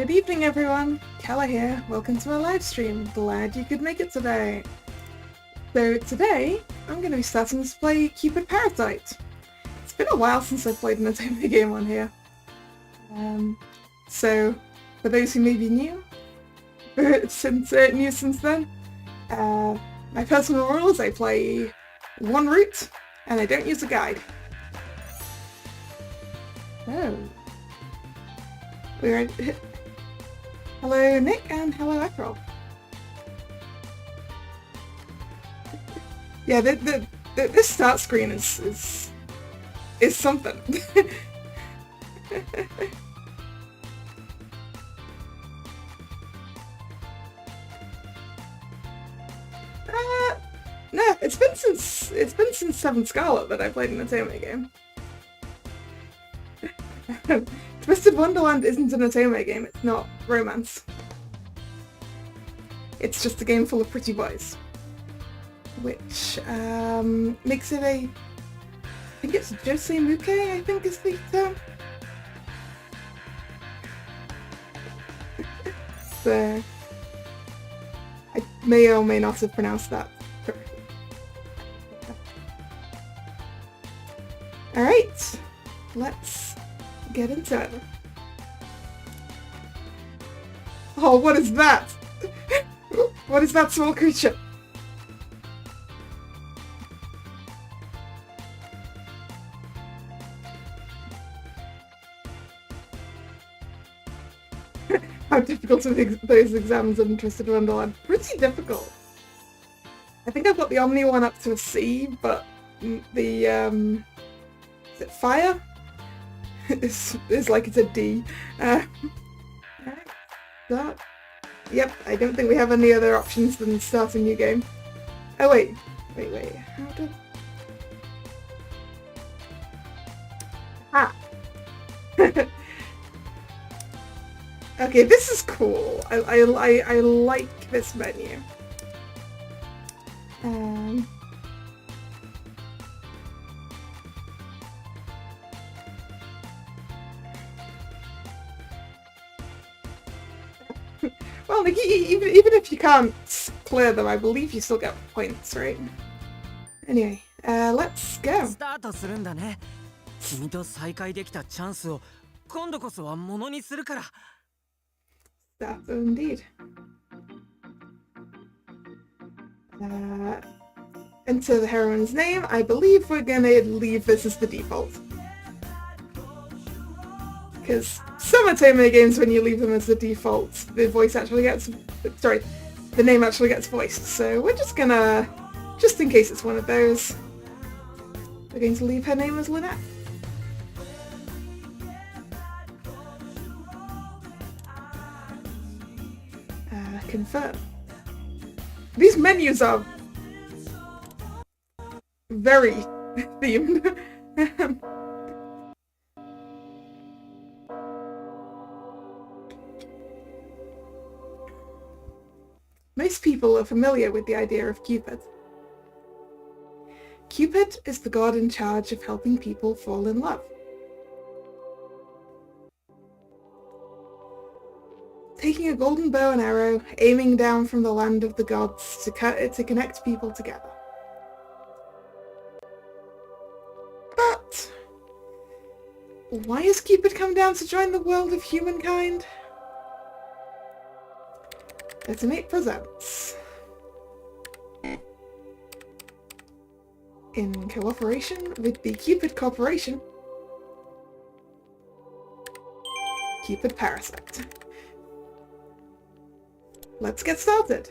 Good evening everyone, Kalla here, welcome to my live stream, glad you could make it today. So today, I'm going to be starting to play Cupid Parasite. It's been a while since I've played an Atome game on here. So, for those who may be new, since then, my personal rule is I play one route, and I don't use a guide. Oh. We're hello Nick and hello April. Yeah, this start screen is something. No, it's been since 7 Scarlet that I played an Atome game. Twisted Wonderland isn't an Atome game, it's not romance. It's just a game full of pretty boys. Which makes it I think it's Josei Muke, I think is the term. So, I may or may not have pronounced that correctly. Alright, let's get into it. Oh, what is that? What is that small creature? How difficult are those exams in Twisted Wonderland? Pretty difficult. I think I've got the Omni one up to a C, but the is it Fire? It's like it's a D. Alright. Start. Yep, I don't think we have any other options than start a new game. Oh wait. How do... Ah! Okay, this is cool. I like this menu. Well, like, even if you can't clear them, I believe you still get points, right? Anyway, let's go. Start indeed. Enter the heroine's name. I believe we're gonna leave this as the default. Because some Atome games, when you leave them as the default, the voice actually gets... Sorry, the name actually gets voiced. So we're just gonna... Just in case it's one of those, we're going to leave her name as Lynette. Confirm. These menus are very themed. Most people are familiar with the idea of Cupid. Cupid is the god in charge of helping people fall in love. Taking a golden bow and arrow, aiming down from the land of the gods to connect people together. But why has Cupid come down to join the world of humankind? Detonate presents. In cooperation with the Cupid Corporation, Cupid Parasite. Let's get started.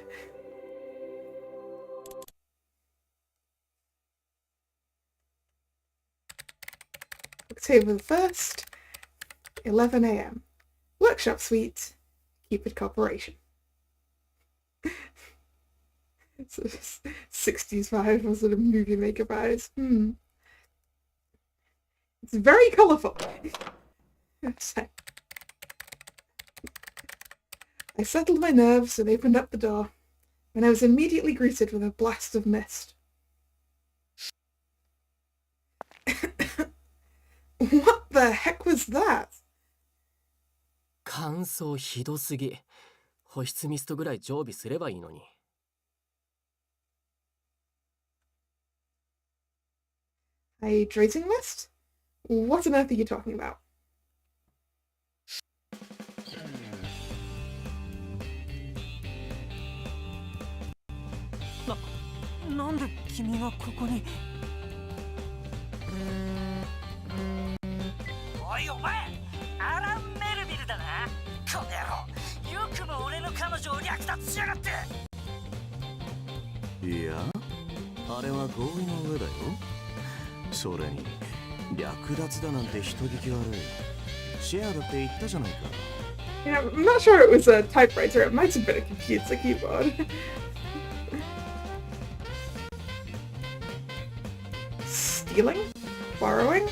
October the 1st, 11 AM. Workshop Suite, Cupid Corporation. It's a 60s vibe or sort of movie maker vibes. It's very colourful. I settled my nerves and opened up the door, when I was immediately greeted with a blast of mist. What the heck was that? 乾燥ひどすぎ。保湿ミストぐらい常備すればいいのに。Hydrating mist? What on earth are you talking about? なんで君がここに。おいお前、アラン・メルビルだな。この野郎、よくも俺の彼女を略奪しやがって。いや、あれは合意の上だよ。それに略奪だなんて人聞き悪い。シェアだって言ったじゃないか。Yeah, I'm not sure it was a typewriter. It might have been a computer keyboard. Stealing? Borrowing?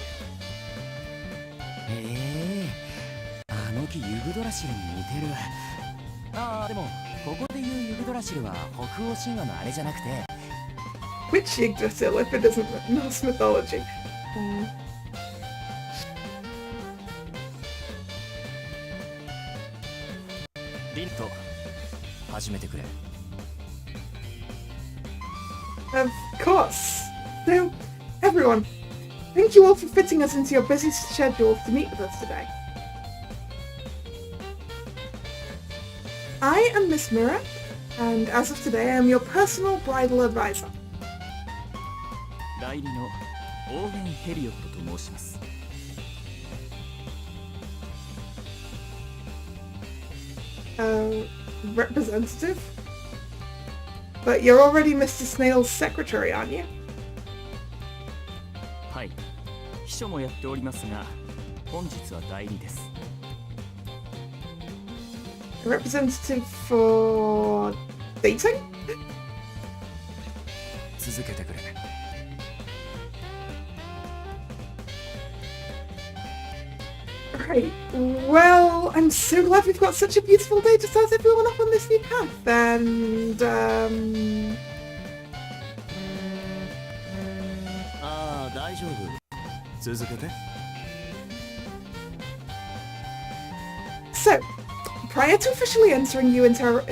へえ、あの木ユグドラシルに似てる。ああ、でもここで言うユグドラシルは北欧神話のあれじゃなくて。Which Yggdrasil if it isn't Norse mythology? リント、始めてくれ。Of course. So, everyone, thank you all for fitting us into your busy schedules to meet with us today. I am Miss Mira, and as of today, I am your personal bridal advisor. 代理のオーウェン・ヘリオットと申します。Representative? But you're already Mr. Snail's secretary, aren't you? はい、秘書もやっておりますが、本日は代理です。A representative for dating? 続けてくれ。Right. Well, I'm so glad we've got such a beautiful day to start everyone off on this new path. And, ああ、大丈夫。続けて。So, prior to officially entering you into our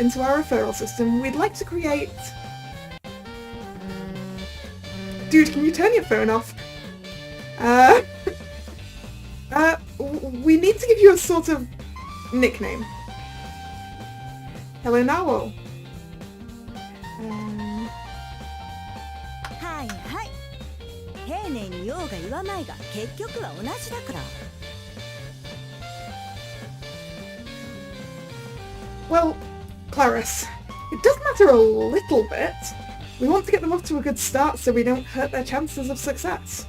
referral system, we'd like to create... Dude, can you turn your phone off? We need to give you a sort of nickname. Hello, Narwhal. はいはい。丁寧に言おうが言わないが結局は同じだから。Well, Clarice, it does matter a little bit. We want to get them off to a good start so we don't hurt their chances of success.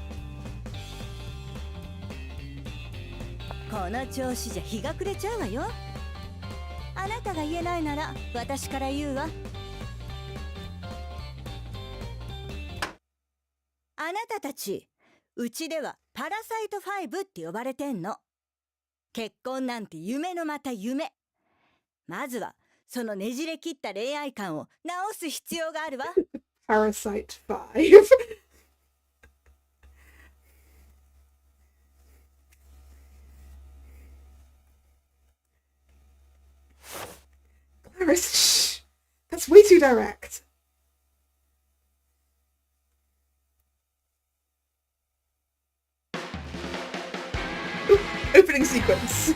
この調子じゃ日が暮れちゃうわよ。あなたが言えないなら私から言うわ。あなたたち、うちではパラサイト5って呼ばれてんの。結婚なんて夢のまた夢。まずはそのねじれ切った恋愛観を直す必要があるわ。Parasite 5. Clarice, shh! That's way too direct. Ooh, opening sequence.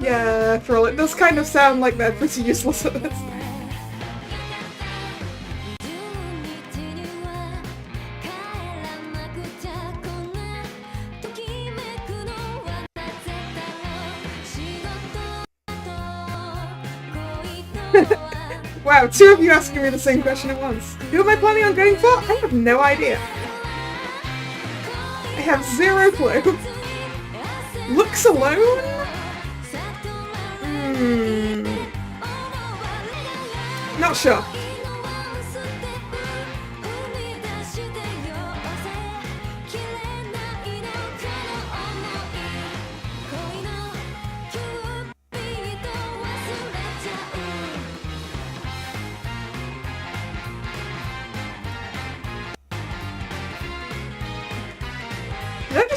Yeah, for all it does kind of sound like they're pretty useless at this. Wow, two of you asking me the same question at once. Who am I planning on going for? I have no idea. I have zero clue. Looks alone? Not sure.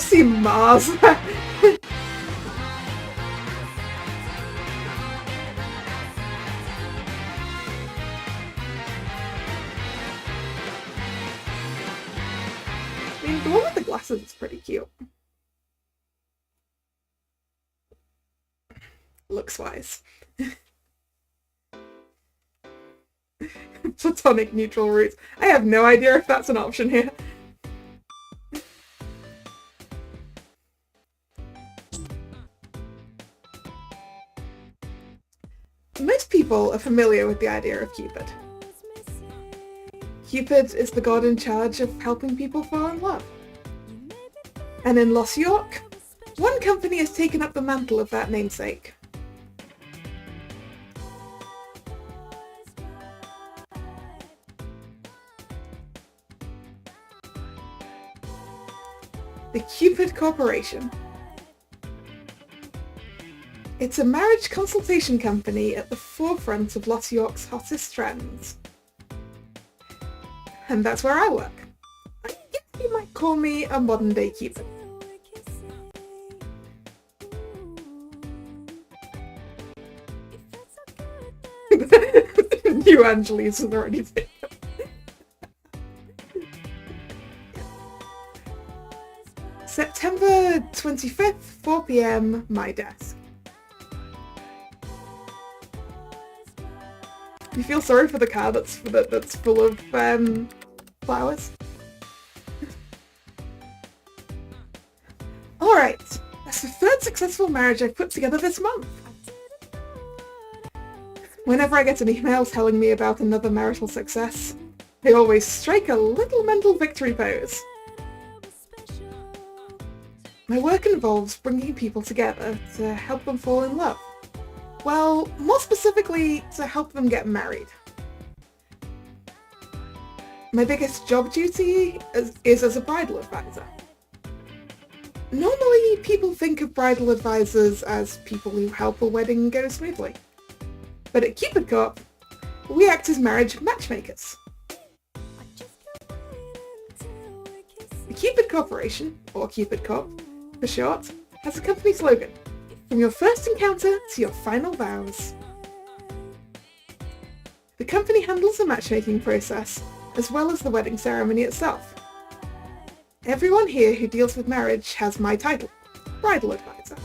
see Mars. I mean, the one with the glasses is pretty cute. Looks-wise. Platonic neutral roots. I have no idea if that's an option here. Most people are familiar with the idea of Cupid. Cupid is the god in charge of helping people fall in love. And in Los York, one company has taken up the mantle of that namesake. The Cupid Corporation. It's a marriage consultation company at the forefront of Los York's hottest trends. And that's where I work. I guess you might call me a modern-day Cupid. New Angeles is already taken. September 25th, 4 PM, my desk. You feel sorry for the car that's full of flowers? Alright, that's the third successful marriage I've put together this month. Whenever I get an email telling me about another marital success, I always strike a little mental victory pose. My work involves bringing people together to help them fall in love. Well, more specifically, to help them get married. My biggest job duty is as a bridal advisor. Normally, people think of bridal advisors as people who help a wedding go smoothly. But at Cupid Corp, we act as marriage matchmakers. The Cupid Corporation, or Cupid Corp for short, has a company slogan: from your first encounter to your final vows. The company handles the matchmaking process, as well as the wedding ceremony itself. Everyone here who deals with marriage has my title, Bridal Advisor.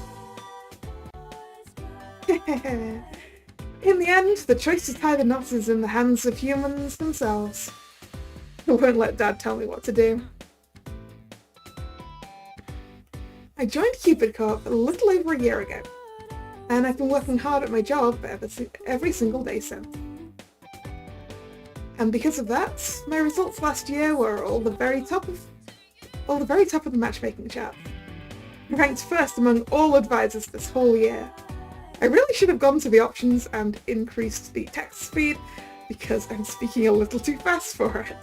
In the end, the choice to tie the knot is in the hands of humans themselves. I won't let Dad tell me what to do. I joined Cupid Corp a little over a year ago, and I've been working hard at my job every single day since. And because of that, my results last year were all the very top of the matchmaking chart. Ranked first among all advisors this whole year. I really should have gone to the options and increased the text speed, because I'm speaking a little too fast for it.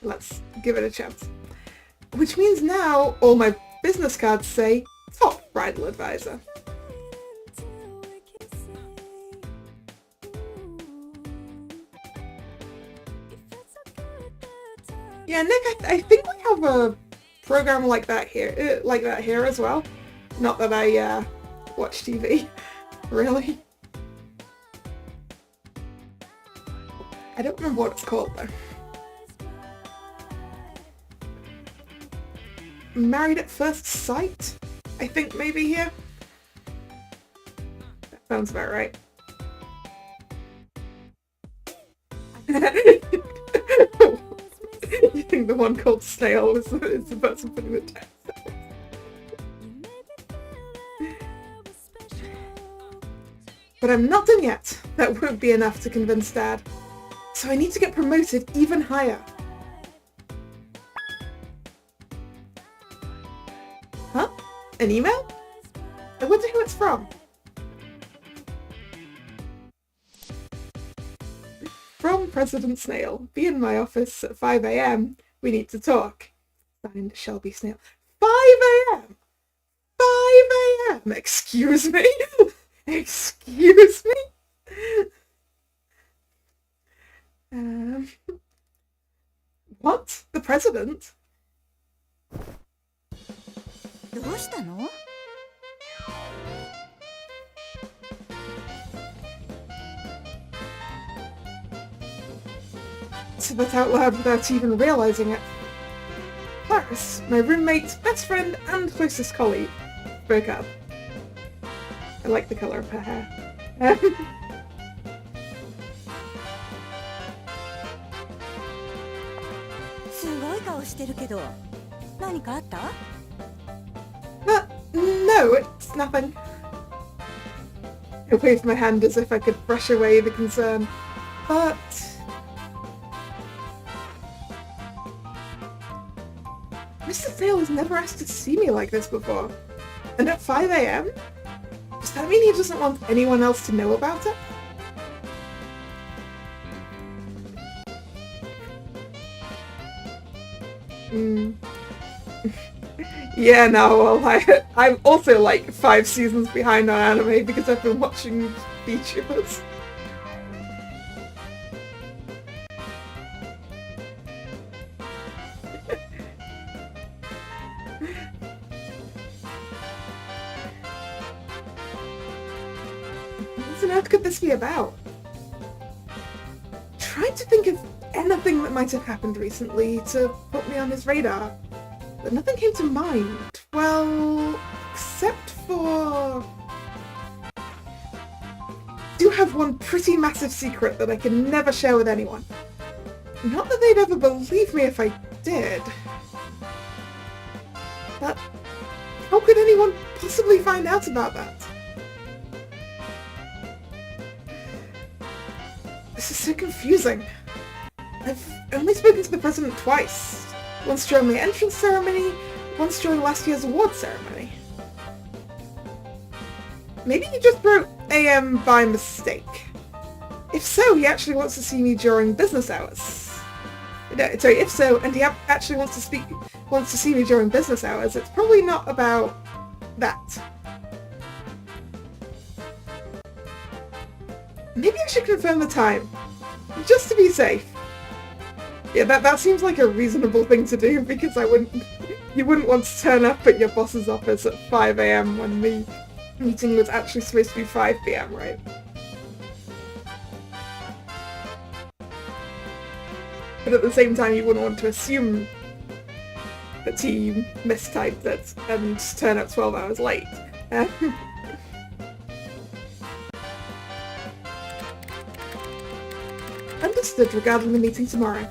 Let's give it a chance. Which means now all my business cards say Top Bridal Advisor. Yeah, Nick, I think we have a program like that here as well. Not that I watch TV, really. I don't remember what it's called though. Married at First Sight, I think maybe here. That sounds about right. You think the one called Snail is about something with text? But I'm not done yet. That won't be enough to convince Dad. So I need to get promoted even higher. Huh? An email? I wonder who it's from. From President Snail. Be in my office at 5 AM. We need to talk. Signed, Shelby Snail. 5 AM! 5 AM! Excuse me? Excuse me? What? The president? どうしたの？ Spit out loud without even realizing it. Paris, my roommate, best friend, and closest colleague, spoke up. I like the colour of her hair. すごい顔してるけど、何かあった？ No, it's nothing. I waved my hand as if I could brush away the concern. But... Mr. Sale has never asked to see me like this before. And at 5 a.m? Does that mean he doesn't want anyone else to know about it? Yeah, no, well, I'm also like 5 seasons behind on anime because I've been watching VTubers. What on earth could this be about? Trying to think of anything that might have happened recently to put me on his radar. But nothing came to mind. Well, except for... I do have one pretty massive secret that I can never share with anyone. Not that they'd ever believe me if I did. But how could anyone possibly find out about that? This is so confusing. I've only spoken to the president twice. Once during the entrance ceremony, once during last year's award ceremony. Maybe he just wrote AM by mistake. If so, he actually wants to see me during business hours. No, sorry, if so, and he actually wants to see me during business hours, it's probably not about that. Maybe I should confirm the time, just to be safe. Yeah, that seems like a reasonable thing to do because you wouldn't want to turn up at your boss's office at 5 a.m. when the meeting was actually supposed to be 5 p.m., right? But at the same time, you wouldn't want to assume that he mistyped it and turn up 12 hours late. Understood regarding the meeting tomorrow.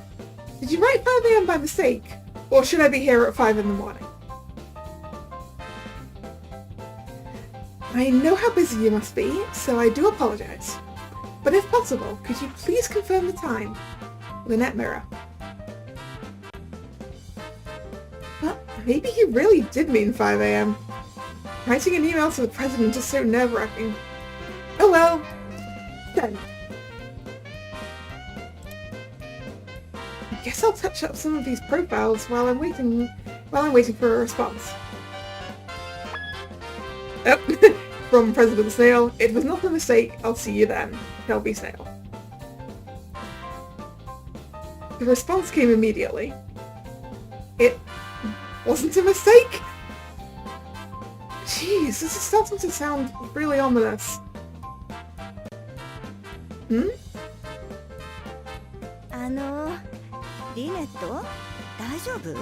Did you write 5 a.m. by mistake? Or should I be here at 5 in the morning? I know how busy you must be, so I do apologise. But if possible, could you please confirm the time? Lynette Mirror. Well, maybe he really did mean 5 a.m. Writing an email to the president is so nerve-wracking. Oh well. Send. Guess I'll touch up some of these profiles while I'm waiting for a response. Oh, from President Snail, it was not a mistake, I'll see you then. Shelby Snail. The response came immediately. It wasn't a mistake? Jeez, this is starting to sound really ominous. Hmm? リネット、大丈夫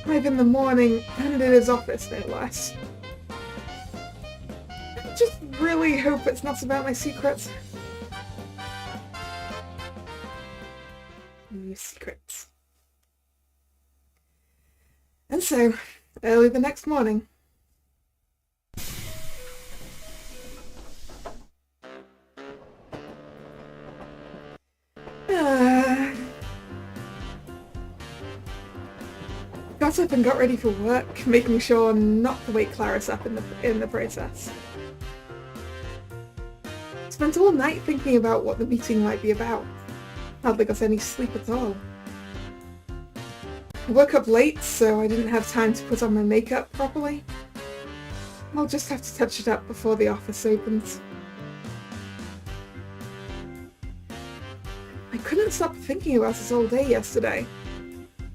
5 in the morning, and in his office, no less. I just really hope it's not about my secrets. Secrets. And so, early the next morning. Got up and got ready for work, making sure not to wake Clarice up in the process. Spent all night thinking about what the meeting might be about. Hardly got any sleep at all. I woke up late, so I didn't have time to put on my makeup properly. I'll just have to touch it up before the office opens. I couldn't stop thinking about this all day yesterday,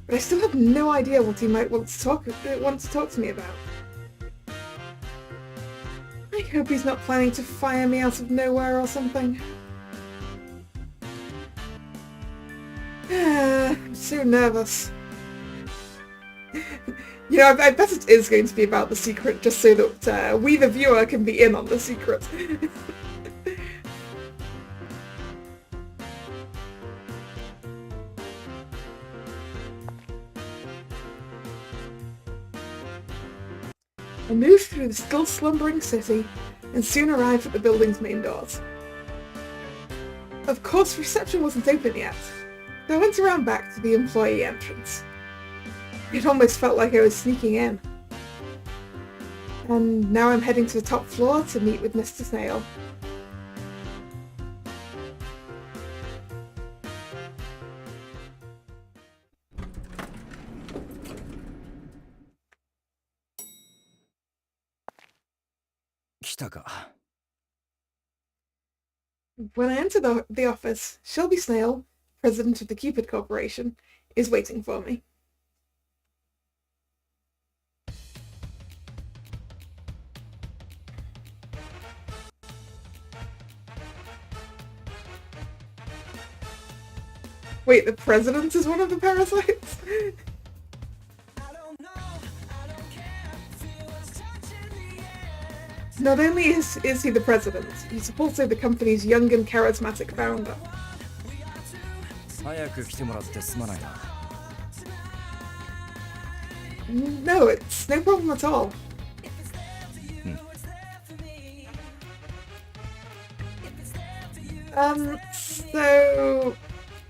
but I still have no idea what he might want to talk to me about. I hope he's not planning to fire me out of nowhere or something. I'm so nervous. You know, I bet it is going to be about the secret, just so that we, the viewer, can be in on the secret. I moved through the still slumbering city and soon arrived at the building's main doors. Of course, reception wasn't open yet, so I went around back to the employee entrance. It almost felt like I was sneaking in. And now I'm heading to the top floor to meet with Mr. Snail. When I enter the office, Shelby Snail, president of the Cupid Corporation, is waiting for me. Wait, the president is one of the parasites? Not only is he the president, he's also the company's young and charismatic founder. No, it's no problem at all. So...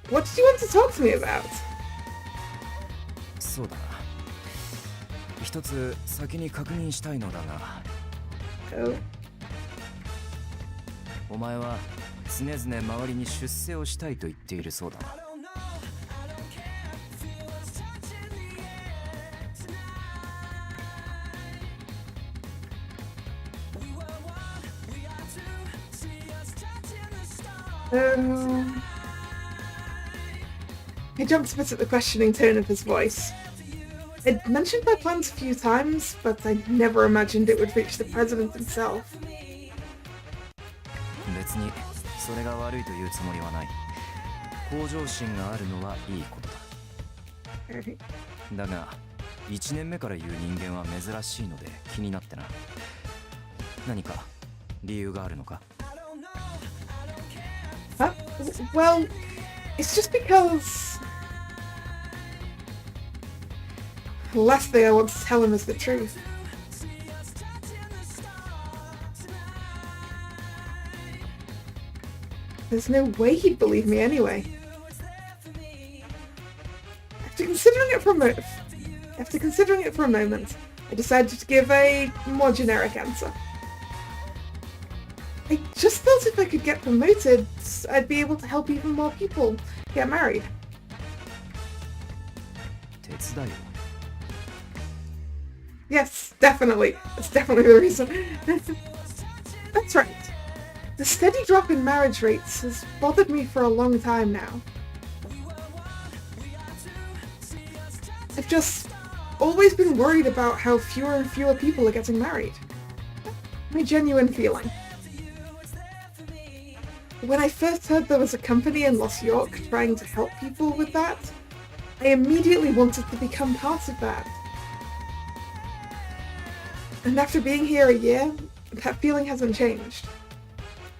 what did you want to talk to me about? そうだな。一つ先に確認したいのだが。Oh. お前は常々周りに出世をしたいと言っているそうだな。I jumped a bit at the questioning tone of his voice. I'd mentioned my plans a few times, but I never imagined it would reach the president himself. 別にそれが悪いというつもりはない。向上心があるのはいいことだ。だが、1年目から言う人間は珍しいので気になってな。何か理由があるのか？ Well, it's just because... the last thing I want to tell him is the truth. There's no way he'd believe me anyway. After considering it for a moment, I decided to give a more generic answer. I just thought if I could get promoted, I'd be able to help even more people get married. 手伝いを。 Yes, definitely. That's definitely the reason. That's right. The steady drop in marriage rates has bothered me for a long time now. I've just always been worried about how fewer and fewer people are getting married. My genuine feeling. When I first heard there was a company in Los York trying to help people with that, I immediately wanted to become part of that. And after being here a year, that feeling hasn't changed.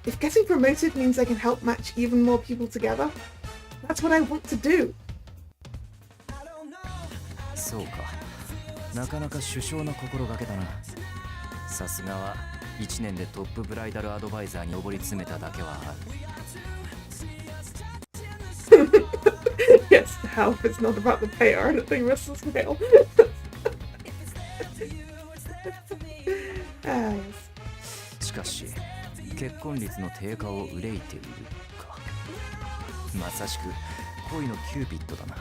If getting promoted means I can help match even more people together, that's what I want to do. そうか。なかなか殊勝な心がけだな。さすがは1年でトップブライダルアドバイザーに上り詰めただけはある。Yes, the help is not about the pay or anything, Mr. Snail. Ah, yes. しかし、結婚率の低下を憂いているか。まさしく恋のキューピッドだな。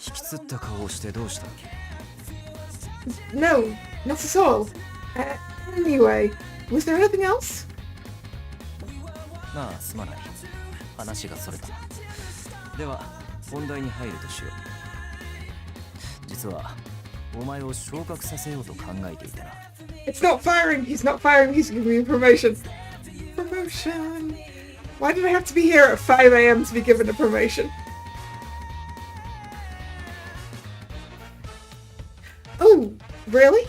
引き焦った顔をしてどうした？ No, not at all. Anyway, was there anything else? なあ、すまない。話がそれた。では、本題に入るとしよう。実は、お前を昇格させようと考えていたな。It's not firing. He's not firing. He's giving me a promotion. Promotion. Why did I have to be here at 5 a.m. to be given a promotion? Oh, really?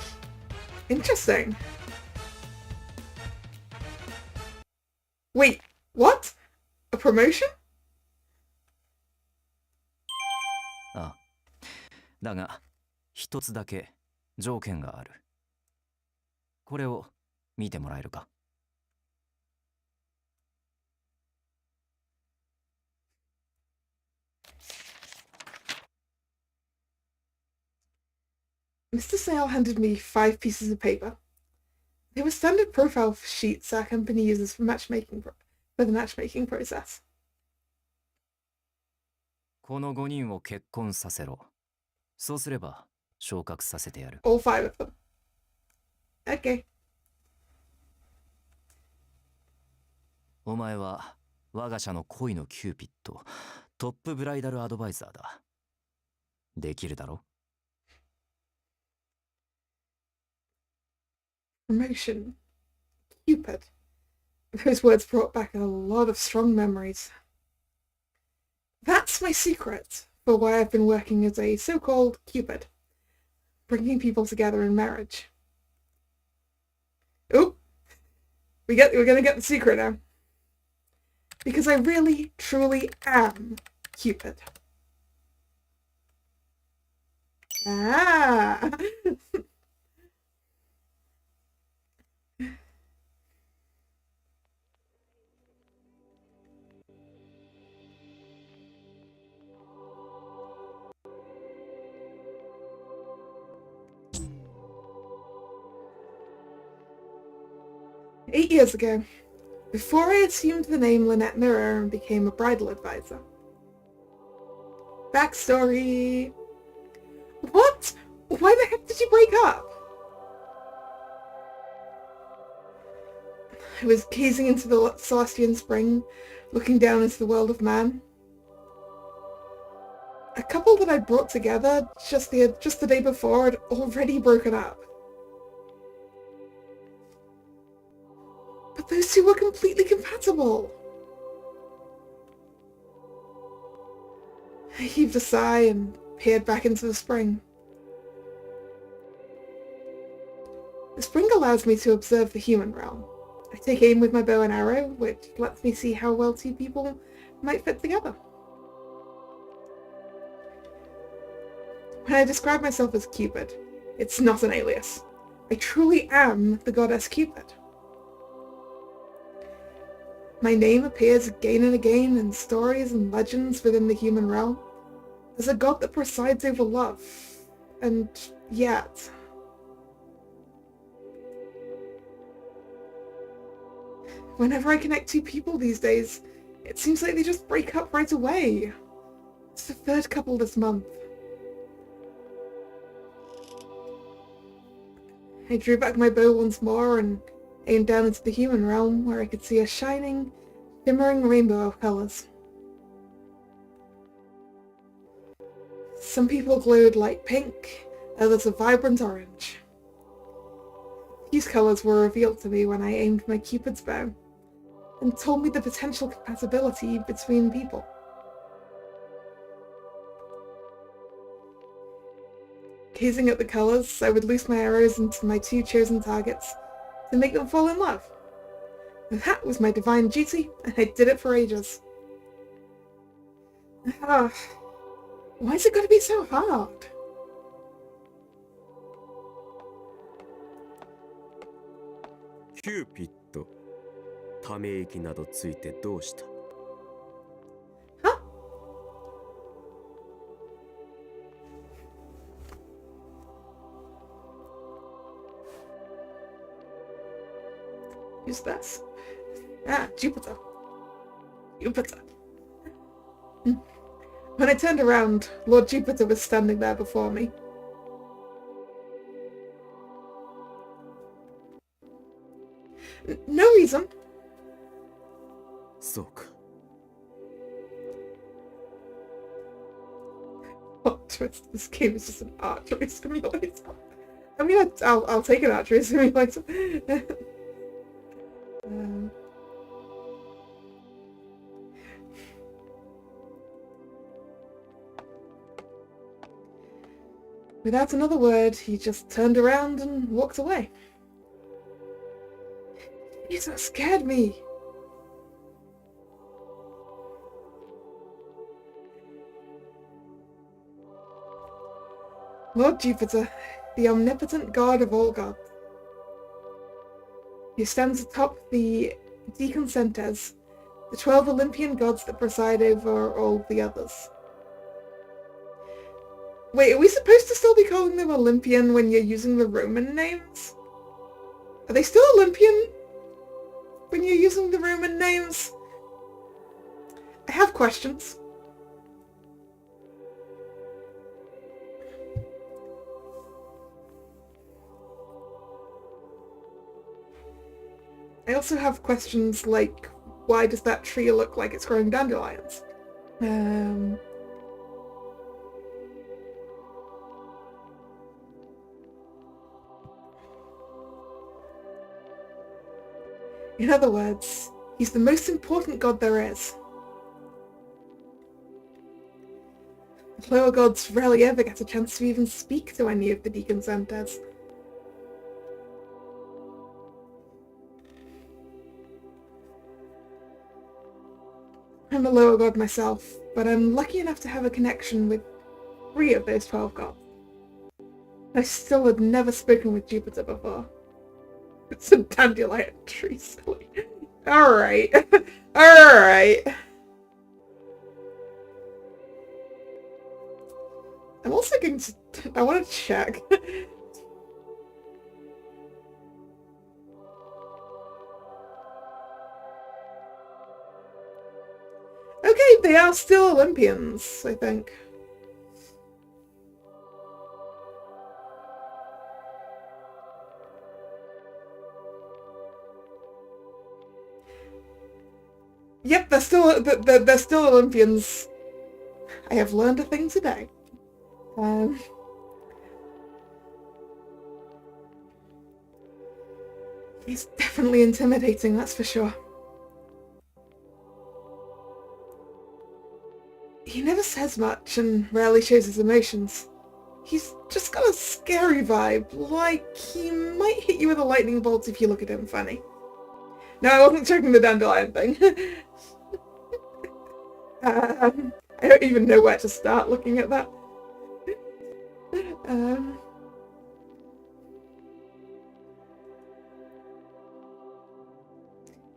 Interesting. Wait, what? A promotion? ああ。だが、一つだけ条件がある。これを見てもらえるか。Mr. Sale handed me 5 pieces of paper. They were standard profile sheets our company uses for the matchmaking process. この5人を結婚させろ。そうすれば昇格させてやる。All 5 of them. Okay. お前は我が社の恋のキューピッド、トップブライダルアドバイザーだ。できるだろ？ Promotion. Cupid. Those words brought back a lot of strong memories. That's my secret for why I've been working as a so-called Cupid, bringing people together in marriage. Oh, we're gonna get the secret now. Because I really, truly am Cupid. Ah! Eight years ago, before I assumed the name Lynette Mirror and became a bridal advisor. Backstory. What? Why the heck did you break up? I was gazing into the Celestian spring, looking down into the world of man. A couple that I'd brought together just the day before had already broken up. But those two were completely compatible. I heaved a sigh and peered back into the spring. The spring allows me to observe the human realm. I take aim with my bow and arrow, which lets me see how well 2 people might fit together. When I describe myself as Cupid, it's not an alias. I truly am the goddess Cupid. My name appears again and again in stories and legends within the human realm, as a god that presides over love, and yet... Whenever I connect 2 people these days, it seems like they just break up right away. It's the 3rd couple this month. I drew back my bow once more and aimed down into the human realm where I could see a shining, shimmering rainbow of colours. Some people glowed light pink, others a vibrant orange. These colours were revealed to me when I aimed my Cupid's bow, and told me the potential compatibility between people. Gazing at the colours, I would loose my arrows into my 2 chosen targets to make them fall in love. That was my divine duty, and I did it for ages. Why is it gotta be so hard? Cupid ため息などついてどうした？ Huh? Who's this? Ah, Jupiter. Jupiter. When I turned around, Lord Jupiter was standing there before me. No reason. そうか。 Plot twist. This game is just an archery simulator. I mean, I'll take an archery simulator. um, Without another word, he just turned around and walked away. It scared me. Lord Jupiter, the omnipotent god of all gods. He stands atop the Deconsentes, the 12 Olympian gods that preside over all the others. Wait, are we supposed to still be calling them Olympian when you're using the Roman names? Are they still Olympian when you're using the Roman names? I have questions. I also have questions like, why does that tree look like it's growing dandelions? In other words, he's the most important god there is. The lower gods rarely ever get a chance to even speak to any of the Deconsentes. I'm a lower god myself, but I'm lucky enough to have a connection with 3 of those 12 gods. I still had never spoken with Jupiter before. It's a dandelion tree, silly. Alright. Alright. I'm also going to... I want to check. Okay, they are still Olympians, I think. Yep, they're still Olympians. I have learned a thing today. He's definitely intimidating, that's for sure. He never says much and rarely shows his emotions. He's just got a scary vibe, like he might hit you with a lightning bolt if you look at him funny. No, I wasn't checking the dandelion thing. I don't even know where to start looking at that.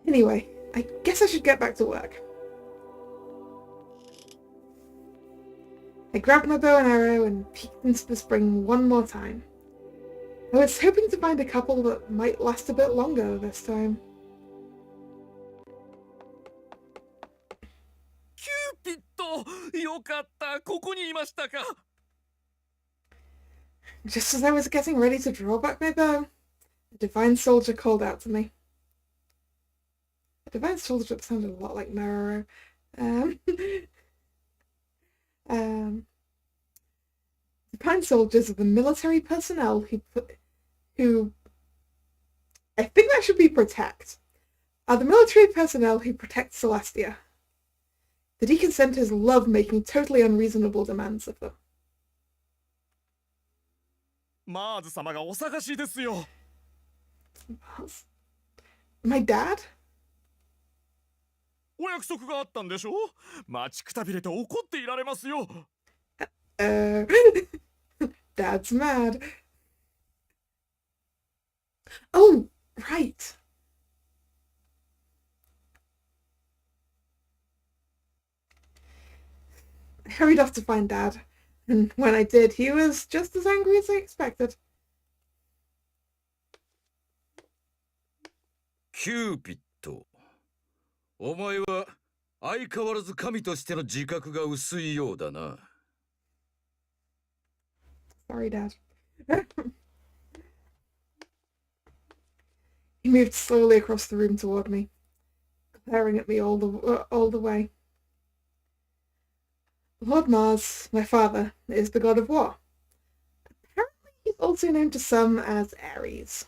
Anyway, I guess I should get back to work. I grabbed my bow and arrow and peeked into the spring one more time. I was hoping to find a couple that might last a bit longer this time. Cupid! よかった、ここにいましたか。 Just as I was getting ready to draw back my bow, a divine soldier called out to me. A divine soldier that sounded a lot like Marrow. Divine soldiers are the military personnel who I think that should be protect. Are the military personnel who protect Celestia. The Deconsenters love making totally unreasonable demands of them. マーズ様がお探しですよ。 My dad? お約束があったんでしょ。待ちくたびれて怒っていられますよ。Dad's mad. Oh, right. I hurried off to find Dad, and when I did, he was just as angry as I expected. キューピッド、お前は相変わらず神としての自覚が薄いようだな。Sorry, Dad. He moved slowly across the room toward me, glaring at me all the way. Lord Mars, my father, is the god of war. Apparently he's also known to some as Ares.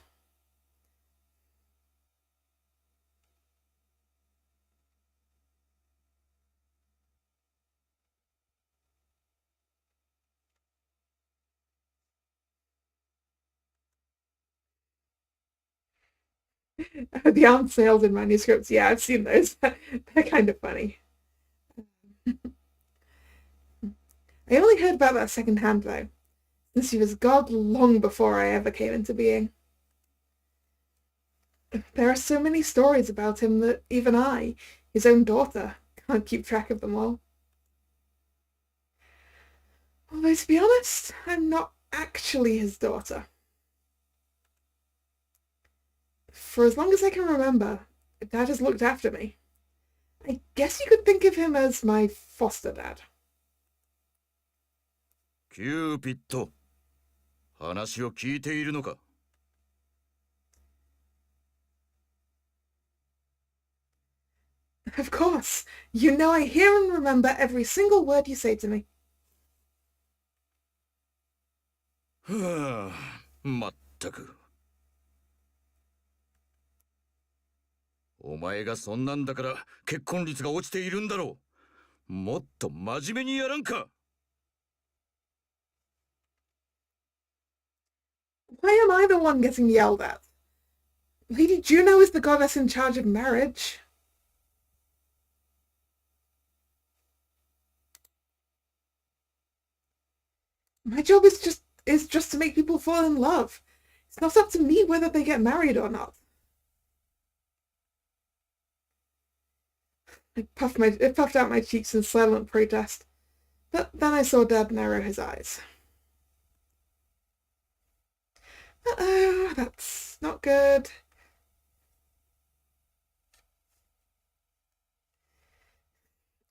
The armed snails in manuscripts, yeah, I've seen those. They're kind of funny. I only heard about that secondhand, though, since he was god long before I ever came into being. There are so many stories about him that even I, his own daughter, can't keep track of them all. Although, to be honest, I'm not actually his daughter. For as long as I can remember, Dad has looked after me. I guess you could think of him as my foster dad. キューピッド、話を聞いているのか? Of course. You know I hear and remember every single word you say to me. はあ、まったく。お前がそんなんだから結婚率が落ちているんだろう。もっと真面目にやらんか。Why am I the one getting yelled at? Lady Juno is the goddess in charge of marriage. My job is just to make people fall in love. It's not up to me whether they get married or not. I puffed out my cheeks in silent protest, but then I saw Dad narrow his eyes. Uh-oh, that's not good.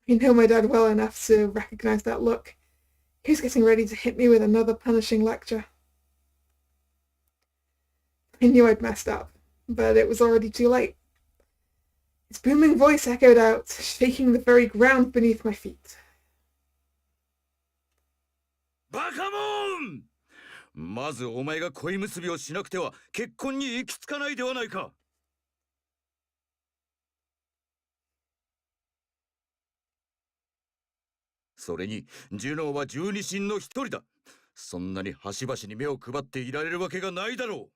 I know my dad well enough to recognize that look. He was getting ready to hit me with another punishing lecture. I knew I'd messed up, but it was already too late. His booming voice echoed out, shaking the very ground beneath my feet. バカモン! まずお前が恋結びをしなくては結婚に行き着かないではないか。それにジュノーは十二神の一人だ。そんなに端々に目を配っていられるわけがないだろう。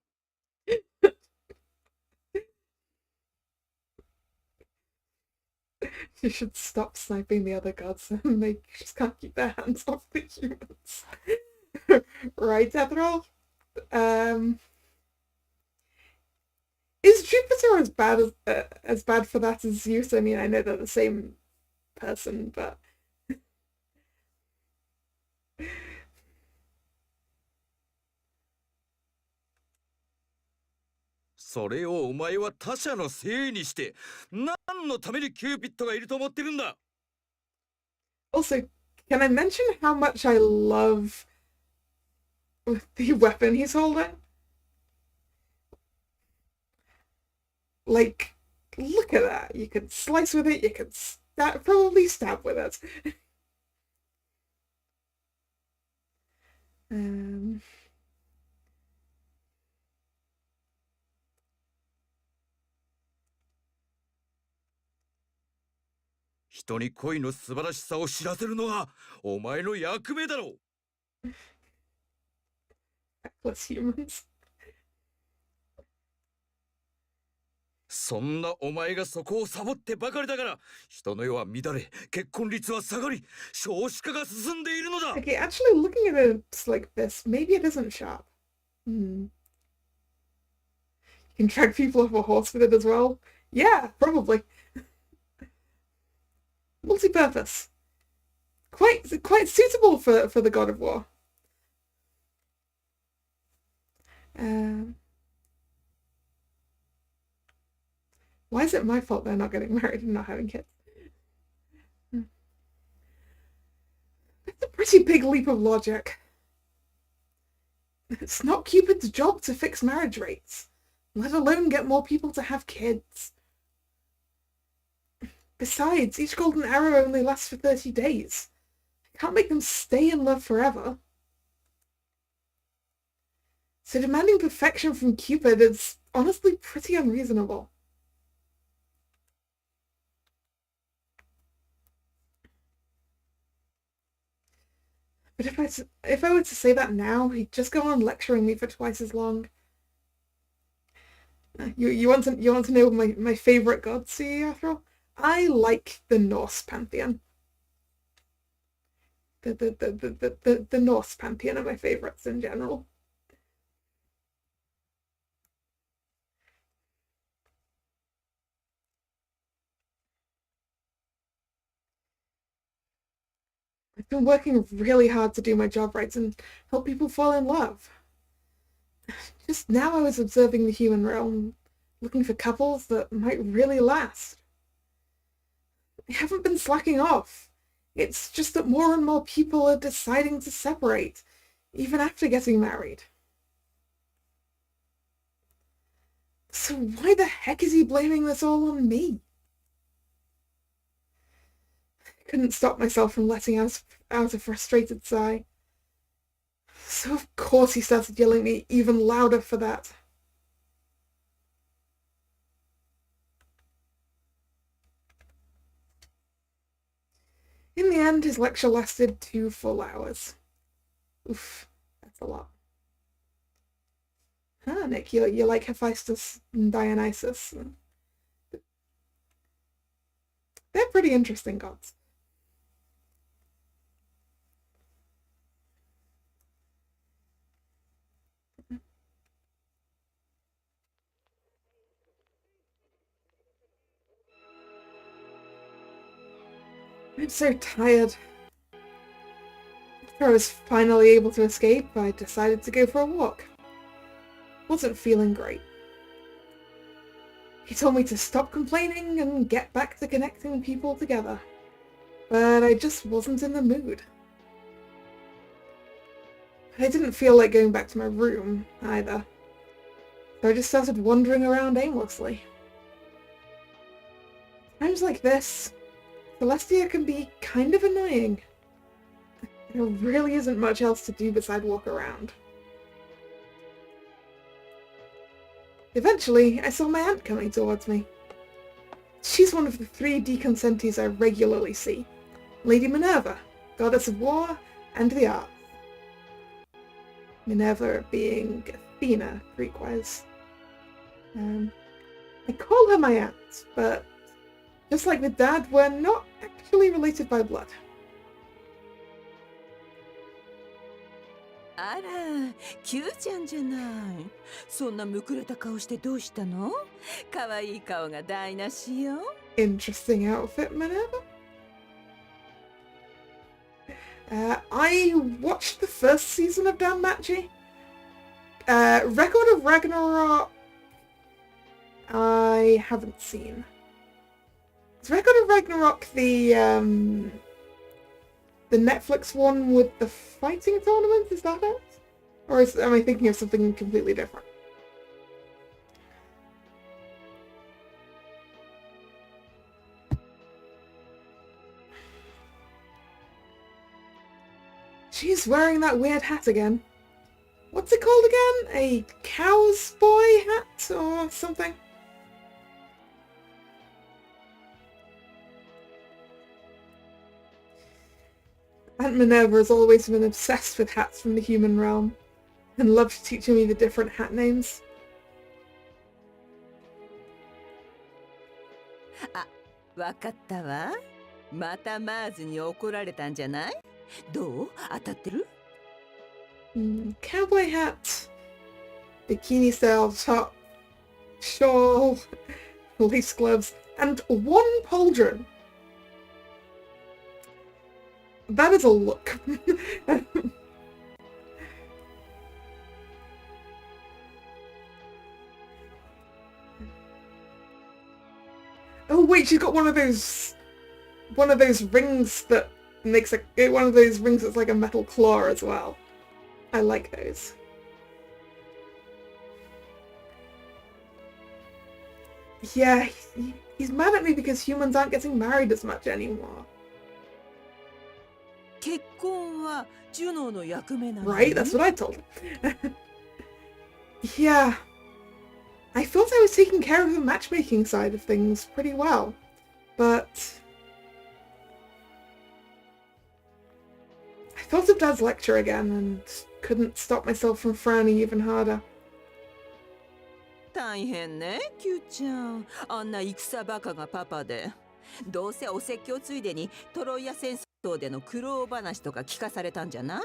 You should stop sniping the other gods and they just can't keep their hands off the humans. Right, Ethrol? Is Jupiter as bad for that as Zeus? I mean, I know they're the same person, but... それをお前は他者のせいにして何のためにキューピッドがいると思ってるんだ。 Also, can I mention how much I love the weapon he's holding? Like, look at that. You can slice with it, you can probably stab with it. 人に恋の素晴らしさを知らせるのがお前の役目だろう。Feckless humans. そんなお前がそこをサボってばかりだから人の世は乱れ結婚率は下がり少子化が進んでいるのだ。 Okay, actually looking at it like this, maybe it isn't sharp. You can drag people off a horse with it as well. Yeah, probably. Multi-purpose. Quite suitable for the god of war. Why is it my fault they're not getting married and not having kids? It's a pretty big leap of logic. It's not Cupid's job to fix marriage rates, let alone get more people to have kids. Besides, each golden arrow only lasts for 30 days. I can't make them stay in love forever. So demanding perfection from Cupid is honestly pretty unreasonable. But if I were to say that now, he'd just go on lecturing me for twice as long. You want to know my favorite gods, see, after all? I like the Norse pantheon. The Norse pantheon are my favorites in general. I've been working really hard to do my job right and help people fall in love. Just now I was observing the human realm, looking for couples that might really last. I haven't been slacking off. It's just that more and more people are deciding to separate, even after getting married. So why the heck is he blaming this all on me? I couldn't stop myself from letting out a frustrated sigh. So of course he started yelling at me even louder for that. In the end, his lecture lasted 2 full hours. Oof, that's a lot. Huh, Nick, you like Hephaestus and Dionysus. They're pretty interesting gods. I'm so tired. After I was finally able to escape, I decided to go for a walk. Wasn't feeling great. He told me to stop complaining and get back to connecting people together. But I just wasn't in the mood. I didn't feel like going back to my room, either. So I just started wandering around aimlessly. Times like this, Celestia can be kind of annoying. There really isn't much else to do besides walk around. Eventually, I saw my aunt coming towards me. She's one of the 3 deconsentes I regularly see. Lady Minerva, goddess of war and the arts. Minerva being Athena, Greek-wise. I call her my aunt, but just like with Dad, we're not actually related by blood. あら、キューちゃんじゃない。そんなむくれた顔してどうしたの？可愛い顔が台無しよ。Interesting outfit, Minerva. I watched the first season of Danmachi. Record of Ragnarok I haven't seen. Is Record of Ragnarok the Netflix one with the fighting tournament? Is that it? Or am I thinking of something completely different? She's wearing that weird hat again. What's it called again? A cow's boy hat or something? Aunt Minerva has always been obsessed with hats from the human realm and loved teaching me the different hat names. あ、わかったわ。またマーズに怒られたんじゃない？どう？当たってる？ Cowboy hat, bikini style top, shawl, lace gloves, and 1 pauldron. That is a look. Oh wait, she's got one of those rings that makes one of those rings that's like a metal claw as well. I like those. Yeah, he's mad at me because humans aren't getting married as much anymore. 結婚はジュノーの役目なの Right? That's what I told him. Yeah. I thought I was taking care of the matchmaking side of things pretty well, but I thought of Dad's lecture again and couldn't stop myself from frowning even harder. 大変ね、キューちゃん。あんな戦バカがパパで。どうせお説教ついでにトロイア戦争での苦労話とか聞かされたんじゃない？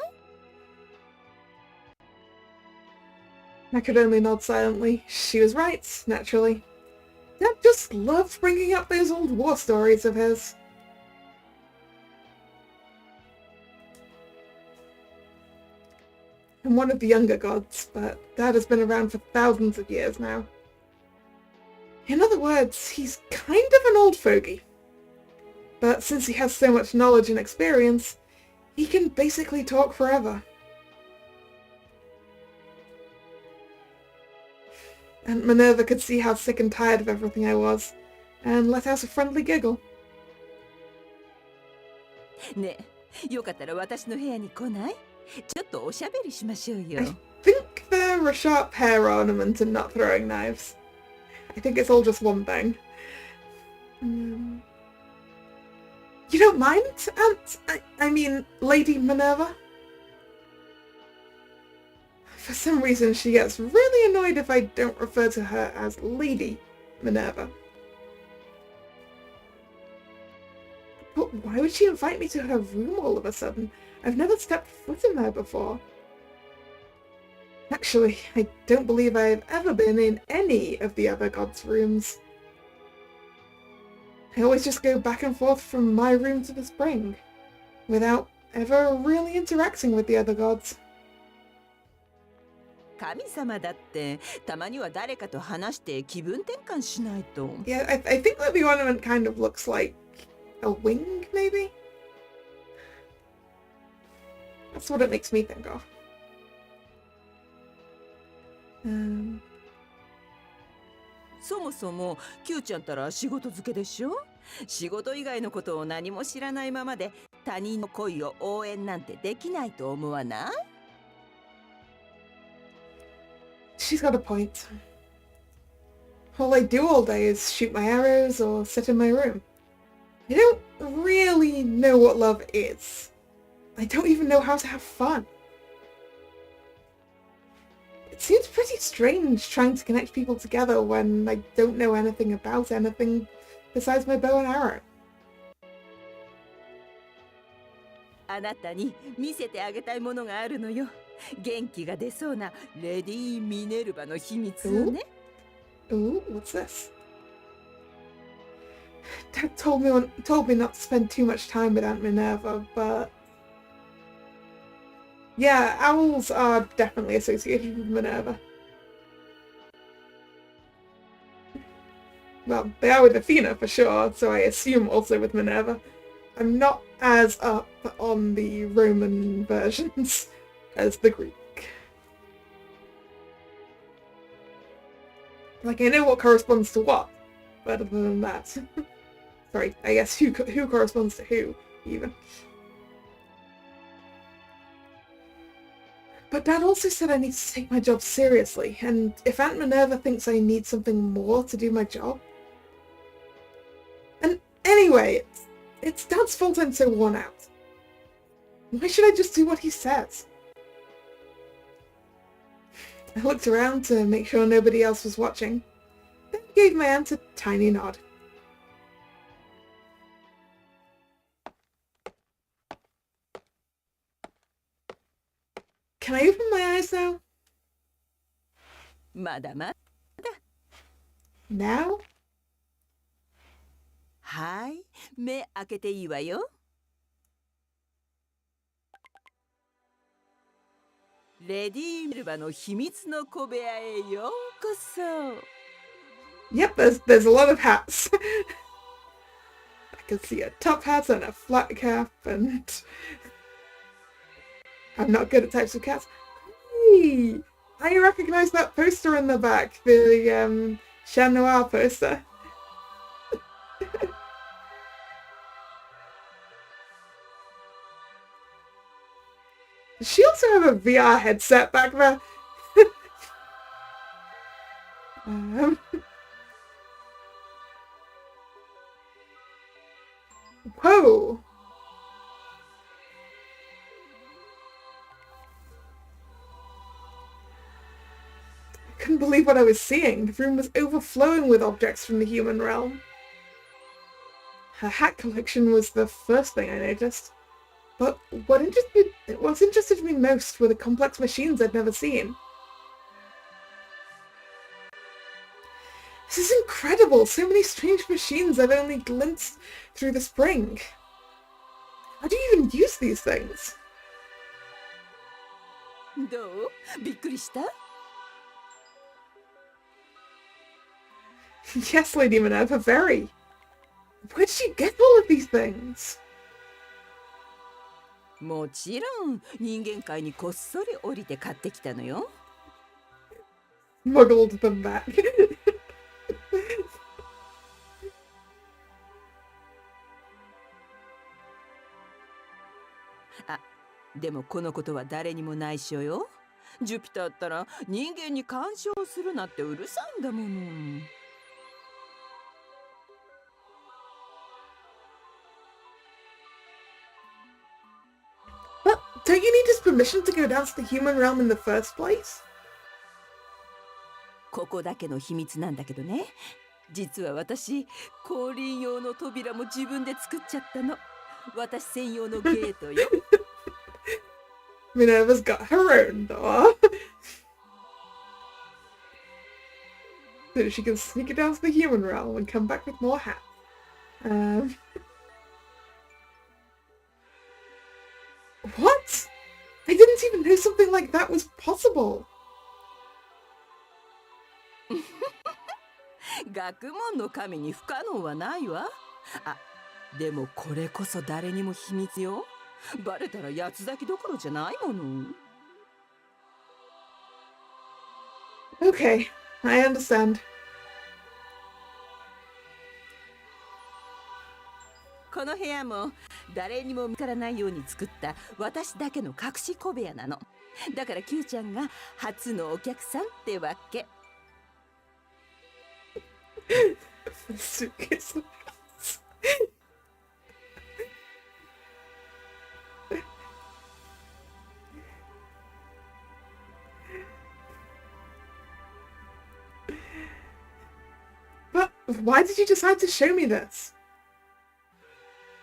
I could only nod silently. She was right, naturally. Dad just loved bringing up those old war stories of his. I'm one of the younger gods, but Dad has been around for thousands of years now. In other words, he's kind of an old fogey. But since he has so much knowledge and experience, he can basically talk forever. And Minerva could see how sick and tired of everything I was, and let out a friendly giggle. ねえ、よかったら私の部屋に来ない？ちょっとおしゃべりしましょうよ。I think they're a sharp hair ornament and not throwing knives. I think it's all just one thing. You don't mind, I mean, Lady Minerva? For some reason, she gets really annoyed if I don't refer to her as Lady Minerva. But why would she invite me to her room all of a sudden? I've never stepped foot in there before. Actually, I don't believe I've ever been in any of the other gods' rooms. I always just go back and forth from my room to the spring, without ever really interacting with the other gods. 神様だってたまには誰かと話して気分転換しないと。Yeah, I think that the ornament kind of looks like a wing, maybe? That's what it makes me think of. そもそもキューちゃんたら仕事漬けでしょ？仕事以外のことを何も知らないままで他人の恋を応援なんてできないと思わない？ She's got a point. All I do all day is shoot my arrows or sit in my room. I don't really know what love is. I don't even know how to have fun. It seems pretty strange trying to connect people together when I don't know anything about anything besides my bow and arrow. あなたに見せてあげたいものがあるのよ。元気が出そうなレディー・ミネルヴァの秘密をね。Ooh, what's this? Dad told me not to spend too much time with Aunt Minerva, but yeah, owls are definitely associated with Minerva. Well, they are with Athena for sure, so I assume also with Minerva. I'm not as up on the Roman versions as the Greek. Like, I know what corresponds to what, but other than that... Sorry, I guess who corresponds to who, even. But Dad also said I need to take my job seriously, and if Aunt Minerva thinks I need something more to do my job... And anyway, it's Dad's fault I'm so worn out. Why should I just do what he says? I looked around to make sure nobody else was watching, then gave my aunt a tiny nod. Can I open my eyes now? まだまだ。 Now? はい、目開けていいわよ。レディー・ミルバの秘密の小部屋へようこそ。Yep, there's a lot of hats. can see a top hat and a flat cap, and I'm not good at types of cats. Hey, I recognize that poster in the back, the Chat Noir poster. Does she also have a VR headset back there? Whoa! I couldn't believe what I was seeing. The room was overflowing with objects from the human realm. Her hat collection was the first thing I noticed. But what's interested me most were the complex machines I'd never seen. This is incredible! So many strange machines I've only glimpsed through the spring. How do you even use these things? どう？びっくりした？ Yes, Lady Minerva, very. Where did you get all of these things? もちろん人間界にこっそり降りて買ってきたのよ。 Smuggled them back. あ、でもこのことは誰にも内緒よ。ジュピターったら人間に干渉するなってうるさいんだもの。 But don't you need his permission to go down to the human realm in the first place? ここだけの秘密なんだけどね。実は私、降臨用の扉も自分で作っちゃったの。私専用のゲートよ。Minerva's got her own door. So she can sneak it down to the human realm and come back with more hats. What? I didn't even know something like that was possible. 学問の神に不可能はないわ。あ、でもこれこそ誰にも秘密よ。バレたら八つ咲きどころじゃないもの。Okay, I understand. この部屋も誰にも見つからないように作った私だけの隠し小部屋なの。だから Q ちゃんが初のお客さんってわけ。Suitcase. But why did you decide to show me this?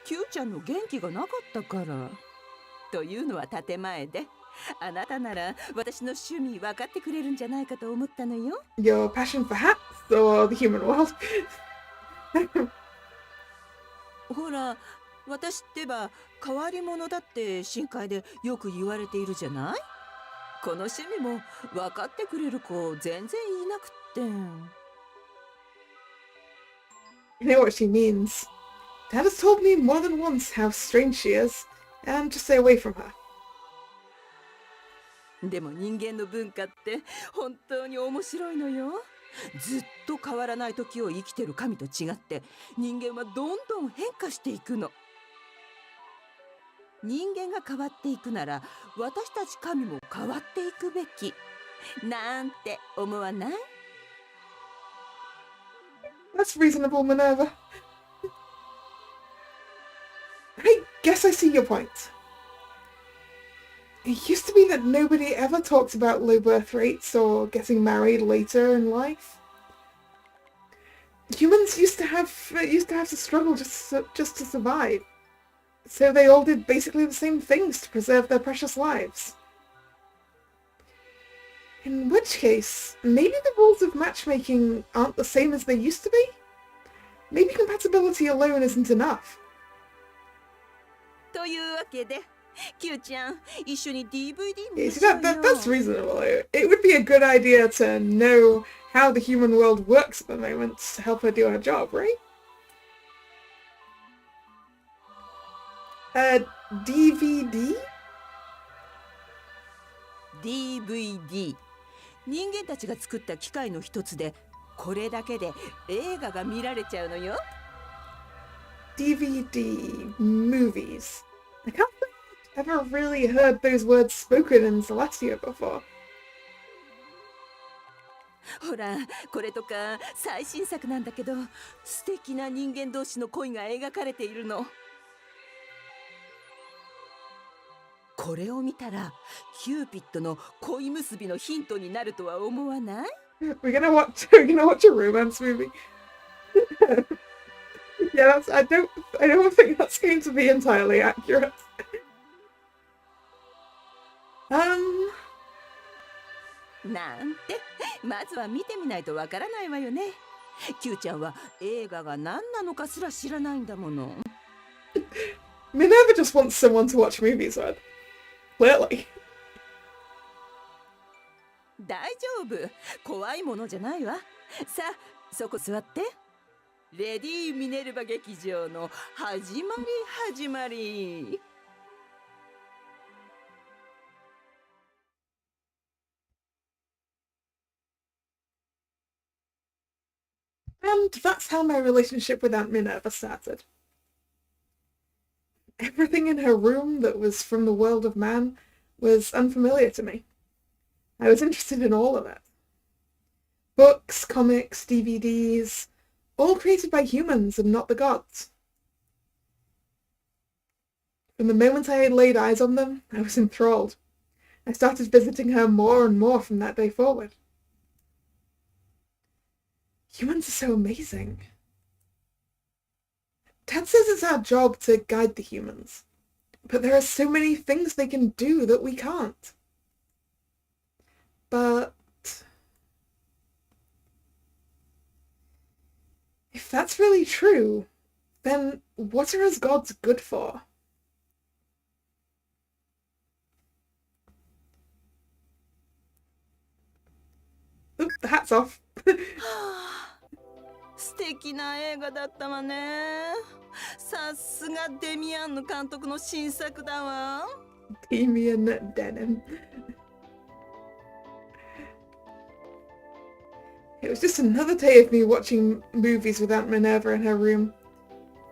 Q ちゃんの元気がなかったから。というのは建前で。あなたなら私の趣味分かってくれるんじゃないかと思ったのよ。Your passion for hats or the human world? ほら、私ってば変わり者だって深海でよく言われているじゃない？この趣味も分かってくれる子全然いなくって。I know what she means. Dad has told me more than once how strange she is, and to stay away from her. でも人間の文化って本当に面白いのよ。ずっと変わらない時を生きてる神と違って人間はどんどん変化していくの。人間が変わっていくなら私たち神も変わっていくべきなんて思わない？ That's reasonable, Minerva. I guess I see your point. It used to be that nobody ever talked about low birth rates or getting married later in life. Humans used to have to struggle just to survive. So they all did basically the same things to preserve their precious lives. In which case, maybe the rules of matchmaking aren't the same as they used to be? Maybe compatibility alone isn't enough. というわけで Q ちゃん一緒に DVD 見 Yeah, ま see, しょうよ。 that's reasonable. It would be a good idea to know how the human world works at the moment to help her do her job, right? DVD? DVD。人間たちが作った機械の一つで、これだけで映画が見られちゃうのよ。DVD movies. I can't think I've ever really heard those words spoken in Celestia before. ほら、これとか最新作なんだけど、素敵な人間同士の恋が描かれているの。これを見たら、キューピッドの恋結びのヒントになるとは思わない？ We're gonna watch a romance movie. Yeah, I don't think that's going to be entirely accurate. Um, なんて、まずは見てみないとわからないわよね。キューちゃんは映画が何なのかすら知らないんだもの。Minerva just wants someone to watch movies with. Clearly. 大丈夫。怖いものじゃないわ。さあ、そこ座って。レディー・ミネルヴァ劇場の始まり。And that's how my relationship with Aunt Minerva started. Everything in her room that was from the world of man was unfamiliar to me. I was interested in all of it. Books, comics, DVDs, all created by humans and not the gods. From the moment I had laid eyes on them, I was enthralled. I started visiting her more and more from that day forward. Humans are so amazing. Dad says it's our job to guide the humans, but there are so many things they can do that we can't. But if that's really true, then what are us gods good for? Oop, the hat's off. 素敵な映画だったわね。さすがデミアンヌ監督の新作だわ。Damian Denim. It was just another day of me watching movies with Aunt Minerva in her room.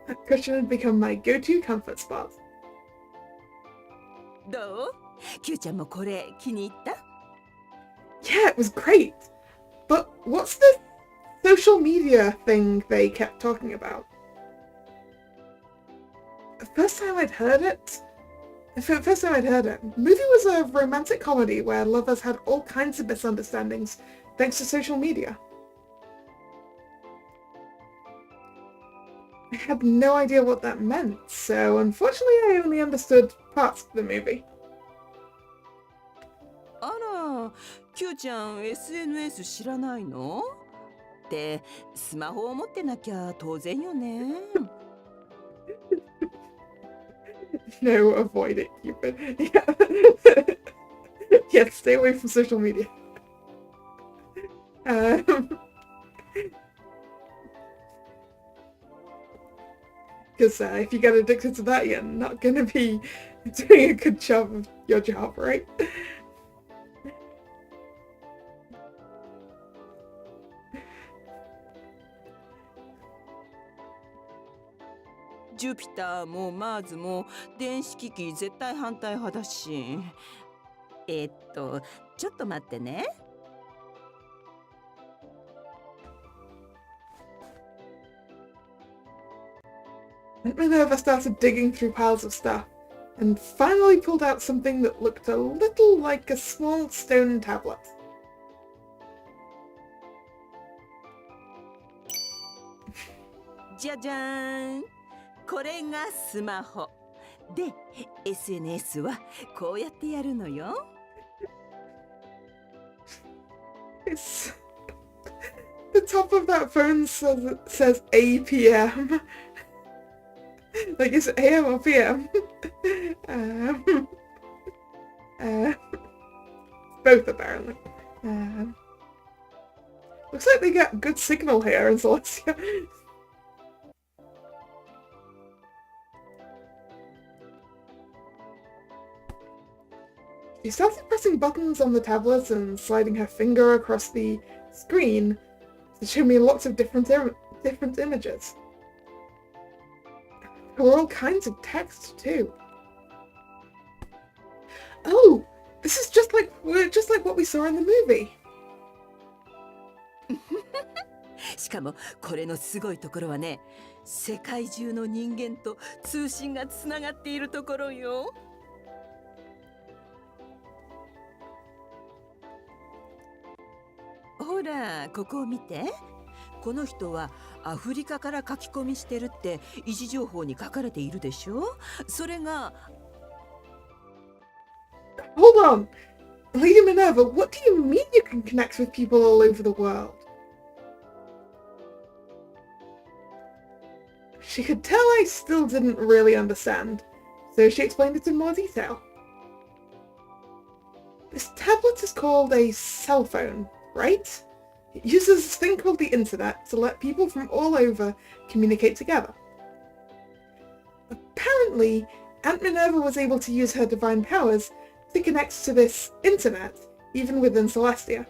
That cushion had become my go-to comfort spot. どう？キューちゃんもこれ気に入った？ Yeah, it was great. But what's the social media thing they kept talking about? The first time I'd heard it, movie was a romantic comedy where lovers had all kinds of misunderstandings thanks to social media. I had no idea what that meant, so unfortunately I only understood parts of the movie. あら、キューちゃん SNS 知らないの？ってスマホを持ってなきゃ当然よね。No, avoid it, Cupid. Yeah, stay away from social media. Because if you get addicted to that, you're not going to be doing a good job of your job, right? ジュピターもマーズも電子機器絶対反対派だし。ちょっと待ってね。Minerva started digging through piles of stuff, and finally pulled out something that looked a little like a small stone tablet. じゃじゃーん。これがスマホ。で、SNS はこうやってやるのよ。It's... The top of that phone says APM. Like, is it AM or PM? Both apparently. Looks like they get good signal here in Celestia. She started pressing buttons on the tablet and sliding her finger across the screen to show me lots of different images. There were all kinds of text too. Oh, this is just like what we saw in the movie. しかもこれのすごいところはね、世界中の人間と通信がつながっているところよ。ほら、ここを見て。この人はアフリカから書き込みしてるって位置情報に書かれているでしょ。それが Hold on. Lady Minerva, what do you mean you can connect with people all over the world? She could tell I still didn't really understand, so she explained it in more detail. This tablet is called a cell phone, right? It uses this thing called the internet to let people from all over communicate together. Apparently, Aunt Minerva was able to use her divine powers to connect to this internet, even within Celestia.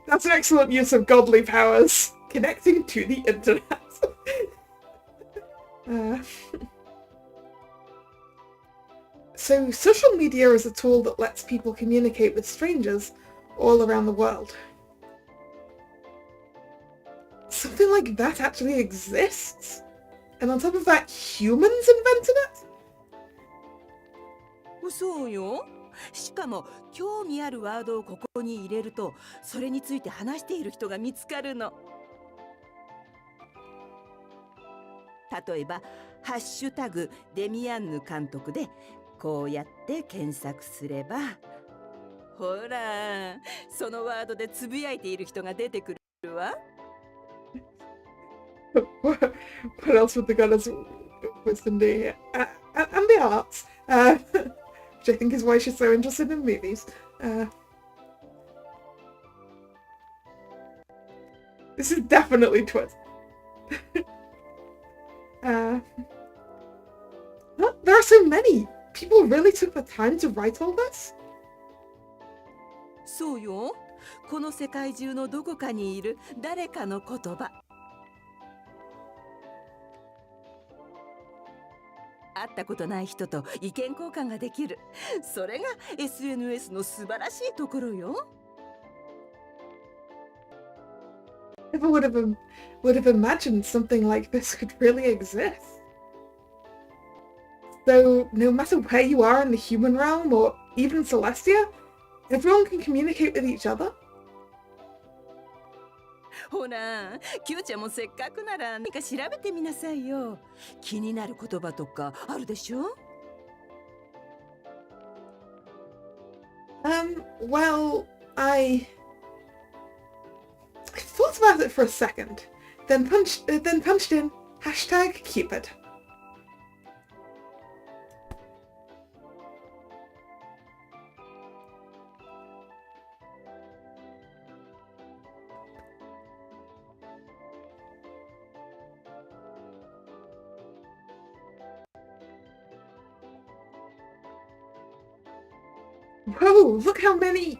That's an excellent use of godly powers. Connecting to the internet. So social media is a tool that lets people communicate with strangers all around the world. Something like that actually exists? And on top of that, humans invented it? そうよ。しかも興味あるワードをここに入れると、それについて話している人が見つかるの。例えばハッシュタグデミアンヌ監督でこうやって検索すれば、ほら、そのワードでつぶやいている人が出てくるわ。What else would the goddess wisdom do here? And the arts, which I think is why she's so interested in movies. This is definitely Twitter. There are so many. People really took the time to write all this? そうよ。この世界中のどこかにいる誰かの言葉。会ったことない人と意見交換ができる。それが SNS の素晴らしいところよ。Never would have imagined something like this could really exist. So, no matter where you are in the human realm or even Celestia, everyone can communicate with each other. ほら、キューちゃんもせっかくなら何か調べてみなさいよ。気になる言葉とかあるでしょ？ Well, I thought about it for a second, then punched in #Cupid. Whoa, look how many!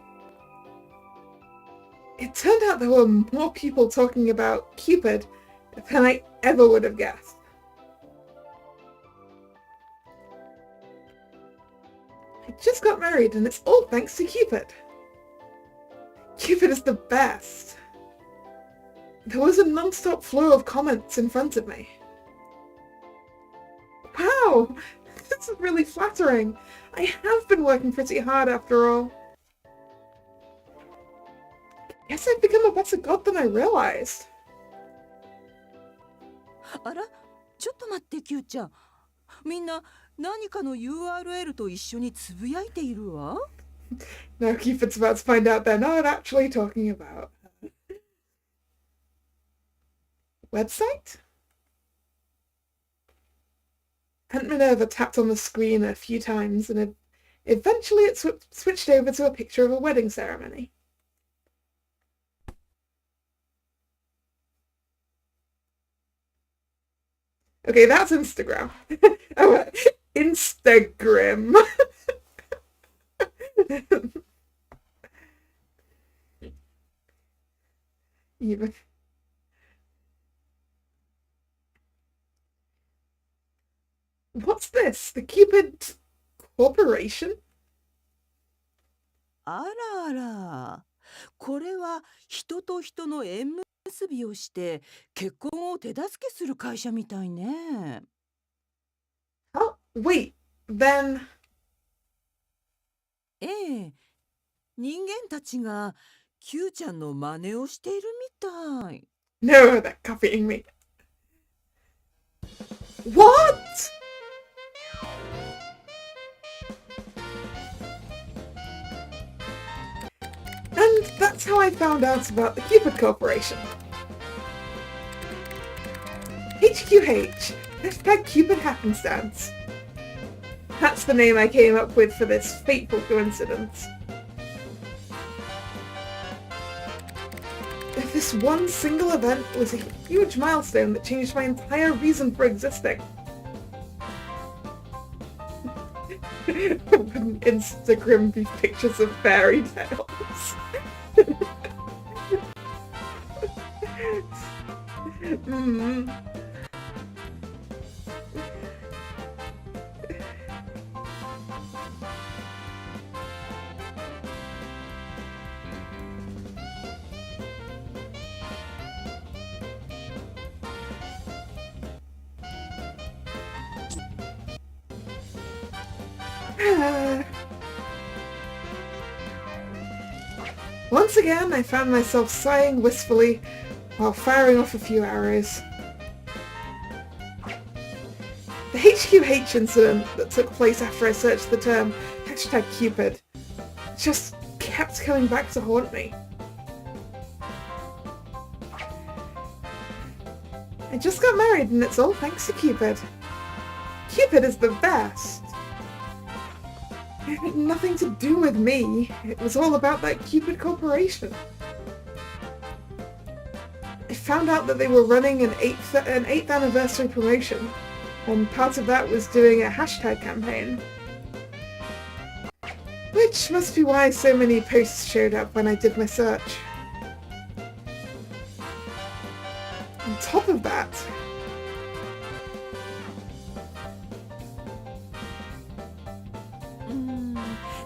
It turned out there were more people talking about Cupid than I ever would have guessed. I just got married and it's all thanks to Cupid. Cupid is the best. There was a non-stop flow of comments in front of me. Wow, this is really flattering. I have been working pretty hard after all. Guess I've become a better god than I realized. あら、ちょっと待ってキューちゃん。みんな何かの URL と一緒につぶやいているわ。Now Cupid's about to find out they're not actually talking about. Website? Aunt Minerva tapped on the screen a few times and eventually it switched over to a picture of a wedding ceremony. Okay, that's Instagram. Instagram. Even. What's this? The Cupid Corporation? あらあら。これは人と人の縁結びをして結婚を手助けする会社みたいね。Oh, wait. Then ええ、人間たちが Q ちゃんの真似をしているみたい。no, they're copying me. What? And that's how I found out about the Cupid Corporation. HQH, hashtag Cupid Happenstance. That's the name I came up with for this fateful coincidence. If this one single event was a huge milestone that changed my entire reason for existing. Wouldn't Instagram be pictures of fairy tales? Once again, I found myself sighing wistfully while firing off a few arrows. The HQH incident that took place after I searched the term hashtag Cupid just kept coming back to haunt me. I just got married and it's all thanks to Cupid. Cupid is the best. It had nothing to do with me. It was all about that Cupid Corporation. I found out that they were running an 8th anniversary promotion, and part of that was doing a hashtag campaign. Which must be why so many posts showed up when I did my search. On top of that,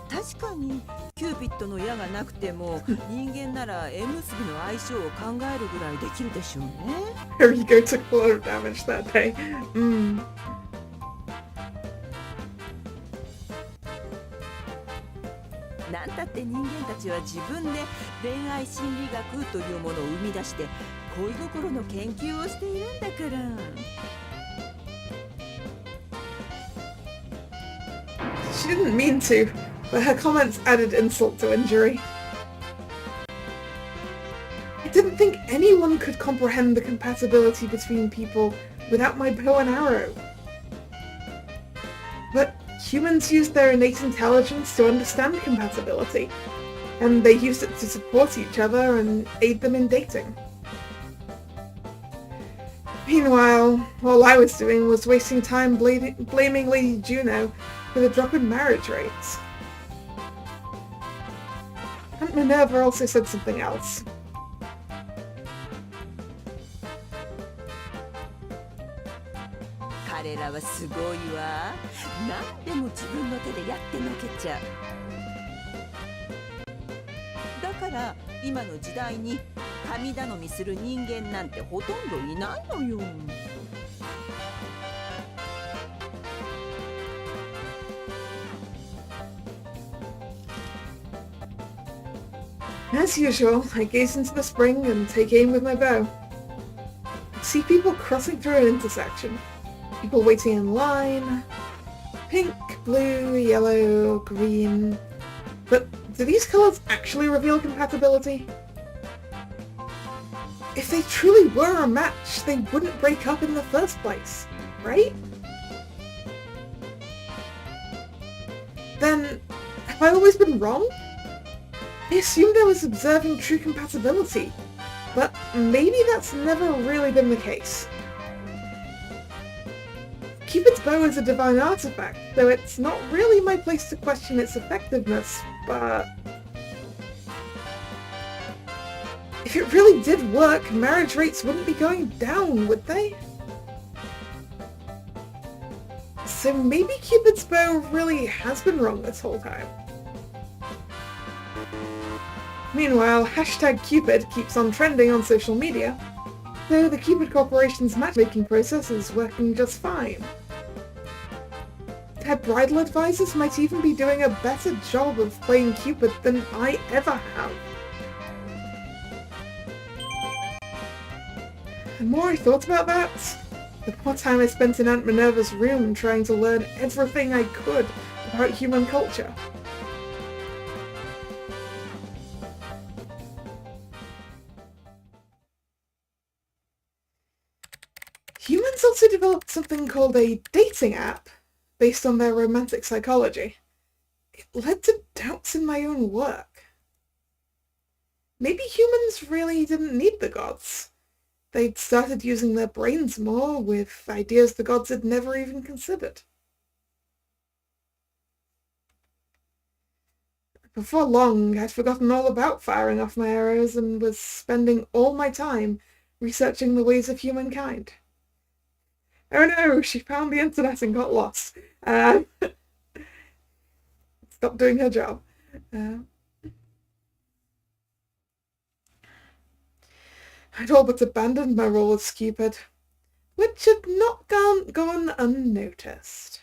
確かにキューピッドの矢がなくても人間なら縁結びの相性を考えるぐらいできるでしょうね。Rigo took a lot of damage that day. なんたって人間たちは自分で恋愛心理学というものを生み出して恋心の研究をしているんだから。She didn't mean to, but her comments added insult to injury. I didn't think anyone could comprehend the compatibility between people without my bow and arrow. But humans used their innate intelligence to understand compatibility, and they used it to support each other and aid them in dating. Meanwhile, all I was doing was wasting time blaming Lady Juno for the drop in marriage rates. Aunt Minerva also said something else. 彼らはすごいわ。何でも自分の手でやってのけちゃう。だから今の時代に神頼みする人間なんてほとんどいないのよ。As usual, I gaze into the spring and take aim with my bow. I see people crossing through an intersection. People waiting in line. Pink, blue, yellow, green. But do these colours actually reveal compatibility? If they truly were a match, they wouldn't break up in the first place, right? Then, have I always been wrong? I assumed I was observing true compatibility, but maybe that's never really been the case. Cupid's bow is a divine artifact, though it's not really my place to question its effectiveness, but... if it really did work, marriage rates wouldn't be going down, would they? So maybe Cupid's bow really has been wrong this whole time. Meanwhile, #Cupid keeps on trending on social media, though the Cupid Corporation's matchmaking process is working just fine. Their bridal advisors might even be doing a better job of playing Cupid than I ever have. The more I thought about that, the more time I spent in Aunt Minerva's room trying to learn everything I could about human culture. Humans also developed something called a dating app based on their romantic psychology. It led to doubts in my own work. Maybe humans really didn't need the gods. They'd started using their brains more, with ideas the gods had never even considered. Before long, I'd forgotten all about firing off my arrows and was spending all my time researching the ways of humankind. Oh no, she found the internet and got lost. Stopped doing her job. I'd all but abandoned my role as Cupid, which had not gone unnoticed.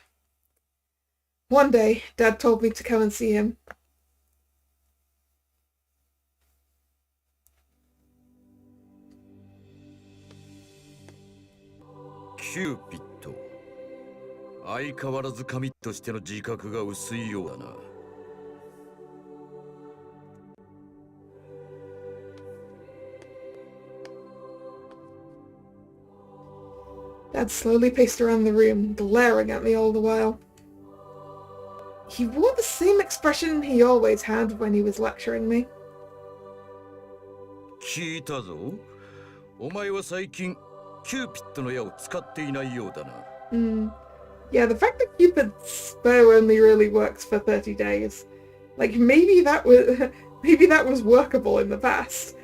One day, Dad told me to come and see him. Cupid. 相変わらず神としての自覚が薄いようだな。Dad slowly paced around the room, glaring at me all the while. He wore the same expression he always had when he was lecturing me. 聞いたぞ。お前は最近キューピッドの矢を使っていないようだな。Yeah, the fact that Cupid's bow only really works for 30 days. Like, maybe that was workable in the past.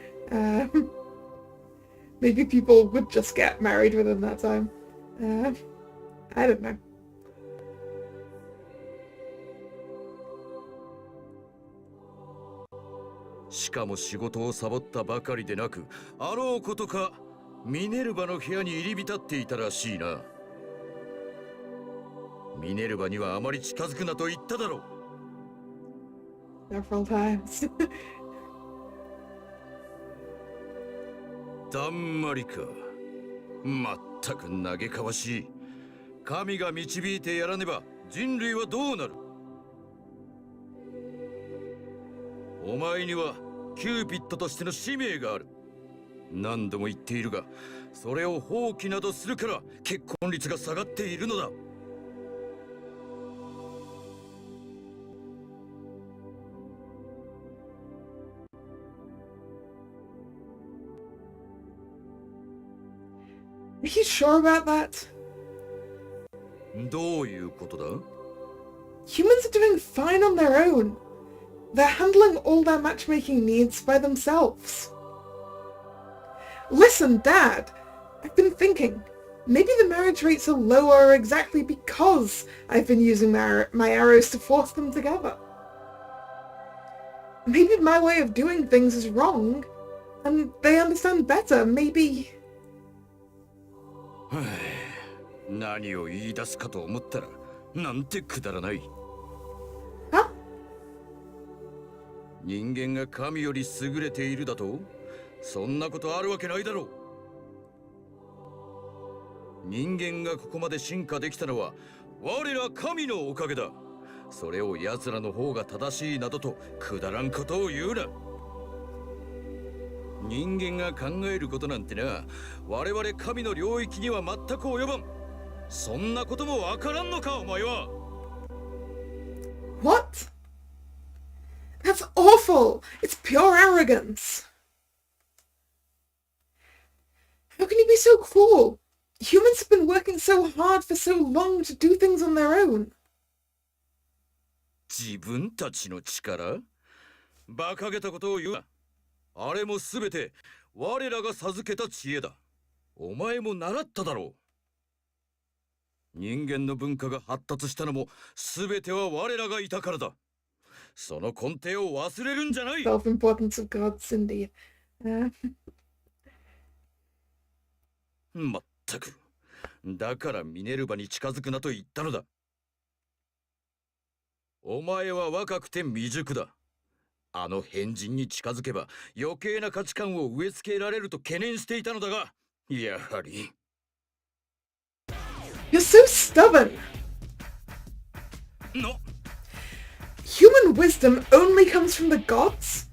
Maybe people would just get married within that time. I don't know. "しかも仕事をサボったばかりでなく、あろうことかミネルヴァの部屋に入り浸っていたらしいな。ミネルヴァにはあまり近づくなと言っただろう。Several times. だんまりか。まったく嘆かわしい。神が導いてやらねば人類はどうなる。お前にはキューピッドとしての使命がある。何度も言っているが、それを放棄などするから結婚率が下がっているのだ。Are you sure about that? どういうことだ？ Humans are doing fine on their own. They're handling all their matchmaking needs by themselves. Listen, Dad, I've been thinking. Maybe the marriage rates are lower exactly because I've been using my arrows to force them together. Maybe my way of doing things is wrong, and they understand better. Maybe... 何を言い出すかと思ったら、なんてくだらない。Huh? 人間が神より優れているだと？そんなことあるわけないだろう。人間がここまで進化できたのは我ら神のおかげだ。それを奴らの方が正しいなどとくだらんことを言うな。人間が考えることなんてな、我々神の領域には全く及ばん。そんなこともわからんのか、お前は。What? That's awful! It's pure arrogance! How can you be so cruel? Humans have been working so hard for so long to do things on their own. 自分たちの力？馬鹿げたことを言うな。あれもすべて我らが授けた知恵だ。お前も習っただろう。人間の文化が発達したのもすべては我らがいたからだ。その根底を忘れるんじゃない。Self-importance of gods, indeed. まったく。だからミネルヴァに近づくなと言ったのだ。お前は若くて未熟だ。あの変人に近づけば余計な価値観を植え付けられると懸念していたのだが、やはり。You're so stubborn. No. Human wisdom only comes from the gods?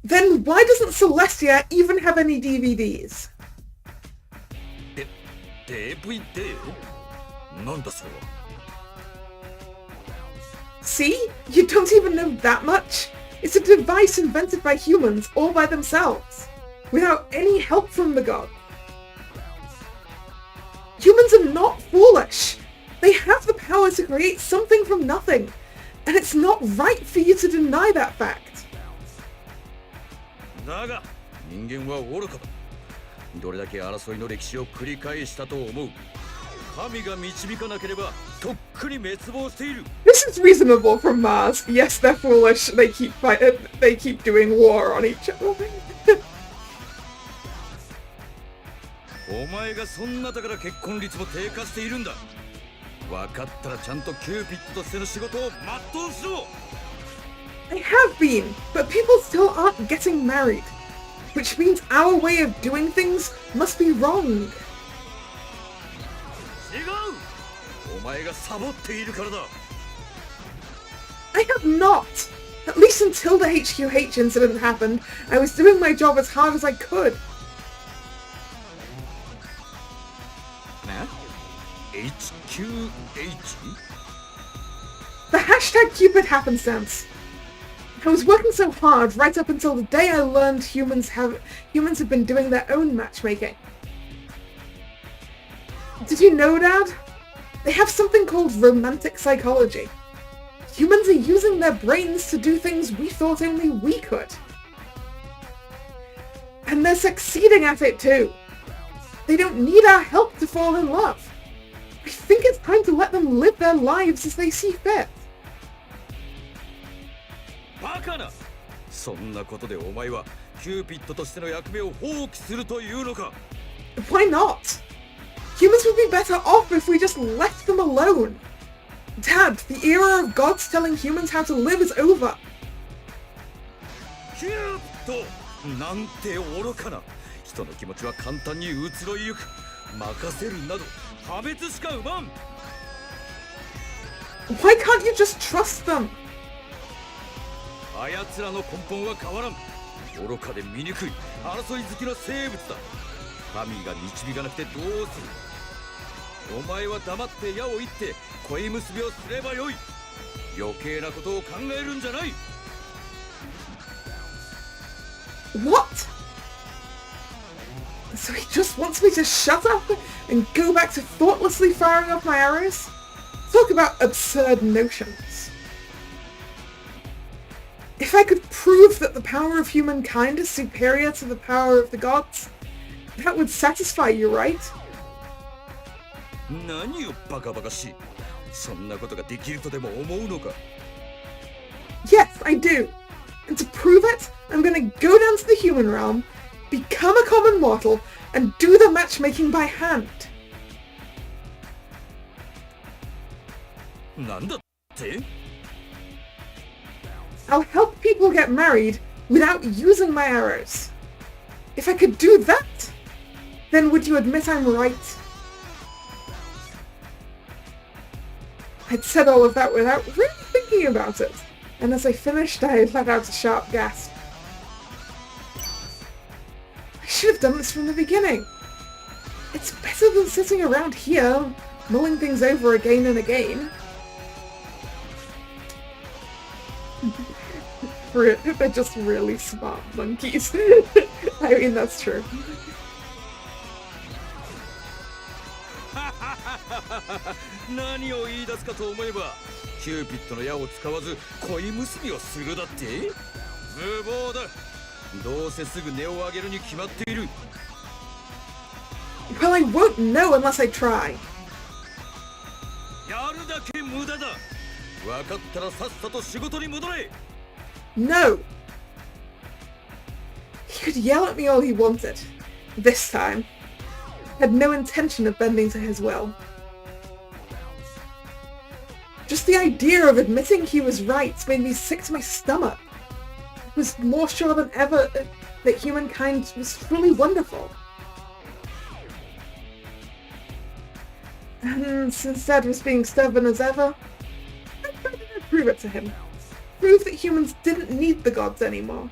Then why doesn't Celestia even have any DVDs? DVD? なんだそれは。See? You don't even know that much? It's a device invented by humans all by themselves, without any help from the gods. Humans are not foolish. They have the power to create something from nothing, and it's not right for you to deny that fact. だが、人間は愚かだ。どれだけ争いの歴史を繰り返したと思う。神が導かなければとっくに滅亡している。This is reasonable from Mars. Yes, they're foolish. They keep doing war on each other. お前がそんなだから結婚率も低下しているんだ。分かったらちゃんとキューピッドとしての仕事を全うしろ。They have been, but people still aren't getting married, which means our way of doing things must be wrong. 違う。お前がサボっているからだ。I have not. At least until the HQH incident happened, I was doing my job as hard as I could. な？ HQH？ The hashtag Cupid happenstance. I was working so hard right up until the day I learned humans have been doing their own matchmaking. Did you know, Dad? They have something called romantic psychology. Humans are using their brains to do things we thought only we could. And they're succeeding at it too. They don't need our help to fall in love. I think it's time to let them live their lives as they see fit. バカな。そんなことでお前はキューピッドとしての役目を放棄するというのか。 Why not? Humans would be better off if we just left them alone. Dad, the era of gods telling humans how to live is over. キューピッドなんて愚かな。人の気持ちは簡単に移ろいゆく。任せるなど破滅しか生まん。 Why can't you just trust them? あやつらの根本は変わらん。愚かで醜い争い好きの生物だ。神が導かなくてどうする。お前は黙って矢を射って恋結びをすればよい。余計なことを考えるんじゃない。 What? So he just wants me to shut up and go back to thoughtlessly firing off my arrows? Talk about absurd notions. If I could prove that the power of humankind is superior to the power of the gods, that would satisfy you, right? 何よバカバカしい。そんなことができるとでも思うのか。 Yes, I do. And to prove it, I'm gonna go down to the human realm, become a common mortal, and do the matchmaking by hand. なんだって？ I'll help people get married without using my arrows. If I could do that, then would you admit I'm right? I'd said all of that without really thinking about it, and as I finished, I let out a sharp gasp. I should have done this from the beginning. It's better than sitting around here, mulling things over again and again. They're just really smart monkeys. I mean, that's true. 何を言い出すかと思えば、キューピッドの矢を使わず恋結びをするだって？無謀だ。どうせすぐ音を上げるに決まっている。Well, I won't know unless I try. やるだけ無駄だ。分かったらさっさと仕事に戻れ。 No! He could yell at me all he wanted. This time. Had no intention of bending to his will. Just the idea of admitting he was right made me sick to my stomach. I was more sure than ever that humankind was truly wonderful. And since Dad was being stubborn as ever, I tried to prove it to him. Prove that humans didn't need the gods anymore.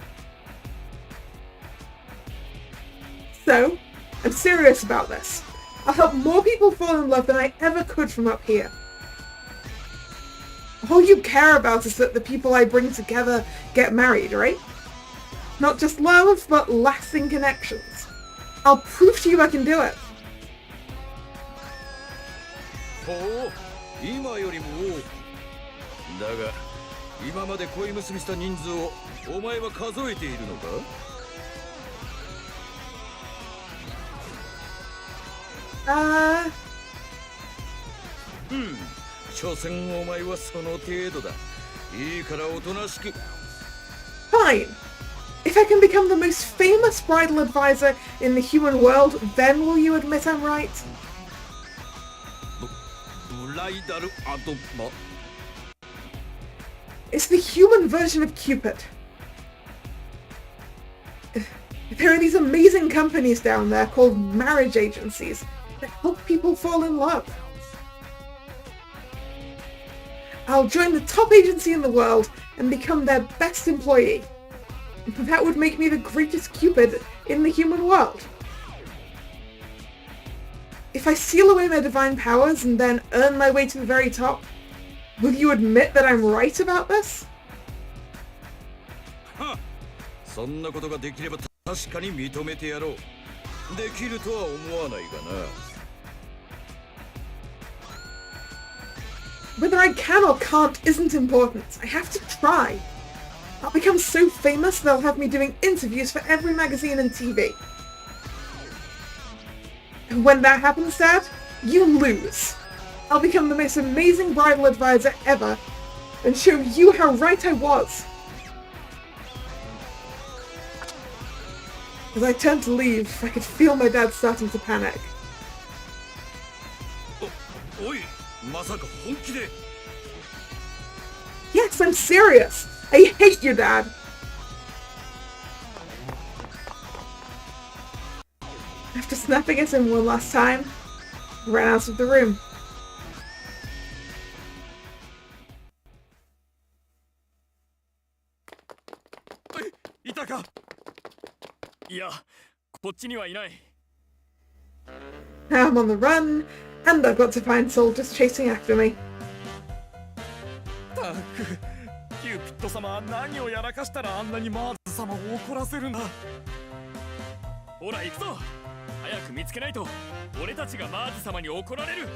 So, I'm serious about this. I'll help more people fall in love than I ever could from up here. All you care about is that the people I bring together get married, right? Not just love, but lasting connections. I'll prove to you I can do it. ほう、今よりも多く。だが、今まで恋結びした人数をお前は数えているのか？所詮お前はその程度だ。いいからおとなしく。Fine. If I can become the most famous bridal advisor in the human world, then will you admit I'm right? ブライダルアドバ。 It's the human version of Cupid. There are these amazing companies down there called marriage agencies that help people fall in love. I'll join the top agency in the world and become their best employee. That would make me the greatest Cupid in the human world. If I seal away my divine powers and then earn my way to the very top, will you admit that I'm right about this? はっ、そんなことができれば確かに認めてやろう。できるとは思わないがな。Whether I can or can't isn't important. I have to try. I'll become so famous they'll have me doing interviews for every magazine and TV. And when that happens, Dad, you lose. I'll become the most amazing bridal advisor ever and show you how right I was. As I turned to leave, I could feel my dad starting to panic. おい、まさか本気で。 Yes, I'm serious. I hate you, Dad. After snapping at him one last time, I ran out of the room. いたか？いや、こっちにはいない。 Now I'm on the run, and I've got to find soldiers chasing after me. たく、キューピッド様は何をやらかしたらあんなにマーズ様を怒らせるんだ。ほら行くぞ。早く見つけないと俺たちがマーズ様に怒られる。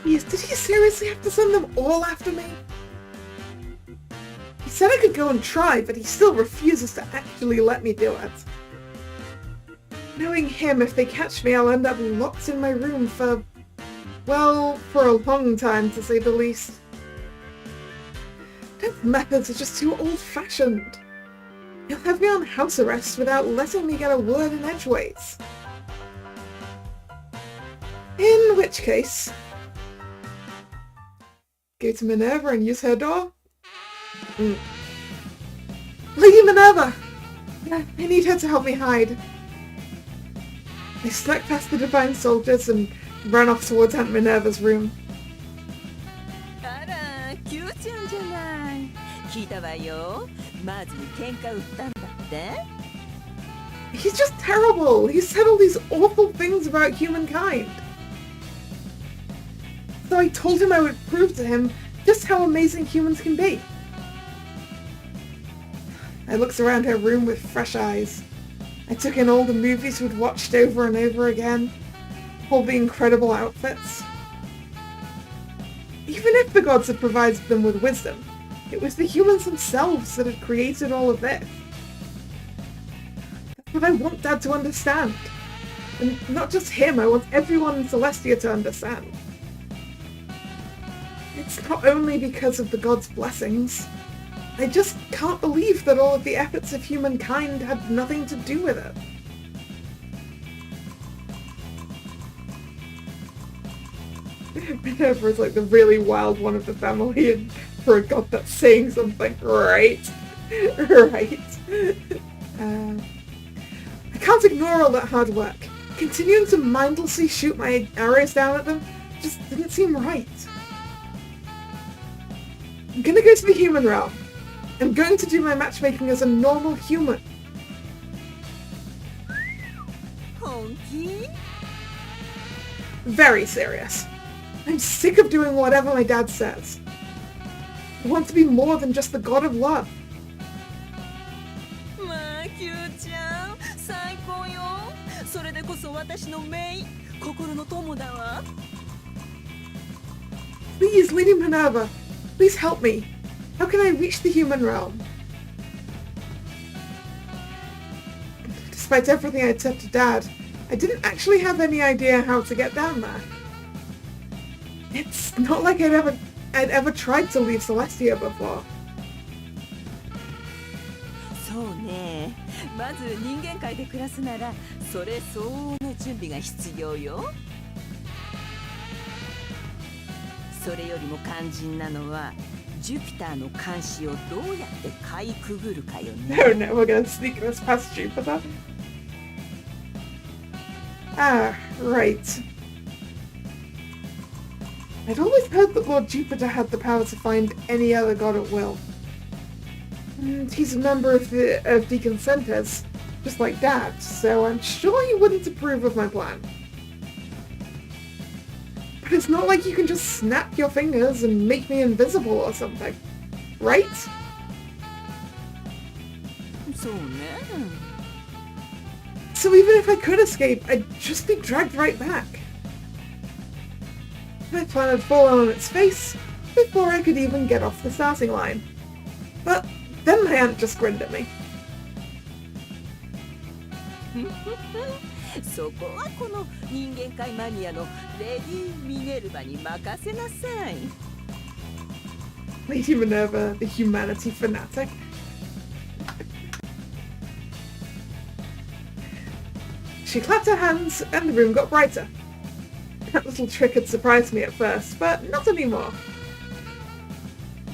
Yes, did he seriously have to send them all after me? He said I could go and try, but he still refuses to actually let me do it. Knowing him, if they catch me, I'll end up locked in my room for, well, for a long time, to say the least. Dad's methods are just too old-fashioned. He'll have me on house arrest without letting me get a word in edgeways. In which case, go to Minerva and use her door? Lady Minerva! I need her to help me hide. I snuck past the divine soldiers and ran off towards Aunt Minerva's room. あら、キューちゃんじゃない。聞いたわよ。マーズに喧嘩売ったんだって。 He's just terrible! He said all these awful things about humankind. So I told him I would prove to him just how amazing humans can be. I looked around her room with fresh eyes. I took in all the movies we'd watched over and over again, all the incredible outfits. Even if the gods had provided them with wisdom, it was the humans themselves that had created all of this. That's what I want Dad to understand. And not just him, I want everyone in Celestia to understand. It's not only because of the gods' blessings. I just can't believe that all of the efforts of humankind had nothing to do with it. Minerva is like the really wild one of the family, and for a god that's saying something, right? Right. I can't ignore all that hard work. Continuing to mindlessly shoot my arrows down at them just didn't seem right. I'm gonna go to the human realm. I'm going to do my matchmaking as a normal human. Honky? Very serious. I'm sick of doing whatever my dad says. I want to be more than just the god of love. まあキューちゃん最高よ。それでこそ私のメイン心の友だわ。 Please, Lady Minerva, please help me. How can I reach the human realm? Despite everything I'd said to Dad, I didn't actually have any idea how to get down there. It's not like I'd ever tried to leave Celestia before. そうね。まず人間界で暮らすならそれ相応の準備が必要よ。それよりも肝心なのはジュピターの監視をどうやってかいくぐるかよね。No, no, we're gonna sneak this past Jupiter. Ah, right. I'd always heard that Lord Jupiter had the power to find any other god at will. And he's a member of Deacon Centers, just like Dad, so I'm sure he wouldn't approve of my plan. But it's not like you can just snap your fingers and make me invisible or something, right? そうね。So even if I could escape, I'd just be dragged right back. My plan had fallen on its face before I could even get off the starting line. But then my aunt just grinned at me. そこはこの人間界マニアのレディー・ミネルヴァに任せなさい。Lady Minerva, the humanity fanatic. She clapped her hands and the room got brighter. That little trick had surprised me at first, but not anymore.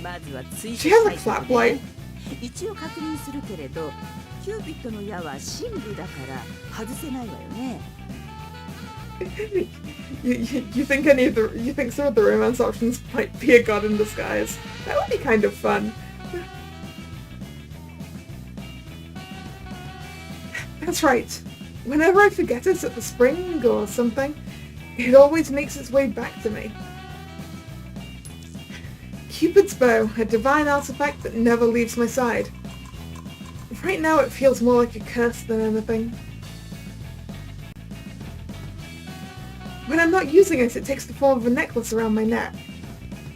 まずは追 She has a clap light. 一応確認するけれど、キューピッドの矢は神部だから外せないわよね。You think you think some of the romance options might be a god in disguise? That would be kind of fun. That's right. Whenever I forget it at the spring or something, it always makes its way back to me. Cupid's bow, a divine artifact that never leaves my side. Right now it feels more like a curse than anything. When I'm not using it, it takes the form of a necklace around my neck.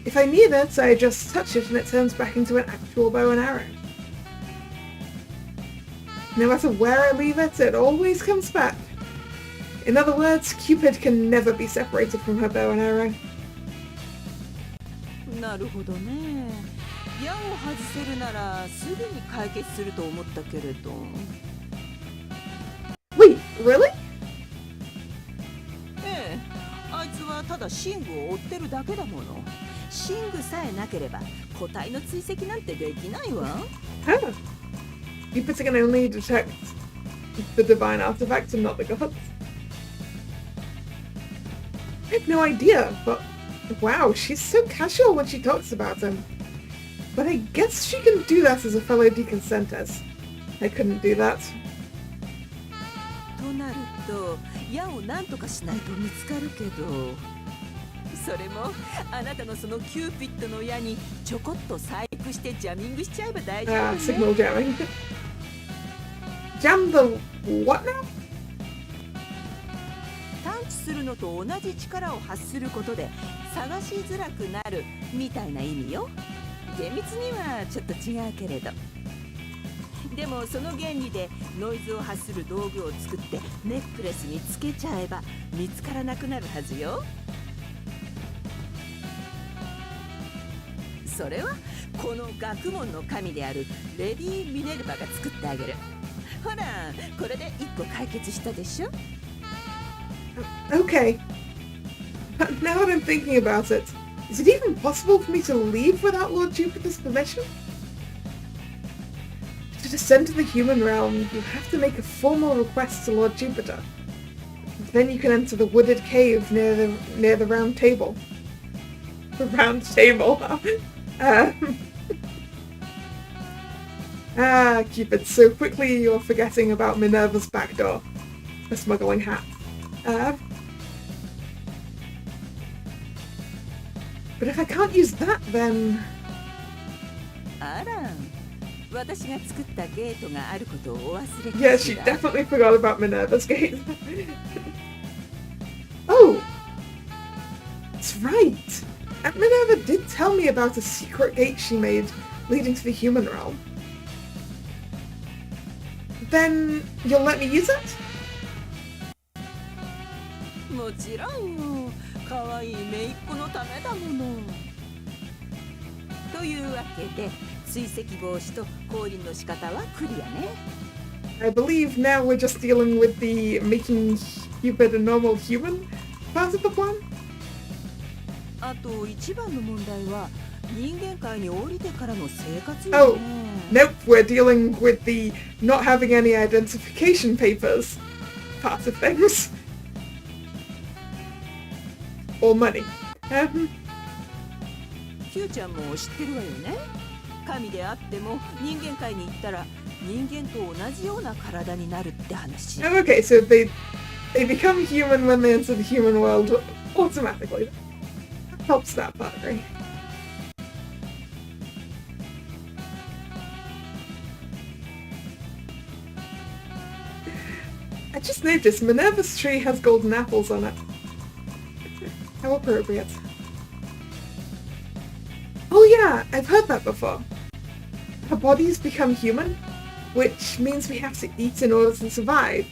If I need it, I just touch it and it turns back into an actual bow and arrow. No matter where I leave it, it always comes back. In other words, Cupid can never be separated from her bow and arrow. なるほどね。矢を外せるならすぐに解決すると思ったけれど。Wait, really? ええ、あいつはただ寝具を追ってるだけだもの。寝具さえなければ個体の追跡なんてできないわ。Huh. Cupid can only detect the divine artifact and not the gods. I had no idea, but wow, she's so casual when she talks about him. But I guess she can do that as a fellow Deacon Centers. I couldn't do that. となると矢を何とかしないと見つかるけど、それもあなたのそのキューピッドの矢にちょこっと細工してジャミングしちゃえば大丈夫ね。signal jamming. Jam the what now? 探知するのと同じ力を発することで探しづらくなるみたいな意味よ。厳密にはちょっと違うけれど、でもその原理でノイズを発する道具を作ってネックレスにつけちゃえば見つからなくなるはずよ。それはこの学問の神であるレディ・ミネルヴァが作ってあげる。ほらこれで一個解決したでしょ。Okay. But now that I'm thinking about it, is it even possible for me to leave without Lord Jupiter's permission? To descend to the human realm, you have to make a formal request to Lord Jupiter. Then you can enter the wooded cave near the round table. The round table. Cupid, so quickly you're forgetting about Minerva's back door. The smuggling hat. But if I can't use that, then... あら、私が作ったゲートがあることをお忘れかしら。 Yeah, she definitely forgot about Minerva's gate. Oh! That's right! Aunt Minerva did tell me about a secret gate she made leading to the human realm. Then you'll let me use it? もちろんよ。可愛い姪っ子のためだもの。というわけで追跡防止と降臨の仕方はクリアね。I believe now we're just dealing with the making Cupid a normal human part of the plan? あと一番の問題は人間界に降りてからの生活よね。Nope, we're dealing with the not having any identification papers part of things. Or money. キューちゃんも知ってるわよね。神であっても人間界に行ったら人間と同じような体になるって話。Oh, okay, so they become human when they enter the human world automatically. That helps that part, right? I just noticed Minerva's tree has golden apples on it. How appropriate. Oh yeah, I've heard that before. Our bodies become human, which means we have to eat in order to survive,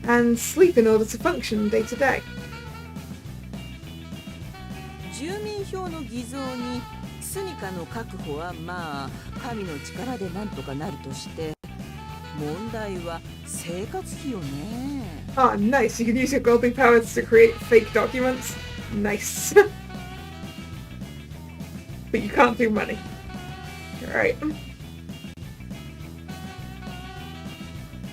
and sleep in order to function day to day. 住民票の偽造に住処の確保はまあ神の力でなんとかなるとして、問題は生活費よね。Ah, nice. You can use your godly powers to create fake documents. Nice. But you can't do money. Alright.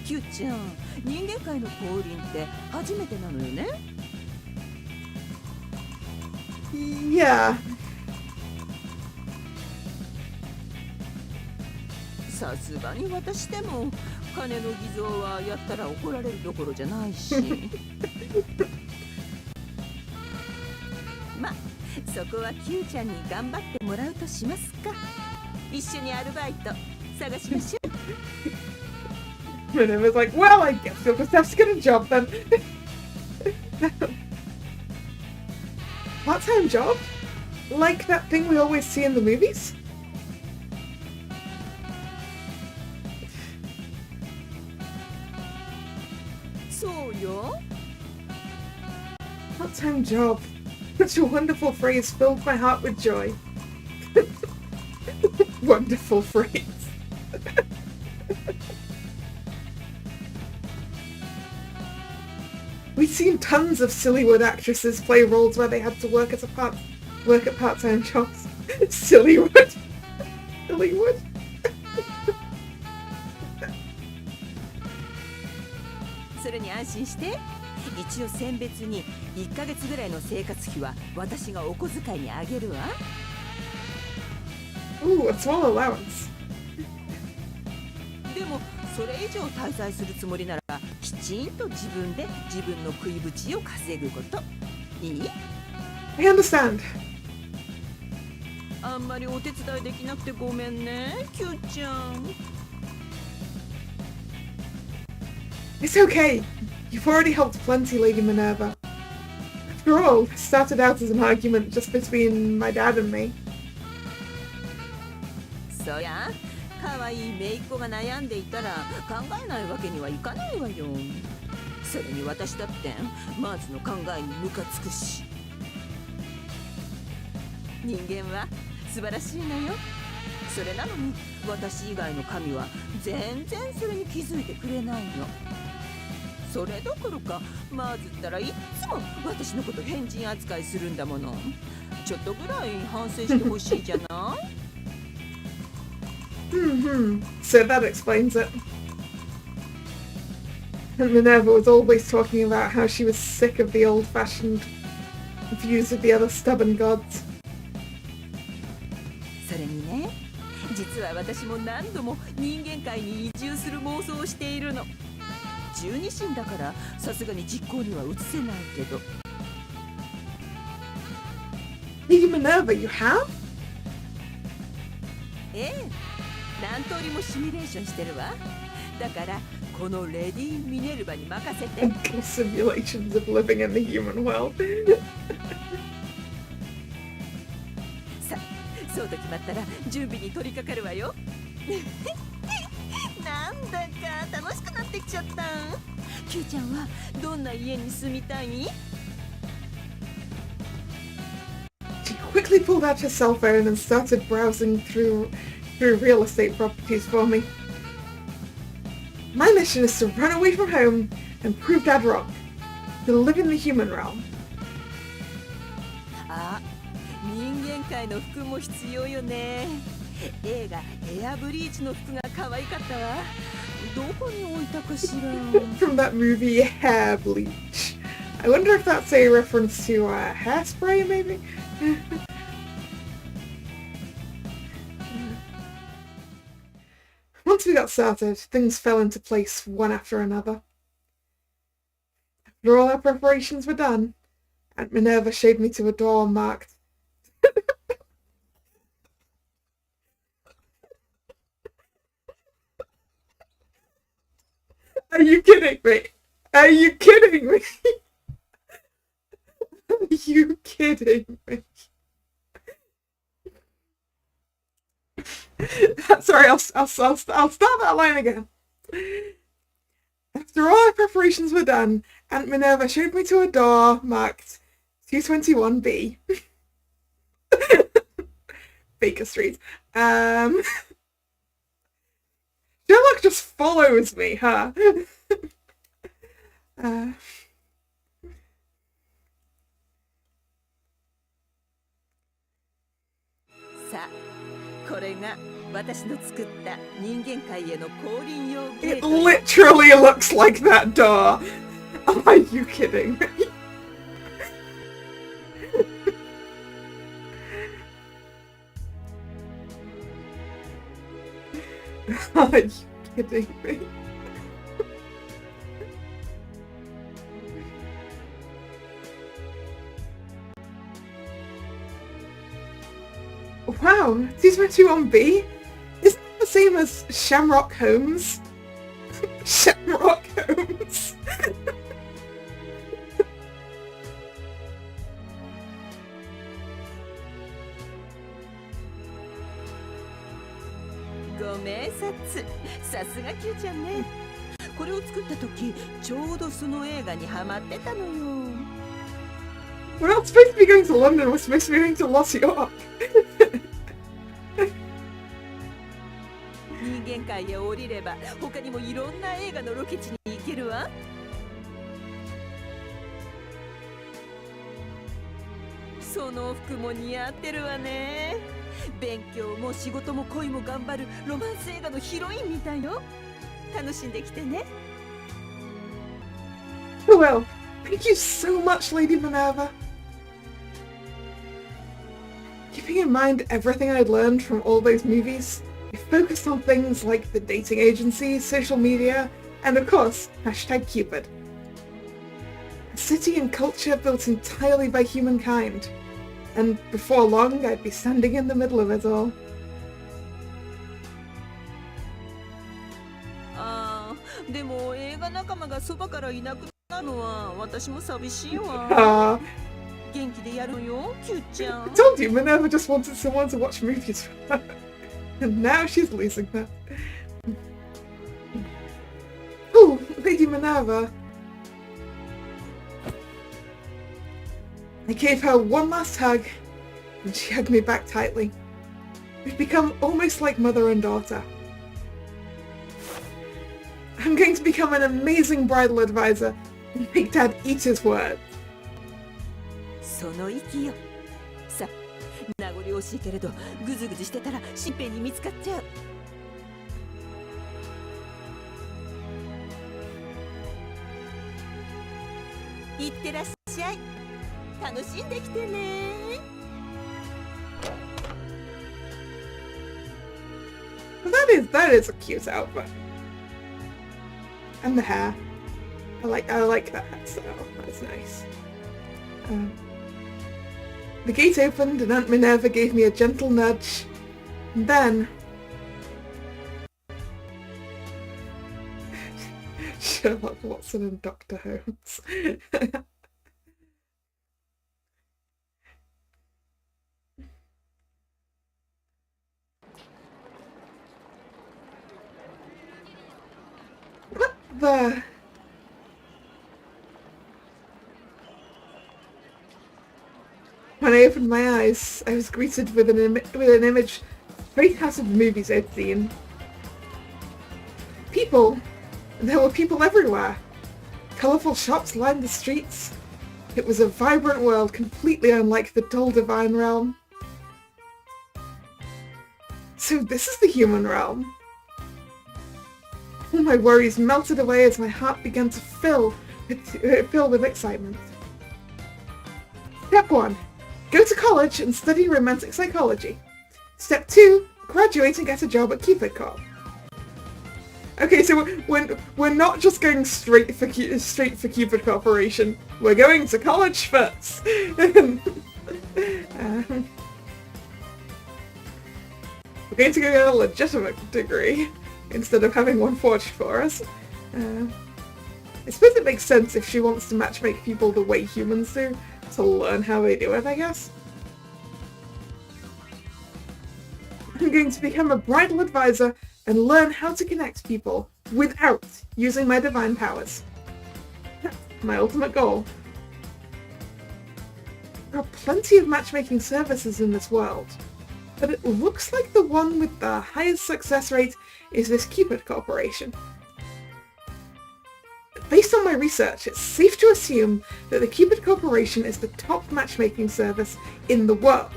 キューちゃん、人間界の降臨って初めてなのよね。Yeah. さすがに私でも金の偽造はやったら怒られるどころじゃないし。まあそこはキューちゃんに頑張ってもらうとしますか。一緒にアルバイト探しましょう。Minerva's like, well, I guess you'll just have to get a job then. Part-time job? Like that thing we always see in the movies? So, yo? Part-time job. Such a wonderful phrase filled my heart with joy. Wonderful phrase. We've seen tons of Sillywood actresses play roles where they had to work at part-time jobs. Sillywood. Sillywood. それに安心して。一応選別に1ヶ月ぐらいの生活費は私がお小遣いにあげるわ。Ooh, a small allowance. でもそれ以上滞在するつもりならきちんと自分で自分の食いぶちを稼ぐこと。いい？ I understand. あんまりお手伝いできなくてごめんね、キューちゃん。 It's okay. You've already helped plenty, Lady Minerva. After all, it started out as an argument just between my dad and me. そりゃ可愛い姪っ子が悩んでいたら考えないわけにはいかないわよ。それに私だってマーズの考えにムカつくし。人間は素晴らしいのよ。それなのに私以外の神は全然それに気づいてくれないの。それどころかマーズったらいっつも私のこと変人扱いするんだもの。ちょっとぐらい反省してほしいじゃない？ So that explains it. And Minerva was always talking about how she was sick of the old-fashioned views of the other stubborn gods. それにね、実は私も何度も人間界に移住する妄想をしているの。十二神だからさすがに実行には移せないけど。Lady Minerva, you have? ええ、何通りもシミュレーションしてるわ。だからこのレディ・ミネルヴァに任せて。 Endless simulations of living in the human world. さ、そうと決まったら準備に取り掛かるわよ。なんだか楽しくなってきちゃった。キューちゃんはどんな家に住みたい？ She quickly pulled out her cell phone and started browsing through real estate properties for me. My mission is to run away from home and prove Dad wrong. To live in the human realm. あ、人間界の服も必要よね。映画エアブリーチの服が可愛かったわ。どこに置いたかしら。 From that movie Hair Bleach. I wonder if that's a reference to Hairspray, maybe? Once we got started, things fell into place one after another. After all our preparations were done, Aunt Minerva showed me to a door marked Are you kidding me? Are you kidding me? Are you kidding me? Sorry, I'll start that line again. After all our preparations were done, Aunt Minerva showed me to a door marked 221B. Baker Street. Sherlock just follows me, huh? さあ、これが私の作った人間界への降臨用ゲー It ト。 literally looks like that door. Are you kidding me? Are you kidding me? Wow, 221B? Isn't that the same as Shamrock Holmes? Shamrock Holmes? ご名察。さすがキューちゃんね。これを作った時、ちょうどその映画にハマってたのよ。 We're not supposed to be going to London, we're supposed to be going to Los York. 人間界へ降りれば他にもいろんな映画のロケ地に行けるわ。その服も似合ってるわね。勉強も仕事も恋も頑張るロマンス映画のヒロインみたいよ。楽しんできてね。 Oh well, thank you so much, Lady Minerva. Keeping in mind everything I'd learned from all those movies, I focused on things like the dating agency, social media, and of course, #Cupid. A city and culture built entirely by humankind, And before long, I'd be standing in the middle of it all. ああ、でも映画仲間がそばからいなくなるのは私も寂しいわ。 Ah, 元気でやるのよ、キューちゃん I。told you, Minerva just wanted someone to watch movies with her. And now she's losing that. Oh, Lady Minerva. I gave her one last hug, and she hugged me back tightly. We've become almost like mother and daughter. I'm going to become an amazing bridal advisor and make Dad eat his words. その息よ。さ、名残惜しいけれど、ぐずぐずしてたら身辺に見つかっちゃう。いってらっしゃい。楽しんできてね。That is a cute outfit. And the hair. I like that hairstyle. That's nice. The gate opened and Aunt Minerva gave me a gentle nudge. And then... Sherlock Watson and Dr. Holmes. What the... When I opened my eyes, I was greeted with an image straight out of the movies I'd seen. People! There were people everywhere. Colourful shops lined the streets. It was a vibrant world completely unlike the dull divine realm. So this is the human realm. All my worries melted away as my heart began to fill with excitement. Step 1. Go to college and study romantic psychology. Step 2. Graduate and get a job at Cupid Corp. Okay, so we're not just going straight for Cupid Corporation. We're going to college first. We're going to go get a legitimate degree instead of having one forged for us. I suppose it makes sense if she wants to matchmake people the way humans do, to learn how they do it, I guess. I'm going to become a bridal advisor and learn how to connect people without using my divine powers. That's my ultimate goal. There are plenty of matchmaking services in this world, but it looks like the one with the highest success rate is this Cupid Corporation. Based on my research, it's safe to assume that the Cupid Corporation is the top matchmaking service in the world.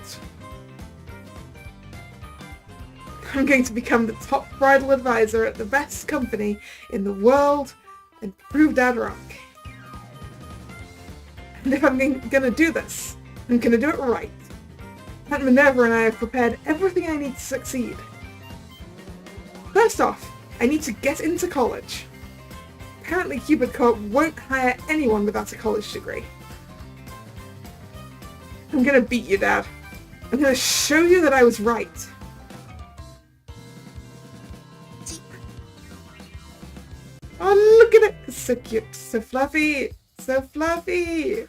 I'm going to become the top bridal advisor at the best company in the world and prove Dad wrong. And if I'm going to do this, I'm going to do it right. Aunt Minerva and I have prepared everything I need to succeed. First off, I need to get into college. Apparently Cupid Corp won't hire anyone without a college degree. I'm going to beat you, Dad. I'm going to show you that I was right. Oh, look at it! It's so cute, so fluffy, so fluffy.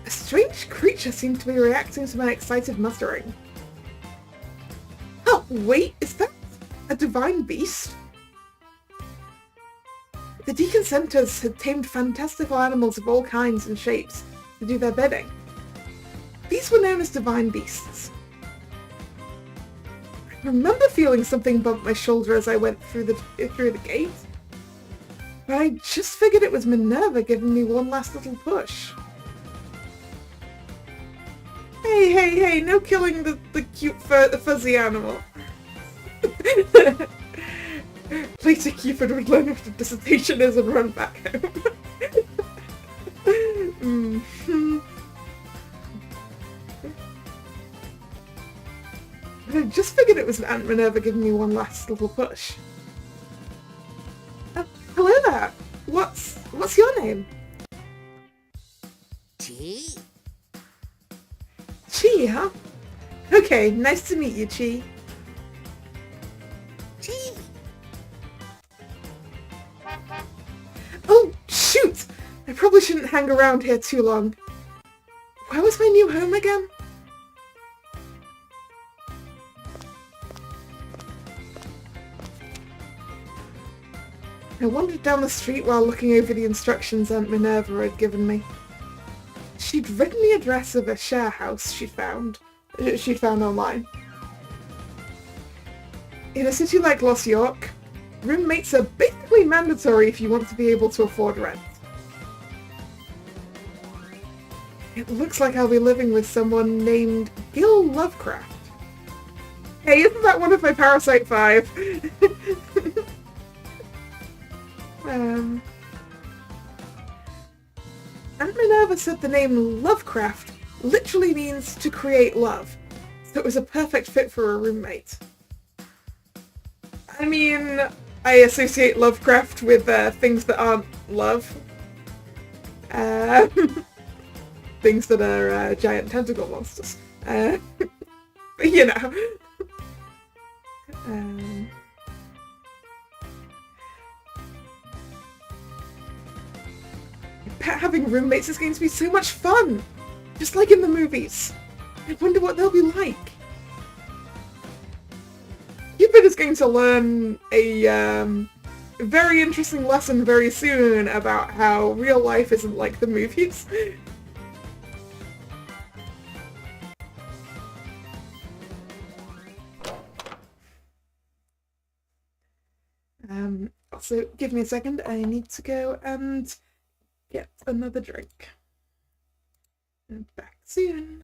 A strange creature seemed to be reacting to my excited muttering. Oh, wait, is that a divine beast? The deconsenters had tamed fantastical animals of all kinds and shapes to do their bidding. These were known as divine beasts. I remember feeling something bump my shoulder as I went through the gate, but I just figured it was Minerva giving me one last little push. Hey, no killing the cute fuzzy animal. Later Cupid would learn what a dissertation is and run back home. I just figured it was Aunt Minerva giving me one last little push. Hello there! What's your name? Chi, huh? Okay, nice to meet you, Chi. Chi! Oh, shoot! I probably shouldn't hang around here too long. Where was my new home again? I wandered down the street while looking over the instructions Aunt Minerva had given me. She'd written the address of a share house she'd found online. In a city like Los York, roommates are basically mandatory if you want to be able to afford rent. It looks like I'll be living with someone named Gil Lovecraft. Hey, isn't that one of my Parasite 5? Aunt Minerva said the name Lovecraft literally means to create love, so it was a perfect fit for a roommate. I mean, I associate Lovecraft with things that aren't love. Things that are giant tentacle monsters. But you know. Having roommates is going to be so much fun! Just like in the movies. I wonder what they'll be like. Cupid is going to learn a very interesting lesson very soon about how real life isn't like the movies. Also, give me a second. I need to go and get another drink. And back soon.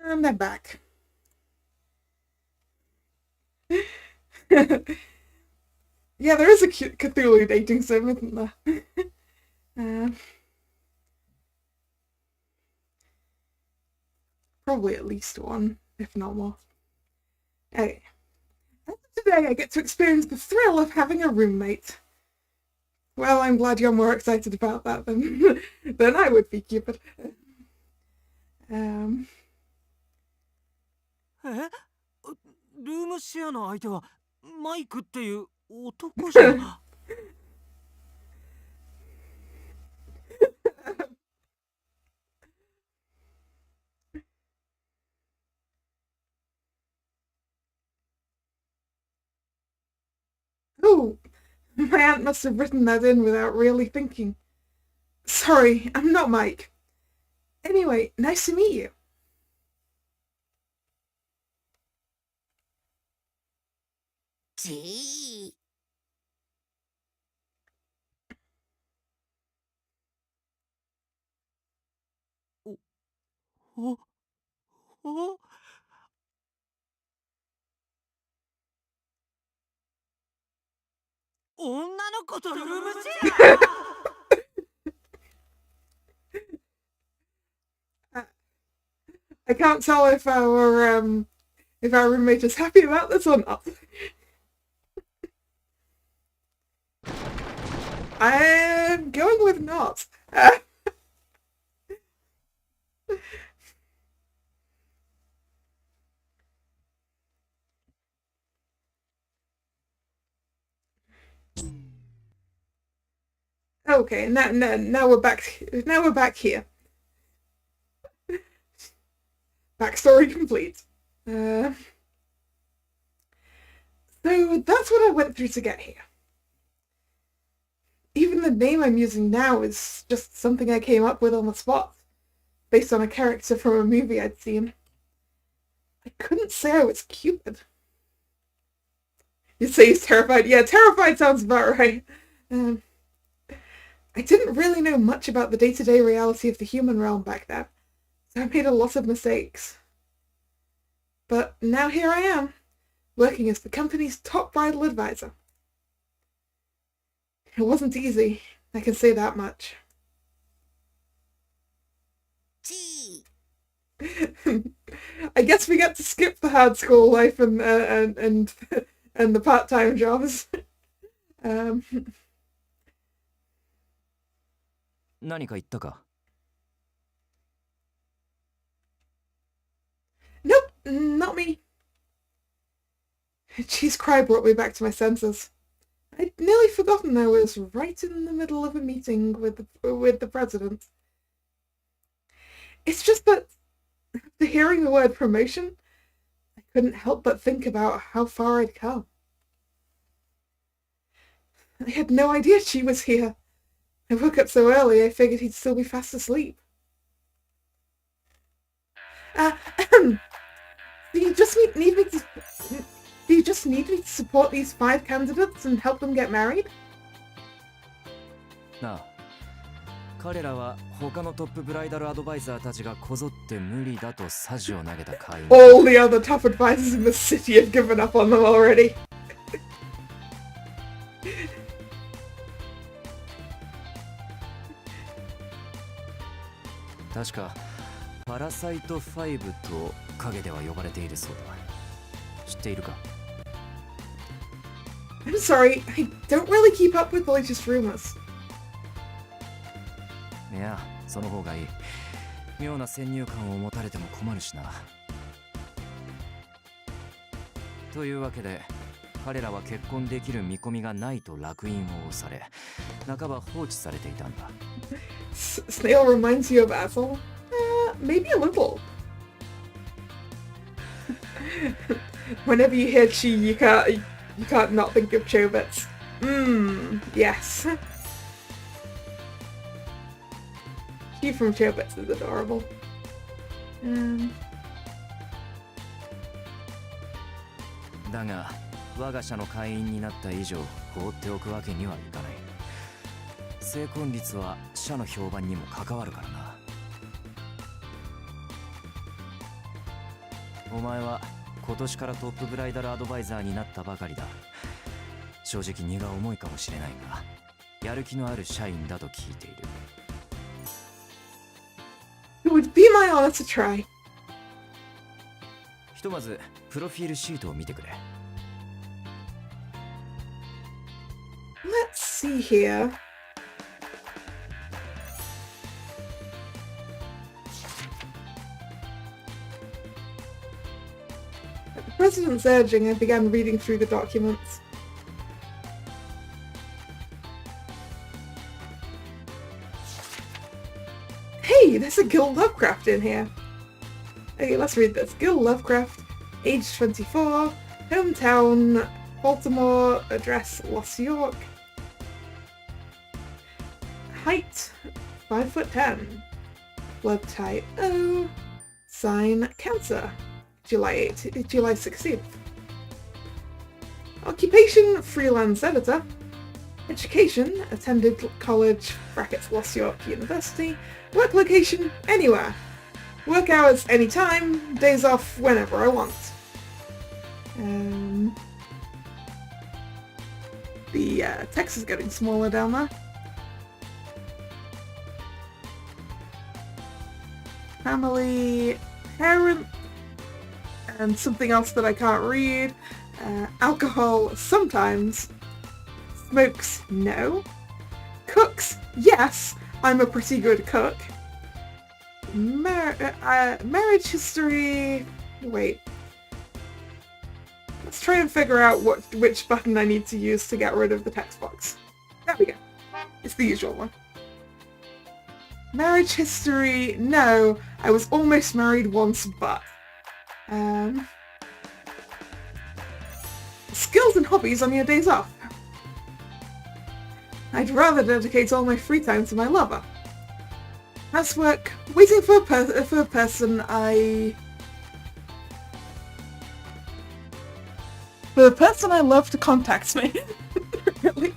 And I'm back. Yeah, there is a cute Cthulhu dating sim, isn't there? Probably at least one, if not more. Okay. Today I get to experience the thrill of having a roommate. Well, I'm glad you're more excited about that than I would be, Cupid. ルームシェアの相手はマイクっていう男じゃ。Oh, my aunt must have written that in without really thinking. Sorry, I'm not Mike. Anyway, nice to meet you. Gee. 女の子とルームシェア I can't tell if our roommate is happy about this or not. I'm going with not. Okay, now we're back. Now we're back here. Backstory complete. So that's what I went through to get here. Even the name I'm using now is just something I came up with on the spot, based on a character from a movie I'd seen. I couldn't say I was Cupid. You say he's terrified? Yeah, terrified sounds about right. I didn't really know much about the day-to-day reality of the human realm back then, so I made a lot of mistakes. But now here I am, working as the company's top bridal advisor. It wasn't easy, I can say that much. Gee. I guess we get to skip the hard school life and the part-time jobs. 何か言ったか Nope, not me. Cheese cry brought me back to my senses. I'd nearly forgotten I was right in the middle of a meeting with the president. It's just that, after hearing the word promotion, I couldn't help but think about how far I'd come. I had no idea she was here. I woke up so early I figured he'd still be fast asleep. Do you just need me to... Do you just need me to support these 5 candidates and help them get married? なあ彼らは他のトップブライダルアドバイザーたちがこぞって無理だとサジを投げた会員 All the other top advisors in the city have given up on them already. 確かパラサイト5と陰では呼ばれているそうだ知っているか I'm sorry, I don't really keep up with the latest rumors. いやその方がいい妙な先入観を持たれても困るしなというわけで彼らは結婚できる見込みがないと烙印を押され半ば放置されていたんだ Snail reminds you of Azel? Maybe a little. Whenever you hear Chi, you can't not think of Chobits. Yes. Chi from Chobits is adorable. だが我が社の会員になった以上放っておくわけにはいかない成婚率は社の評判にも関わるからなお前は今年からトップブライダルアドバイザーになったばかりだ正直荷が重いかもしれないがやる気のある社員だと聞いている It would be my honor to try. ひとまずプロフィールシートを見てくれ Let's see here. At the president's urging, I began reading through the documents. Hey, there's a Gil Lovecraft in here. Okay, let's read this. Gil Lovecraft, age 24, hometown Baltimore, address Lost York. Height 5'10". Blood type O. Sign Cancer. July 16th. Occupation freelance editor. Education attended college (Lost York University). Work location anywhere. Work hours anytime. Days off whenever I want. The text is getting smaller down there. Family, parent, and something else that I can't read. Alcohol, sometimes. Smokes, no. Cooks, yes, I'm a pretty good cook. Marriage history... Wait. Let's try and figure out which button I need to use to get rid of the text box. There we go. It's the usual one. Marriage history, no. I was almost married once, but... Skills and hobbies on your days off. I'd rather dedicate all my free time to my lover. Housework, waiting for a person I... For the person I love to contact me. Really?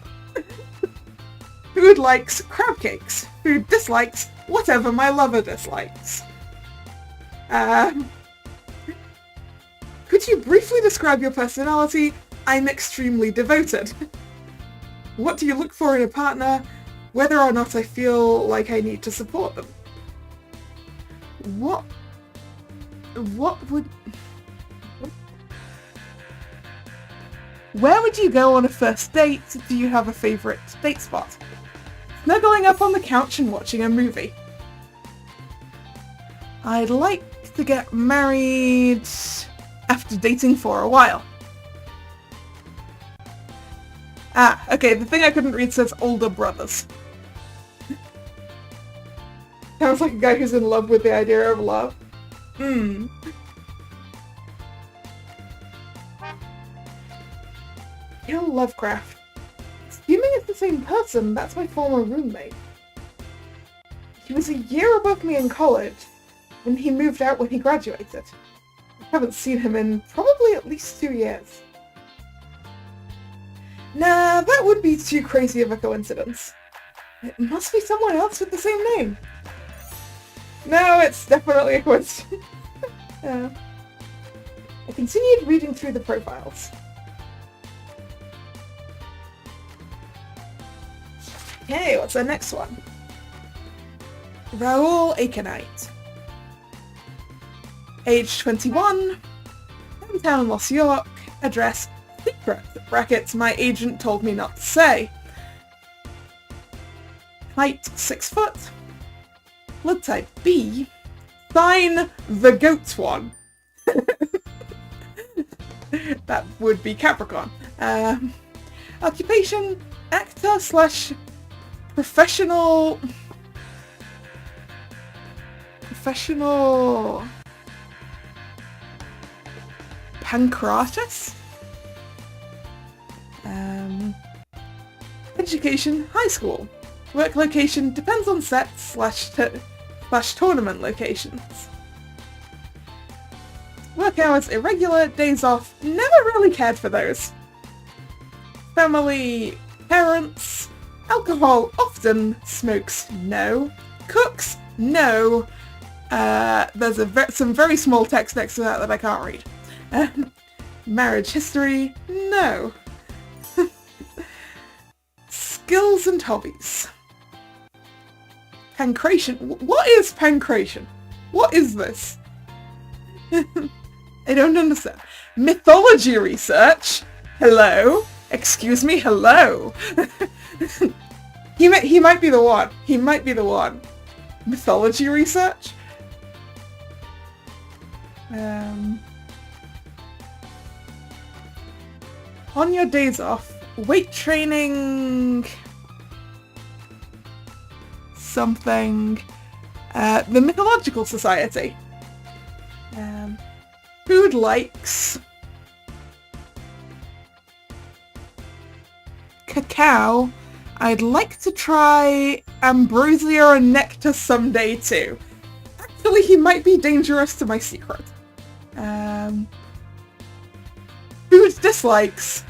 Food likes crab cakes. Food dislikes whatever my lover dislikes. Could you briefly describe your personality? I'm extremely devoted. What do you look for in a partner? Whether or not I feel like I need to support them. What would... Where would you go on a first date? Do you have a favourite date spot? Snuggling up on the couch and watching a movie. I'd like to get married after dating for a while. Ah, okay, the thing I couldn't read says older brothers. Sounds like a guy who's in love with the idea of love. Kill Lovecraft. Assuming it's the same person, that's my former roommate. He was a year above me in college, and he moved out when he graduated. I haven't seen him in probably at least 2 years. Nah, that would be too crazy of a coincidence. It must be someone else with the same name. No, it's definitely a coincidence. I continued reading through the profiles. Okay, what's the next one? Raoul Aconite. Age 21. Hometown Lost York. Address secret. Brackets, my agent told me not to say. Height 6 foot. Blood type B. Sign the goat one. That would be Capricorn. Occupation, actor / professional pancreatus? Education, high school. Work location depends on set / tournament locations. Work hours irregular, days off, never really cared for those. Family, parents, alcohol often, smokes no, cooks no. There's some very small text next to that I can't read. Marriage history, no. Skills and hobbies. Pancreation. What is pancreation? What is this? I don't understand. Mythology research? Hello? Excuse me? Hello? He might be the one. He might be the one. Mythology research? On your days off, weight training... something... the Mythological Society. Food likes... cacao. I'd like to try ambrosia and nectar someday too. Actually, he might be dangerous to my secret. Food dislikes...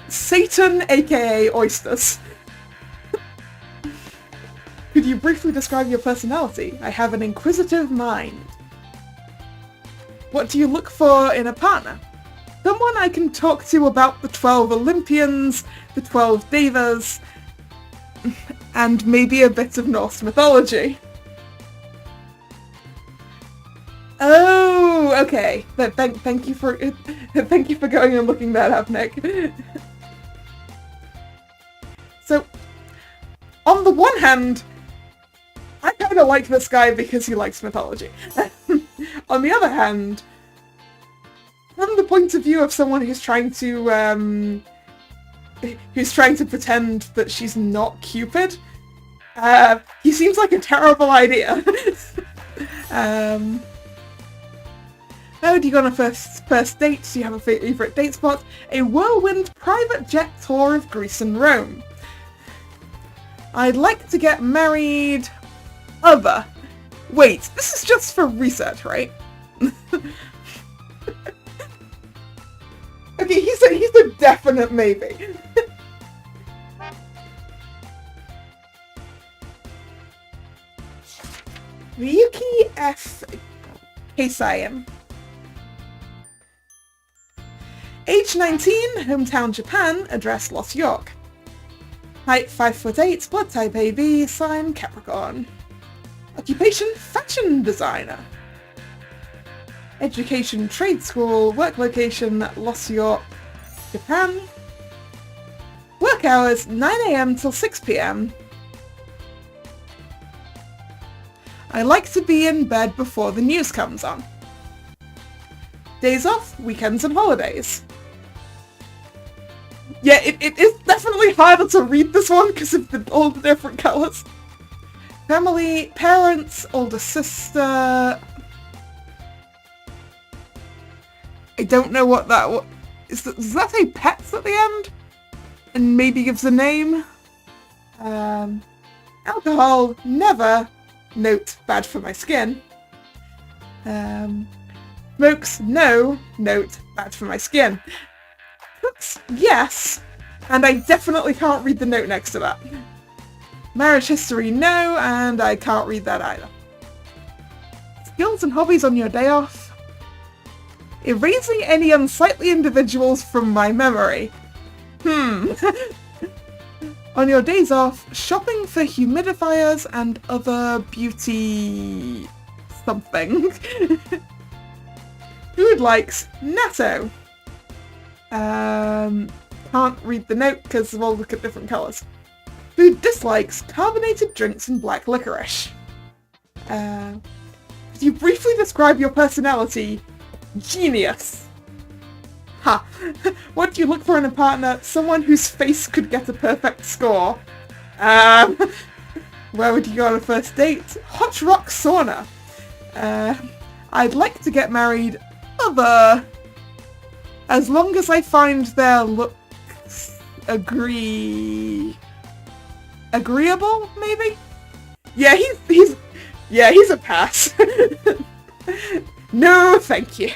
Satan, aka oysters. Could you briefly describe your personality? I have an inquisitive mind. What do you look for in a partner? someone I can talk to about the 12 Olympians, the 12 Devas, and maybe a bit of Norse mythology. Oh, okay. Thank you for thank you for going and looking that up, Nick. So, on the one hand, I kind of like this guy because he likes mythology. On the other hand, from the point of view of someone who's trying to pretend that she's not Cupid, he seems like a terrible idea. Oh, do you go on a first date? Do you have a favourite date spot? A whirlwind private jet tour of Greece and Rome. I'd like to get married... Other. Wait, this is just for research, right? Okay, he's a definite maybe. Ryuki F. Keisayan. Age 19, hometown Japan, address Los York. Height 5'8", blood type AB, sign Capricorn. Occupation fashion designer. Education trade school, work location Los York, Japan. Work hours 9 AM till 6 PM. I like to be in bed before the news comes on. Days off, weekends and holidays. Yeah, it is definitely harder to read this one because of all the different colours. Family, parents, older sister... I don't know what that... Does that say pets at the end? And maybe gives a name? Alcohol, never. Note, bad for my skin. Smokes, no. Note, bad for my skin. Cooks, yes. And I definitely can't read the note next to that. Marriage history, no. And I can't read that either. Skills and hobbies on your day off. Erasing any unsightly individuals from my memory. On your days off, shopping for humidifiers and other beauty... something. Food likes natto. Can't read the note because we'll look at different colours. Food dislikes carbonated drinks and black licorice. Could you briefly describe your personality? Genius. Ha! What do you look for in a partner? Someone whose face could get a perfect score. Where would you go on a first date? Hot rock sauna. I'd like to get married. Other. As long as I find their looks agreeable, maybe? Yeah, he's a pass. No, thank you.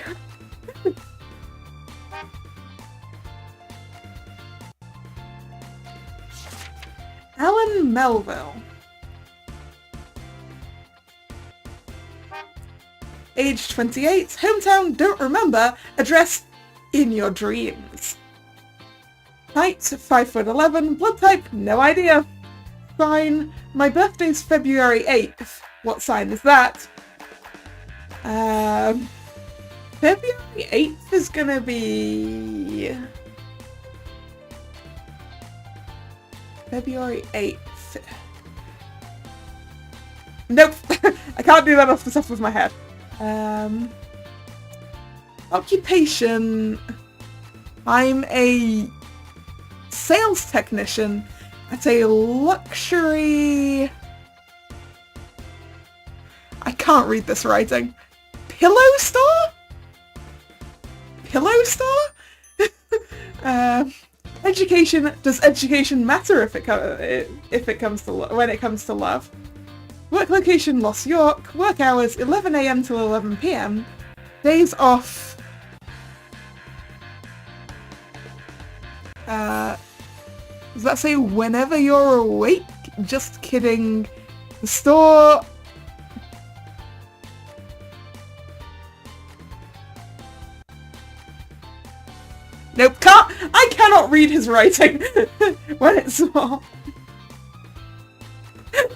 Alan Melville. Age 28, hometown don't remember, address in your dreams. Height 5'11", blood type no idea. Sign, my birthday's February 8th. What sign is that? February 8th is gonna be... February 8th. Nope! I can't do that off the top of my head. Occupation. I'm a sales technician at a luxury... I can't read this writing. Pillow store? Pillow store? Education. Does education matter when it comes to love? Work location Los York. Work hours 11 AM till 11 PM. Days off. Does that say whenever you're awake? Just kidding. The store. cannot read his writing when it's small.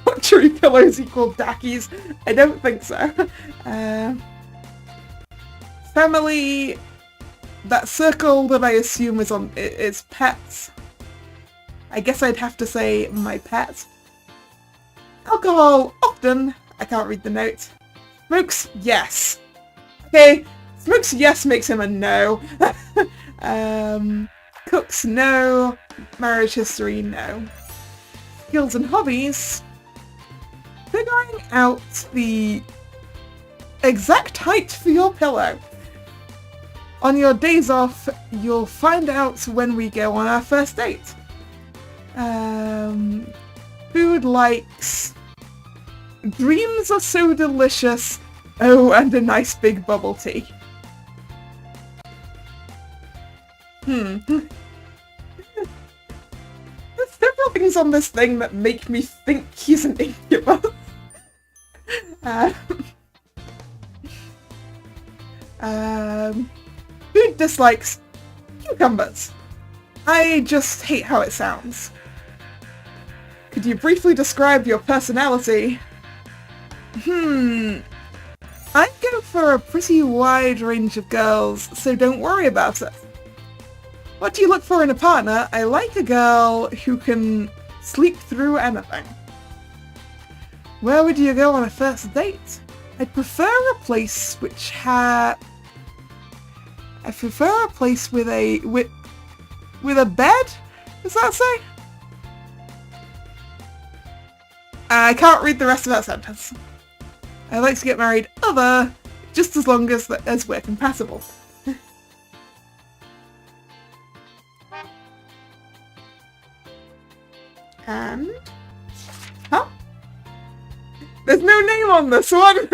Luxury pillows equal dackies. I don't think so. Family. That circle that I assume is pets. I guess I'd have to say my pet. Alcohol, often. I can't read the note. Smokes, yes. Okay, smokes, yes makes him a no. Cooks, no. Marriage history, no. Skills and hobbies. Figuring out the exact height for your pillow. On your days off, you'll find out when we go on our first date. Food likes... Dreams are so delicious. Oh, and a nice big bubble tea. There's several things on this thing that make me think he's an incubus. Food dislikes cucumbers. I just hate how it sounds. Could you briefly describe your personality? I go for a pretty wide range of girls, so don't worry about it. What do you look for in a partner? I like a girl who can sleep through anything. Where would you go on a first date? I'd prefer a place which I prefer a place with a bed? Does that say? I can't read the rest of that sentence. I'd like to get married just as long as we're compatible. And... Huh? There's no name on this one!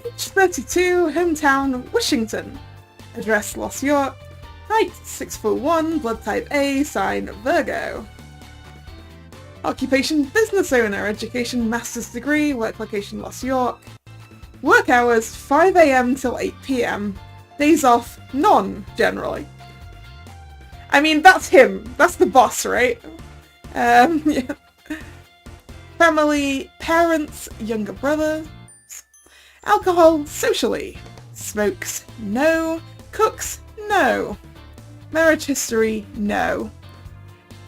Age 32, hometown, Washington. Address, Lost York. Height, 6'1", blood type A, sign Virgo. Occupation, business owner. Education, master's degree, work location, Lost York. Work hours, 5 AM till 8 PM. Days off, none, generally. I mean, that's him. That's the boss, right? Yeah. Family, parents, younger brother. Alcohol, socially. Smokes, no. Cooks, no. Marriage history, no.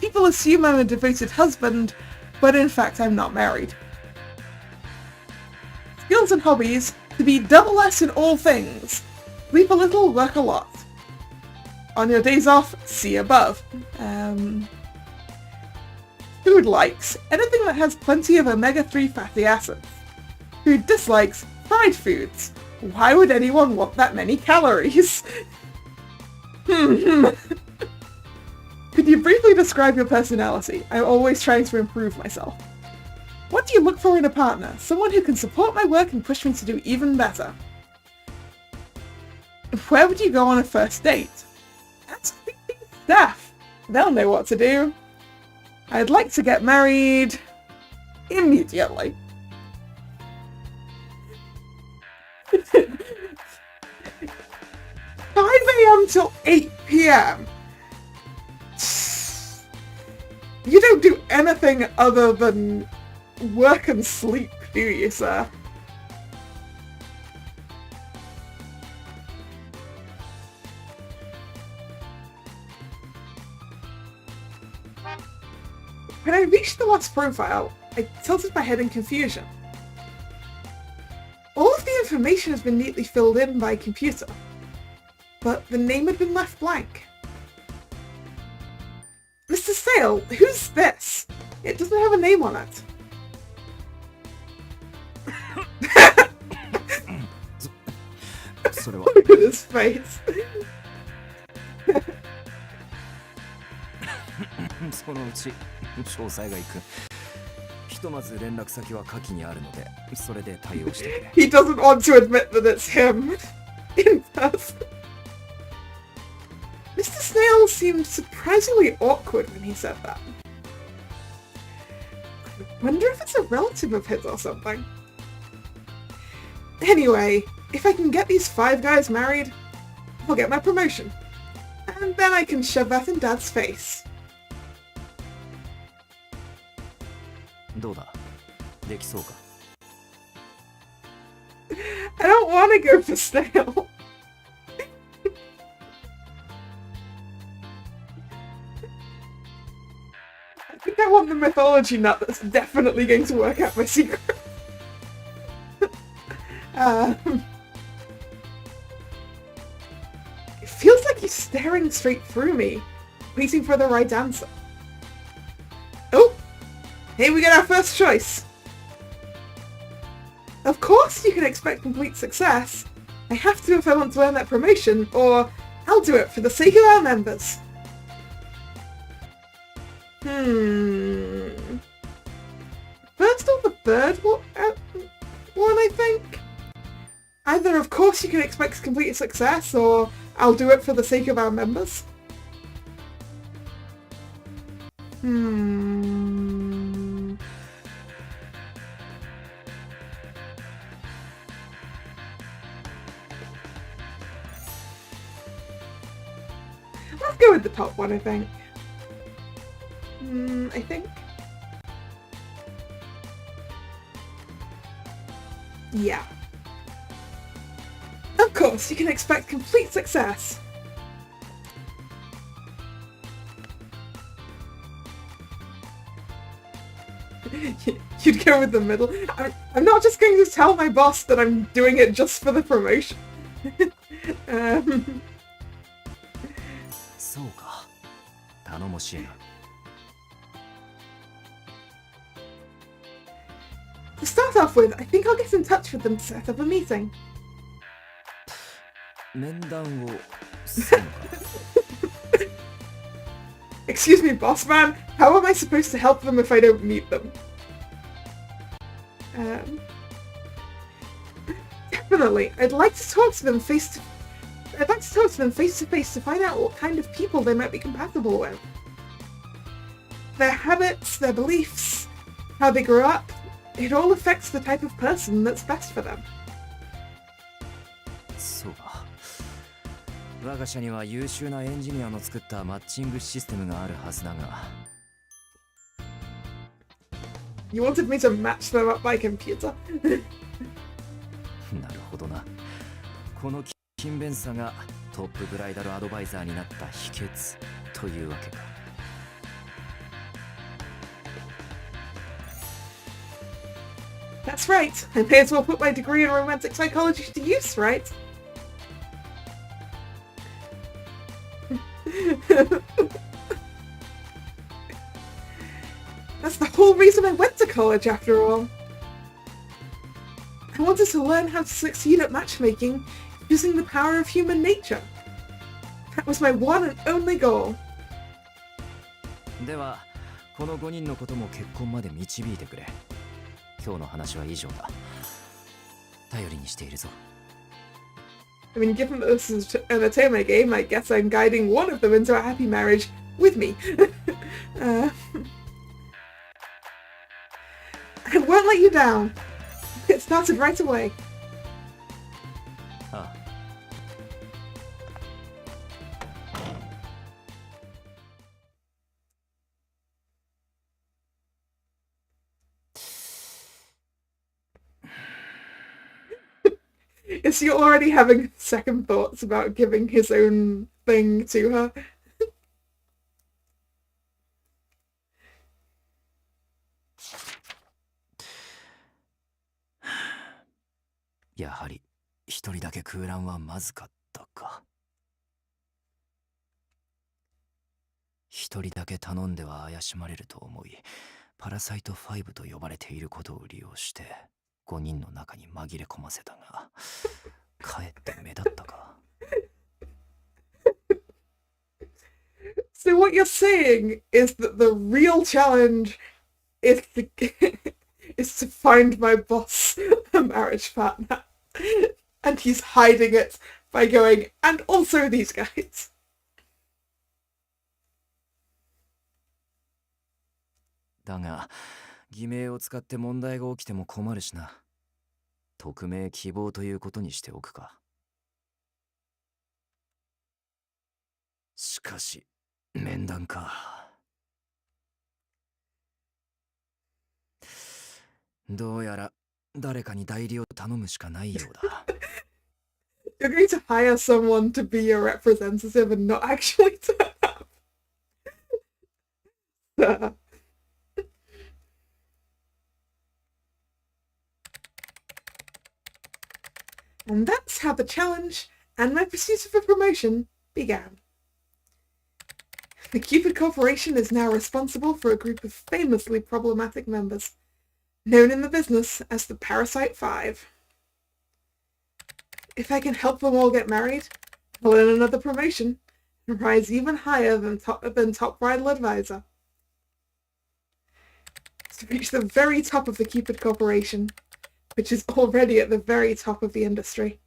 People assume I'm a devoted husband, but in fact I'm not married. Skills and hobbies, to be double S in all things. Sleep a little, work a lot. On your days off, see above. Food likes, anything that has plenty of omega-3 fatty acids. Food dislikes, fried foods. Why would anyone want that many calories? Could you briefly describe your personality? I'm always trying to improve myself. What do you look for in a partner? Someone who can support my work and push me to do even better. Where would you go on a first date? That's staff. They'll know what to do. I'd like to get married immediately. 5 AM till 8 PM. You don't do anything other than work and sleep, do you, sir? When I reached the last profile, I tilted my head in confusion. All of the information has been neatly filled in by computer, but the name had been left blank. Mr. Sale, who's this? It doesn't have a name on it. それは Look at his face. そのうち詳細がいく。ひとまず連絡先は下記にあるので、それで対応してくれ。 He doesn't want to admit that it's him in person. Mr. Snail seemed surprisingly awkward when he said that. I wonder if it's a relative of his or something. Anyway, if I can get these 5 guys married, I'll get my promotion. And then I can shove that in Dad's face. どうだできそうか I don't want to go for stale. I think I want the mythology nut that's definitely going to work out my secret. It feels like he's staring straight through me, waiting for the right answer. Oh! Here we get our first choice. Of course you can expect complete success. I have to if I want to earn that promotion, or I'll do it for the sake of our members. First or the third one, I think? Either of course you can expect complete success, or I'll do it for the sake of our members. Let's go with the top one, I think. I think. Yeah. Of course, you can expect complete success. You'd go with the middle. I'm not just going to tell my boss that I'm doing it just for the promotion. そうか頼もしいな To start off with, I think I'll get in touch with them to set up a meeting. 面談をするのか Excuse me, boss man, how am I supposed to help them if I don't meet them? Definitely, I'd like to talk to them face to face to find out what kind of people they might be compatible with. Their habits, their beliefs, how they grew up, it all affects the type of person that's best for them. そうか我が社には優秀なエンジニアの作ったマッチングシステムがあるはずだが You wanted me to match them up by computer? なるほどなこの勤勉さがトップブライダルアドバイザーになった秘訣というわけか That's right. I may as well put my degree in romantic psychology to use, right? That's the whole reason I went to college, after all. I wanted to learn how to succeed at matchmaking using the power of human nature. That was my one and only goal. ではこの5人のことも結婚まで導いてくれ今日の話は以上だ頼りにしているぞ I mean, given that this is an Atome game, I guess I'm guiding one of them into a happy marriage with me. I won't let you down. Get started right away. ああ Is he already having second thoughts about giving his own thing to her? やはり一人だけ空欄はまずかったか一人だけ頼んでは怪しまれると思いパラサイト5と呼ばれていることを利用して5人の中に紛れ込ませたがかえって目立ったか So what you're saying is that the real challenge is to, is to find my boss a marriage partner. And he's hiding it by going, and also these guys. だが偽名を使って問題が起きても困るしな匿名希望ということにしておくか。しかし、面談か。どうやら誰かに代理を頼むしかないようだ。You're going to hire someone to be your representative and not actually turn up. And that's how the challenge and my pursuit of a promotion began. The Cupid Corporation is now responsible for a group of famously problematic members, known in the business as the Parasite 5. If I can help them all get married, I'll earn another promotion and rise even higher than top bridal advisor. To reach the very top of the Cupid Corporation, which is already at the very top of the industry.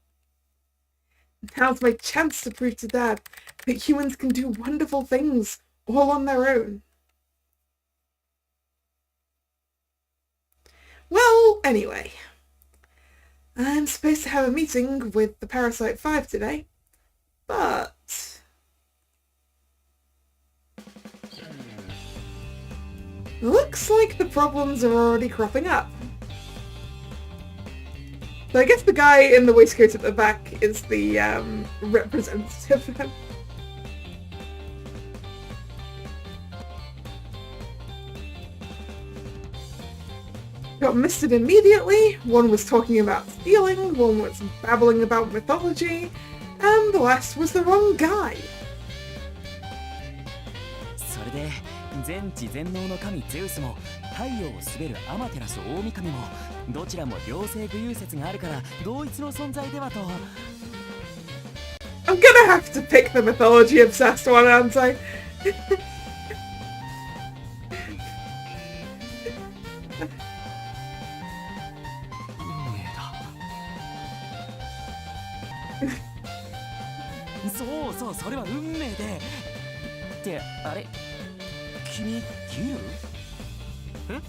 Now's my chance to prove to Dad that humans can do wonderful things all on their own. Well, anyway, I'm supposed to have a meeting with the Parasite 5 today, but looks like the problems are already cropping up. So I guess the guy in the waistcoat at the back is the representative. Got misted immediately. One was talking about stealing, one was babbling about mythology, and the last was the wrong guy. それで全知全能の神ゼウスも太陽を滑るアマテラス大神もどちらも両性具有説があるから同一の存在ではと。 I'm gonna have to pick the mythology obsessed one, aren't I? そうそう、それは運命で。ってあれ、君ギル？え？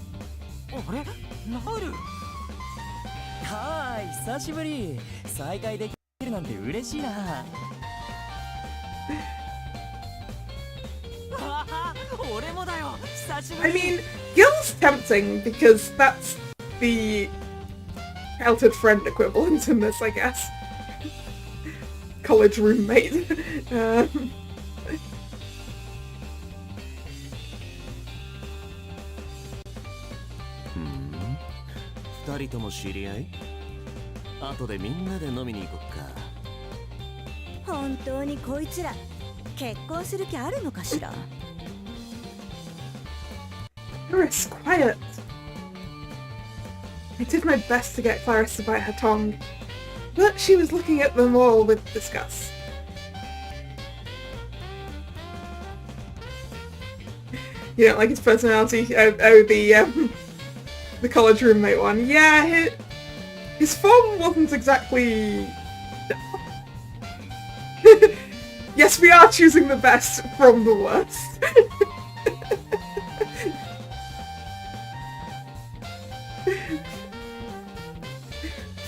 あれ？ナル？はーい、久しぶり。再会できるなんて嬉しいな。ああ、俺もだよ。久しぶ I り。 mean, Gil's tempting because that's the childhood friend equivalent in this, I guess. College roommate. 二人とも知り合い？後でみんなで飲みに行こっか。本当にこいつら結婚する気あるのかしら。 Clarice, quiet. I did my best to get Clarice to bite her tongue, but she was looking at them all with disgust. You don't like his personality? The college roommate one. Yeah, his form wasn't exactly... Yes, we are choosing the best from the worst.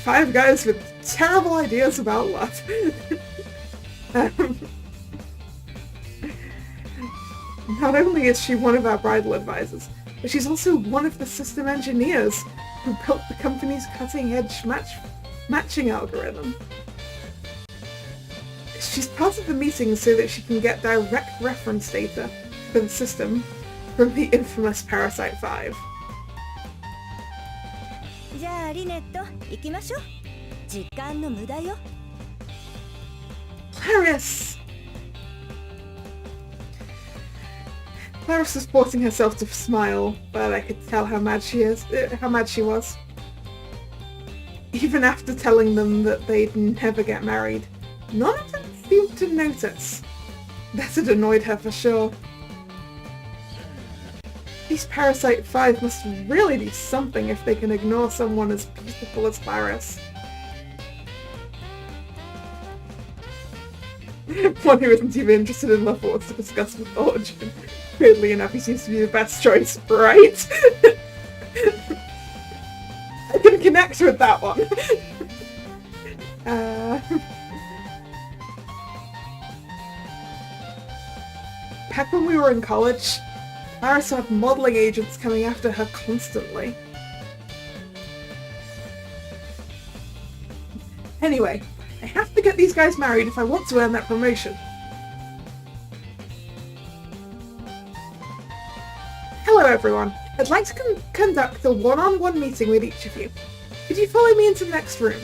Five guys with terrible ideas about love. Not only is she one of our bridal advisors, but she's also one of the system engineers who built the company's cutting-edge matching algorithm. She's part of the meeting so that she can get direct reference data for the system from the infamous Parasite 5. じゃあリネット行きましょう。時間の無駄よ。 Clarice! Clarice was forcing herself to smile, but I could tell how mad she was. Even after telling them that they'd never get married, none of them seemed to notice. That had annoyed her for sure. These Parasite 5 must really be something if they can ignore someone as beautiful as Clarice. One who isn't even interested in love wants to discuss mythology. Weirdly enough, he seems to be the best choice, right? I can connect works with that one. Back when we were in college, Paris had modelling agents coming after her constantly. Anyway, I have to get these guys married if I want to earn that promotion. Hello everyone, I'd like to conduct a one-on-one meeting with each of you. Could you follow me into the next room?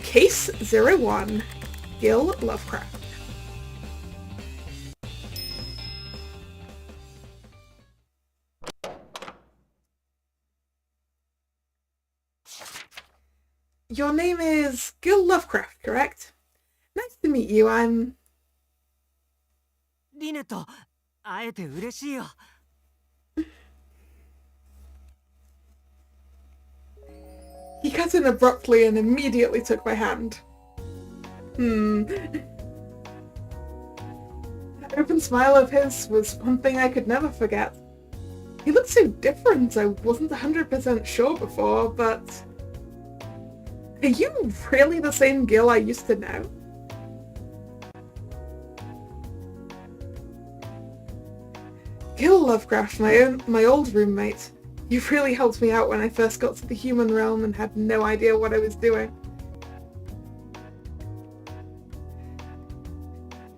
Case 01, Gil Lovecraft. Your name is Gil Lovecraft, correct? Nice to meet you, I'm... リネと会えて嬉しいよ。He cut in abruptly and immediately took my hand. That open smile of his was one thing I could never forget. He looked so different, I wasn't 100% sure before, but... Are you really the same Gil I used to know? Gil Lovecraft, my old roommate. You really helped me out when I first got to the human realm and had no idea what I was doing.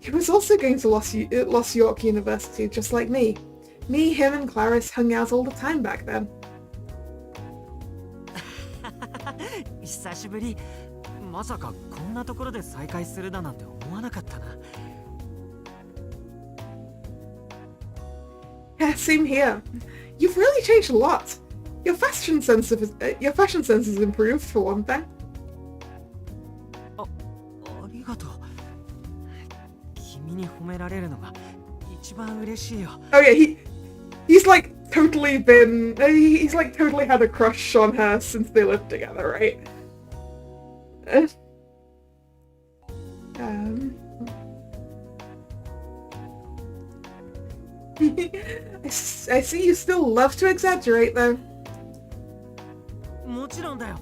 He was also going to Los York University, just like me. Me, him, and Clarice hung out all the time back then. 久しぶり。まさかこんなところで再会するだなんて思わなかったな。Yeah, same here. You've really changed a lot. Your fashion sense has improved for one thing. ありがとう。君に褒められるのが一番嬉しいよ。 Oh yeah, he's like totally he's like totally had a crush on her since they lived together, right? I see you still love to exaggerate though. もちろんだよ。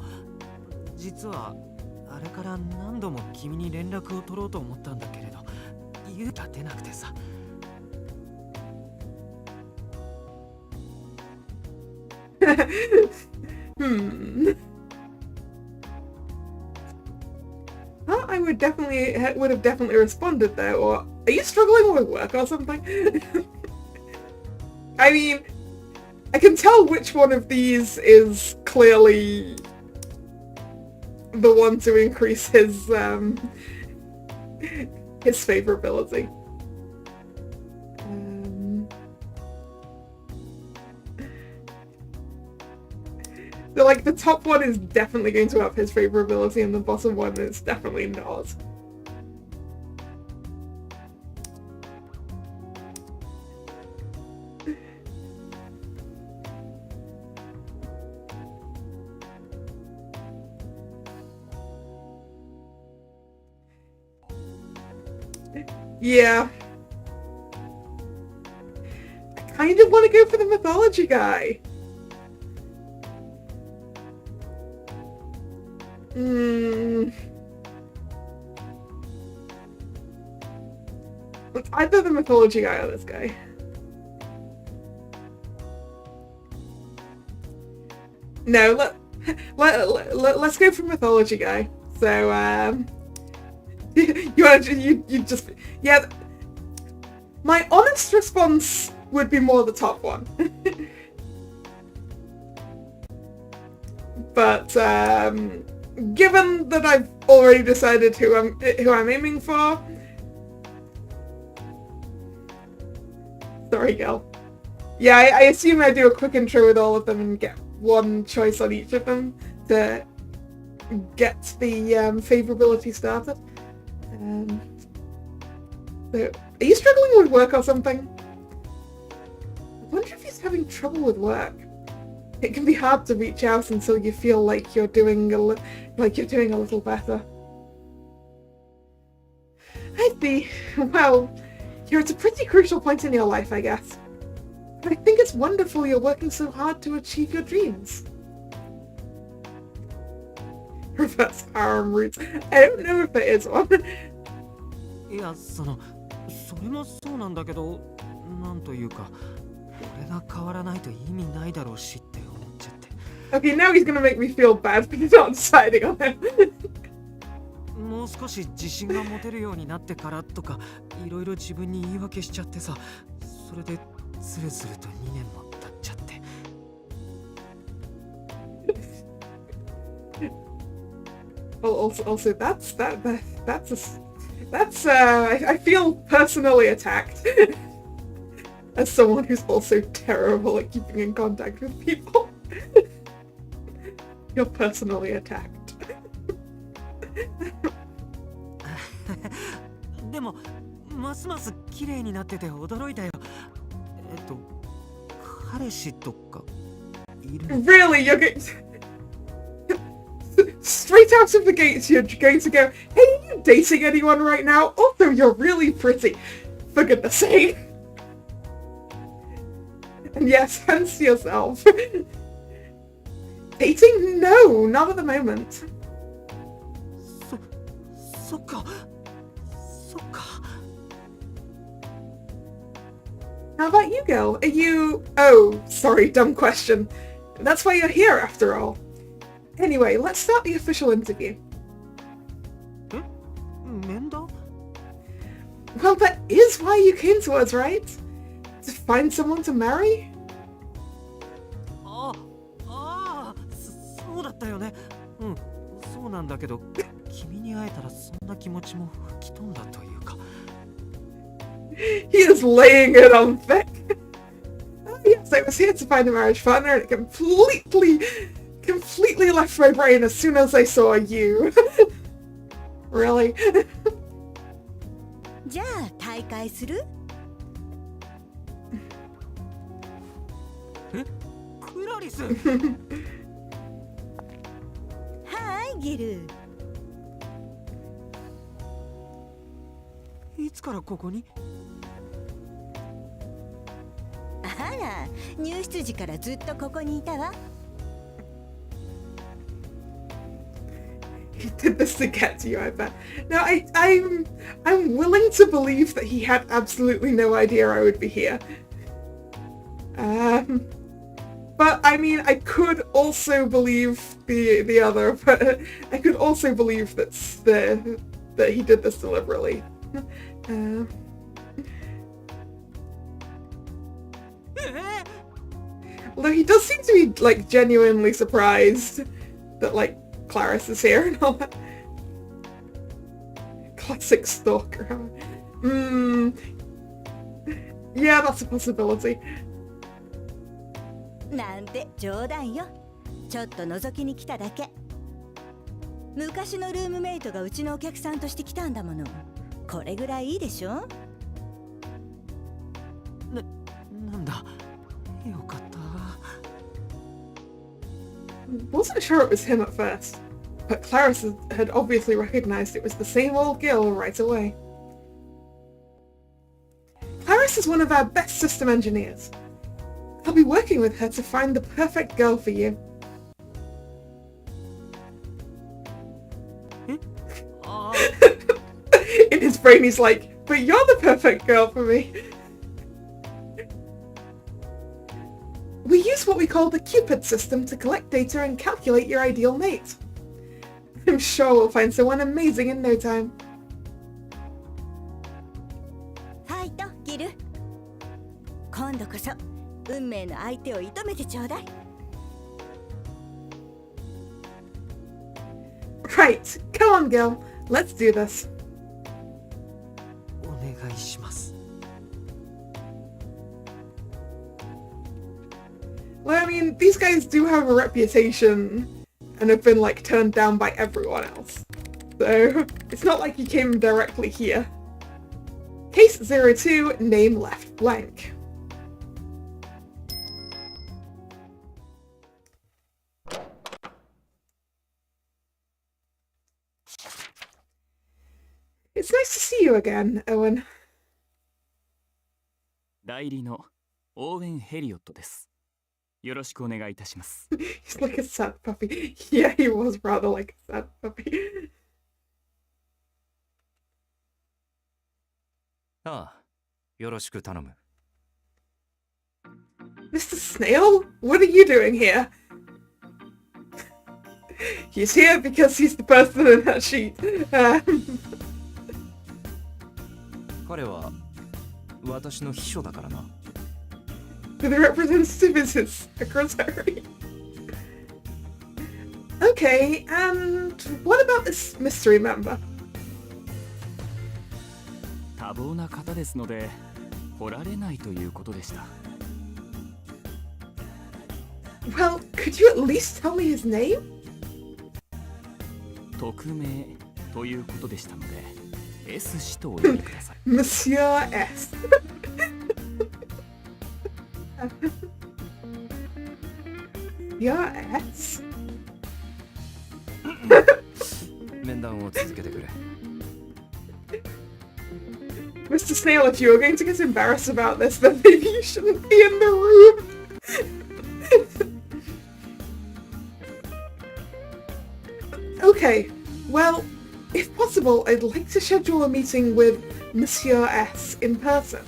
実はあれから何度も君に連絡を取ろうと思ったんだけれど、勇気が出なくてさ。Well, I would have definitely responded though, or are you struggling with work or something? I mean, I can tell which one of these is clearly the one to increase his favorability. So, like, the top one is definitely going to up his favorability and the bottom one is definitely not. Yeah. I kind of want to go for the mythology guy. It's either the mythology guy or this guy. No, let's go for mythology guy. So, you just, yeah. My honest response would be more the top one. But given that I've already decided who I'm aiming for, sorry, girl. Yeah, I assume I do a quick intro with all of them and get one choice on each of them to get the favorability started. So, are you struggling with work or something? I wonder if he's having trouble with work. It can be hard to reach out until you feel like you're doing a little better. I see. Well, You're at a pretty crucial point in your life, I guess. But I think it's wonderful you're working so hard to achieve your dreams. Reverse harem roots. I don't know if there is one. いや、それもそうなんだけど、なんというか、俺が変わらないと意味ないだろうしって思っちゃって。Okay, now he's gonna make me feel bad for not deciding on him. もう少し自信が持てるようになってからとか、いろいろ自分に言い訳しちゃってさ、それでずるずると2年も経っちゃって。Also, I feel personally attacked as someone who's also terrible at keeping in contact with people. You're personally attacked. でも、ますます綺麗になってて驚いたよ。彼氏とかいるの？ Really, you're going straight out of the gates. You're going to go, "Hey, are you dating anyone right now? Also, you're really pretty. For goodness sake." And yes, hands to yourself. Dating? No, not at the moment. そっか。 How about you, girl? Are you... Oh, sorry, dumb question. That's why you're here, after all. Anyway, let's start the official interview. 面談? Well, that is why you came to us, right? To find someone to marry? そうだったよね。うん、そうなんだけど、君に会えたらそんな気持ちも吹き飛んだというか。He is laying it on thick. Oh, yes, I was here to find a marriage partner and it completely left my brain as soon as I saw you. Really? じゃあ大会する？え？クラリス。はい、ギル。いつからここに？あら、入室時からずっとここにいたわ。He did this to get to you, I bet. Now, I'm willing to believe that he had absolutely no idea I would be here. But I mean, I could also believe the other, but I could also believe that he did this deliberately. Although he does seem to be like genuinely surprised that like Clarice is here and all that. Classic stalker. Yeah, that's a possibility. なんて冗談よ。ちょっと覗きに来ただけ。昔のルームメイトがうちのお客さんとして来たんだもの。これぐらいいいでしょ？なんだ。よかった。Wasn't sure it was him at first, but Clarice had obviously recognized it was the same old girl right away. Clarice is one of our best system engineers. I'll be working with her to find the perfect girl for you. In his brain he's like, but you're the perfect girl for me. We use what we call the Cupid system to collect data and calculate your ideal mate. I'm sure we'll find someone amazing in no time. ファイト、ギル。今度こそ運命の相手を射止めてちょうだい。Right, come on, girl. Let's do this. お願いします。Well, I mean, these guys do have a reputation and have been, like, turned down by everyone else. So, it's not like he came directly here. Case 02, name left blank. It's nice to see you again, Owen. 代理のオーウェン・ヘリオットです。よろしくお願いいたします。He's like a sad puppy. Yeah, he was rather like a sad puppy. ああ、よろしく頼む。Mr. Snail? What are you doing here? He's here because he's the person in that sheet. 彼は私の秘書だからな。The representative is his secretary. Okay, and what about this mystery member? 多忙な方ですので来られないということでした。Well, could you at least tell me his name? 匿名ということでしたので S 氏とお呼びください。Monsieur S. Monsieur S. 面談を続けてくれ。Mr. Snail, if you are going to get embarrassed about this, then maybe you shouldn't be in the room. Okay, well, if possible, I'd like to schedule a meeting with Monsieur S in person.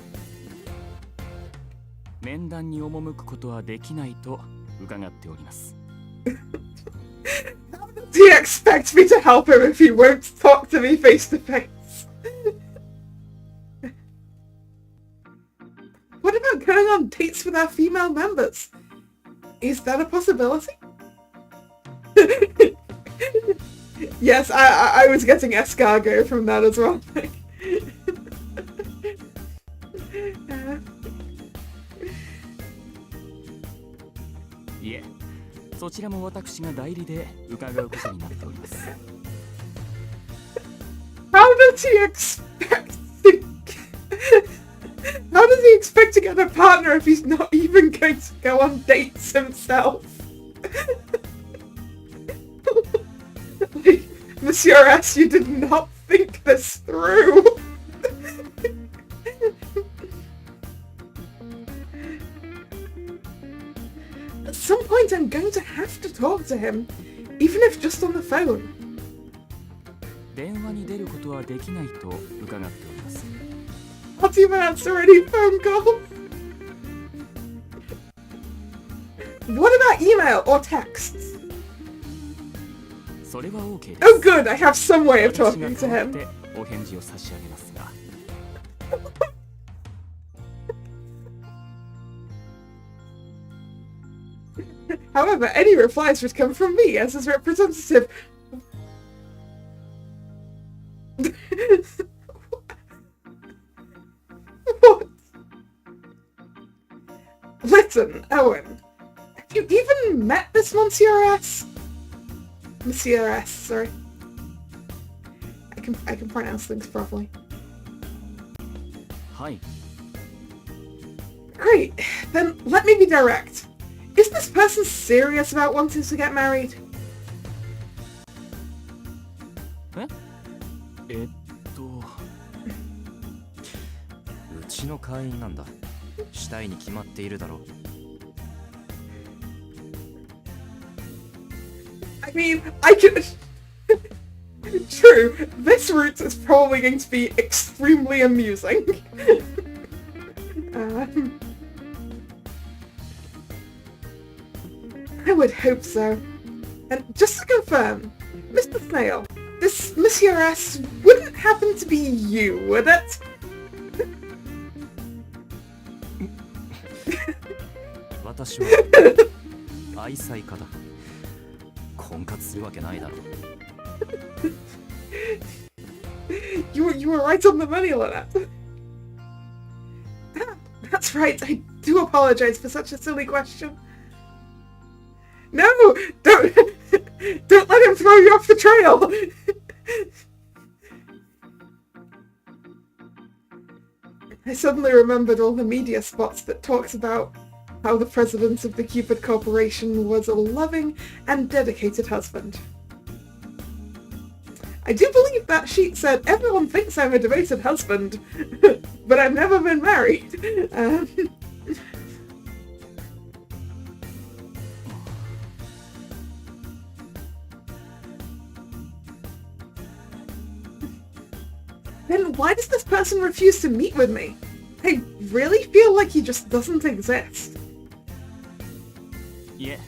面談に赴くことはできないと伺っております。How does he expect me to help him if he won't talk to me face to face? What about going on dates with our female members? Is that a possibility? Yes, I was getting escargot from that as well. いえ、そちらも私が代理で伺うことになっております。How does he expect to... How does he expect to get a partner if he's not even going to go on dates himself? Like, Monsieur S, you did not think this through. At some point I'm going to have to talk to him, even if just on the phone. 電話に出ることはできないと伺っております。Not even answer any phone calls. What about email or texts? それは OK です。Oh good, I have some way of 私 talking が to 代わ him. ってお返事を差し上げますが。However, any replies would come from me as his representative. What? Listen, Owen. Have you even met this Monsieur S? Monsieur S, sorry. I can pronounce things properly. はい。 Great. Then let me be direct. Is this person serious about wanting to get married? うちの会員なんだ。したいに決まっているだろう。I mean, I could... True, this route is probably going to be extremely amusing. I would hope so. And just to confirm, Mr. Snail, this Monsieur S wouldn't happen to be you, would it? 私は愛妻家だ。婚活するわけないだろう。You were right on the money on that. That's right, I do apologize for such a silly question. No! Don't let him throw you off the trail! I suddenly remembered all the media spots that talked about how the president of the Cupid Corporation was a loving and dedicated husband. I do believe that sheet said, everyone thinks I'm a devoted husband. but I've never been married. Then why does this person refuse to meet with me? I really feel like he just doesn't exist. いえ、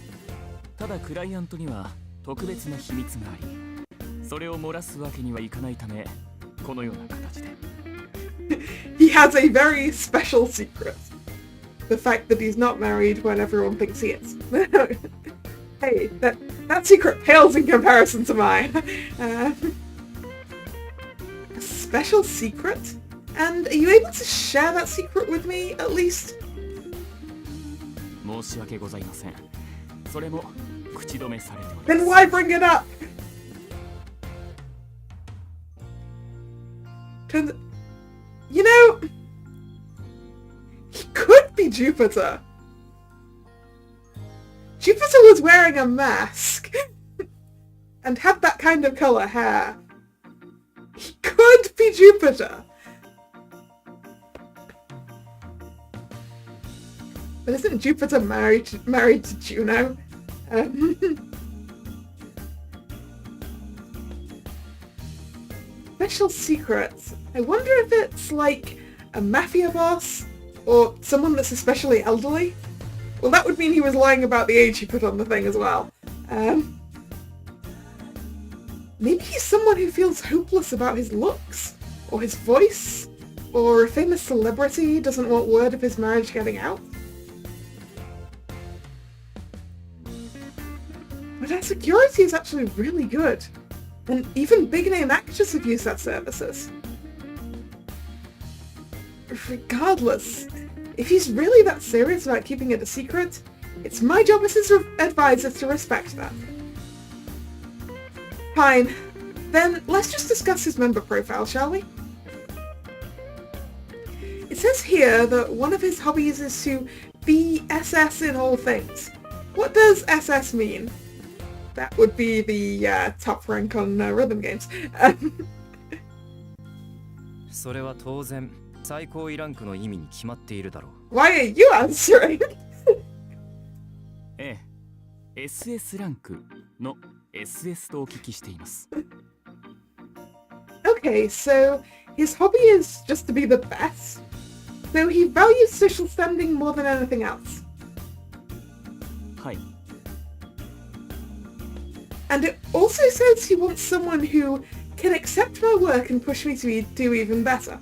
ただクライアントには特別な秘密があり、それを漏らすわけにはいかないため、このような形で。He has a very special secret. The fact that he's not married when everyone thinks he is. Hey, that secret pales in comparison to mine. A special secret? And are you able to share that secret with me, at least? 申し訳ございません。それも口止めされております。Then why bring it up? You know, he could be Jupiter. Jupiter was wearing a mask and had that kind of colour hair. He could be Jupiter. But isn't Jupiter married to Juno? Special secrets. I wonder if it's like a mafia boss or someone that's especially elderly. Well, that would mean he was lying about the age he put on the thing as well. Maybe he's someone who feels hopeless about his looks, or his voice, or a famous celebrity doesn't want word of his marriage getting out. But our security is actually really good, and even big-name actors have used that services. Regardless, if he's really that serious about keeping it a secret, it's my job as his advisor to respect that. Fine. Then let's just discuss his member profile, shall we? It says here that one of his hobbies is to be SS in all things. What does SS mean? That would be the top rank on rhythm games. それは当然最高位ランクの意味に決まっているだろう。 Why are you answering? ええ、SS ランクの SS とお聞きしています。Okay, so his hobby is just to be the best. So he values social standing more than anything else. はい。And it also says he wants someone who can accept my work and push me to do even better.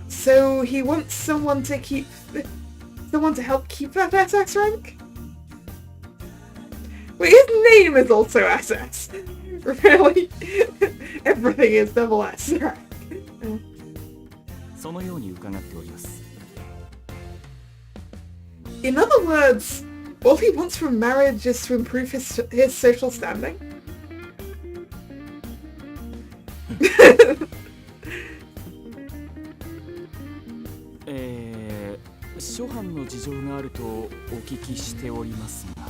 So he wants someone to help keep that SS rank? Wait, his name is also SS. Really? Everything is double S rank. そのように伺っております。In other words, all he wants from marriage is to improve his social standing? 諸般の事情があるとお聞きしておりますが。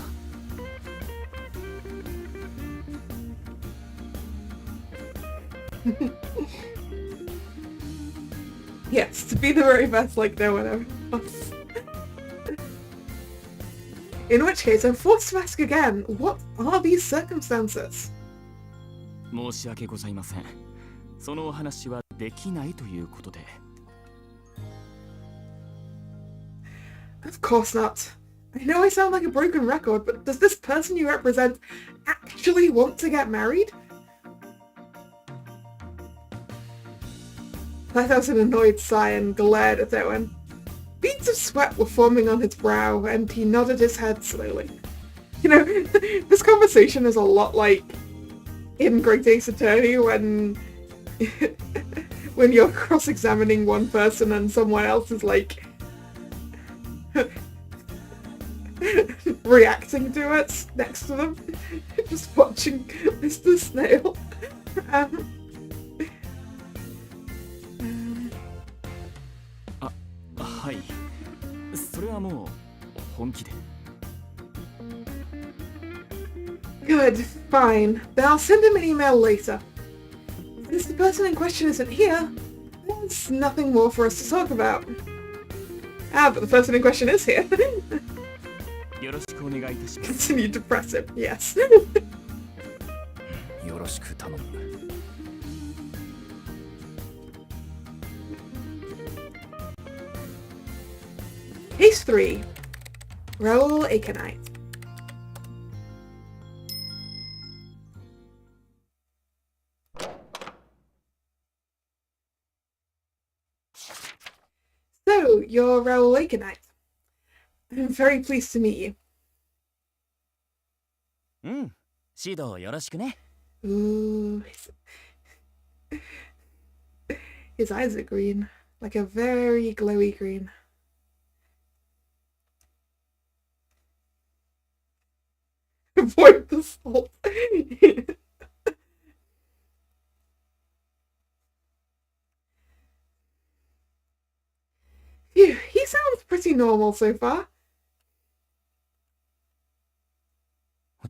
Yes, to be the very best like no one ever was. In which case, I'm forced to ask again, what are these circumstances? 申し訳ございません。そのお話はできないということで。Of course not. I know I sound like a broken record, but does this person you represent actually want to get married? Let out an annoyed sigh and glared at Owen. Beads of sweat were forming on his brow, and he nodded his head slowly. You know, this conversation is a lot like in Great Ace Attorney when when you're cross-examining one person and someone else is like reacting to it next to them. Just watching Mr. Snail. はい。それはもう本気で。Good, fine. Then I'll send him an email later. Since the person in question isn't here, There's nothing more for us to talk about. Ah, but the person in question is here. よろしくお願いいたします Continue to press him, yes. よろしく頼む。 Case 3. Raoul Aconite. So, you're Raoul Aconite. I'm very pleased to meet you. うん、指導よろしくね Ooh. His eyes are green. Like a very glowy green. Avoid the salt. Phew, he sounds pretty normal so far.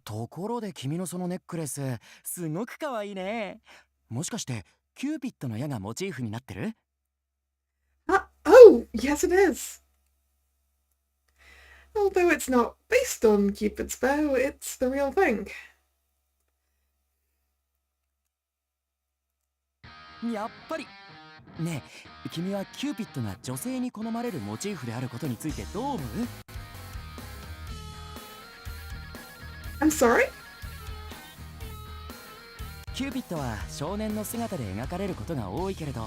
ところで君のそのネックレスすごくかわいいねもしかしてキューピッドの矢がモチーフになってる Oh, yes it is. Although it's not based on Cupid's bow, it's the real thing. やっぱりねえ君はキューピッドが女性に好まれるモチーフであることについてどう思う I'm sorry? キューピッドは少年の姿で描かれることが多いけれど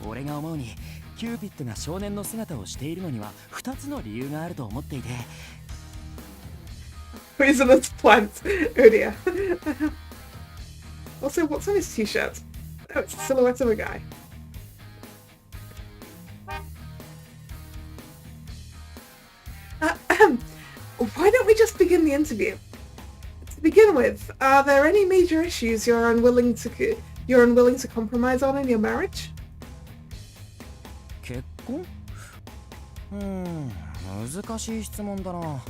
俺が思うにキューピッドが少年の姿をしているのには2つの理由があると思っていて Poisonous plant. Oh dear. Also, what's on his t-shirt? Oh, it's a silhouette of a guy. Why don't we just begin the interview? To begin with, are there any major issues you're unwilling to compromise on in your marriage? 結婚難しい質問だな